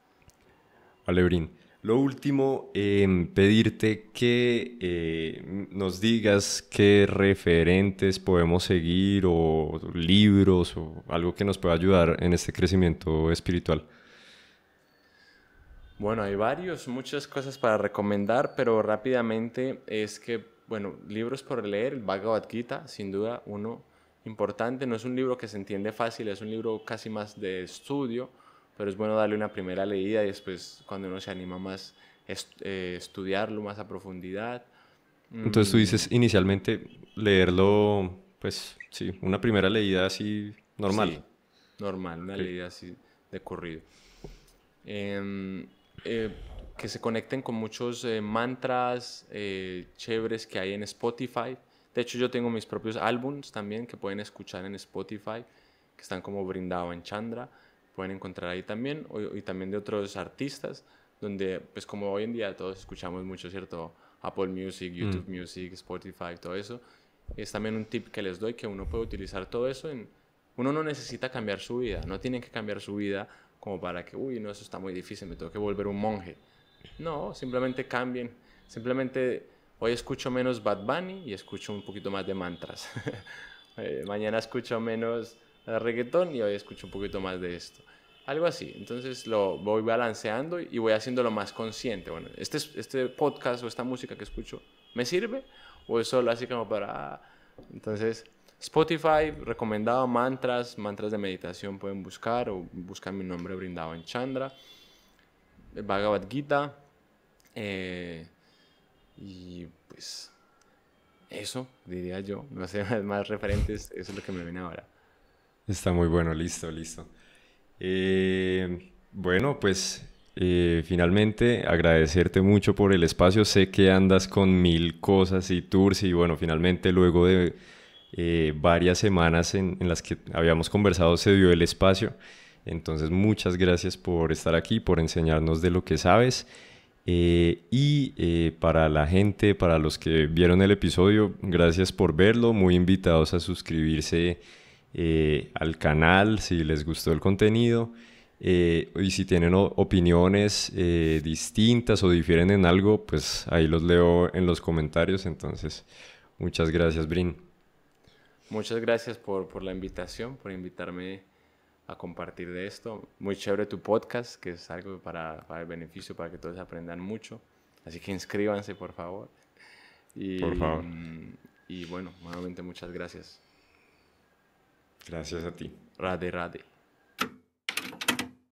Vale, Brin. Lo último, pedirte que nos digas qué referentes podemos seguir o libros o algo que nos pueda ayudar en este crecimiento espiritual. Bueno, hay muchas cosas para recomendar, pero rápidamente es que, bueno, libros por leer, el Bhagavad Gita, sin duda, uno importante. No es un libro que se entiende fácil, es un libro casi más de estudio, pero es bueno darle una primera leída y después, cuando uno se anima más, estudiarlo más a profundidad. Entonces tú Mm, dices inicialmente leerlo, pues sí, una primera leída así normal. sí, normal, una Ok. leída así de corrido. Em, eh, que se conecten con muchos mantras chéveres que hay en Spotify. De hecho, yo tengo mis propios álbums también que pueden escuchar en Spotify, que están como Brindavan Chandra. Pueden encontrar ahí también, y también de otros artistas, donde, pues como hoy en día todos escuchamos mucho, ¿cierto? Apple Music, Mm. YouTube Music, Spotify, todo eso. Es también un tip que les doy, que uno puede utilizar todo eso en... Uno no necesita cambiar su vida, no tienen que cambiar su vida como para que, uy, no, eso está muy difícil, me tengo que volver un monje. No, simplemente cambien. Simplemente hoy escucho menos Bad Bunny y escucho un poquito más de mantras. Mañana escucho menos reggaetón y hoy escucho un poquito más de esto. Algo así. Entonces lo voy balanceando y voy haciéndolo más consciente. Bueno, este podcast o esta música que escucho, ¿me sirve? ¿O es solo así como para... Entonces, Spotify, recomendado mantras de meditación pueden buscar o buscan mi nombre brindado en Chandra, el Bhagavad Gita, eh, y pues eso diría yo, no sé, más referentes, eso es lo que me viene ahora. Está muy bueno, listo, listo. Bueno, pues finalmente agradecerte mucho por el espacio. Sé que andas con mil cosas y tours y bueno, finalmente luego de varias semanas en las que habíamos conversado se dio el espacio. Entonces muchas gracias por estar aquí, por enseñarnos de lo que sabes. Para la gente, para los que vieron el episodio, gracias por verlo. Muy invitados a suscribirse al canal si les gustó el contenido. Y si tienen opiniones distintas o difieren en algo, pues ahí los leo en los comentarios. Entonces, muchas gracias, Brin. Muchas gracias por la invitación, por invitarme a compartir de esto. Muy chévere tu podcast, que es algo para el beneficio, para que todos aprendan mucho. Así que inscríbanse, por favor. Por Y, favor. y bueno, nuevamente muchas gracias. Gracias a ti. Rade, rade.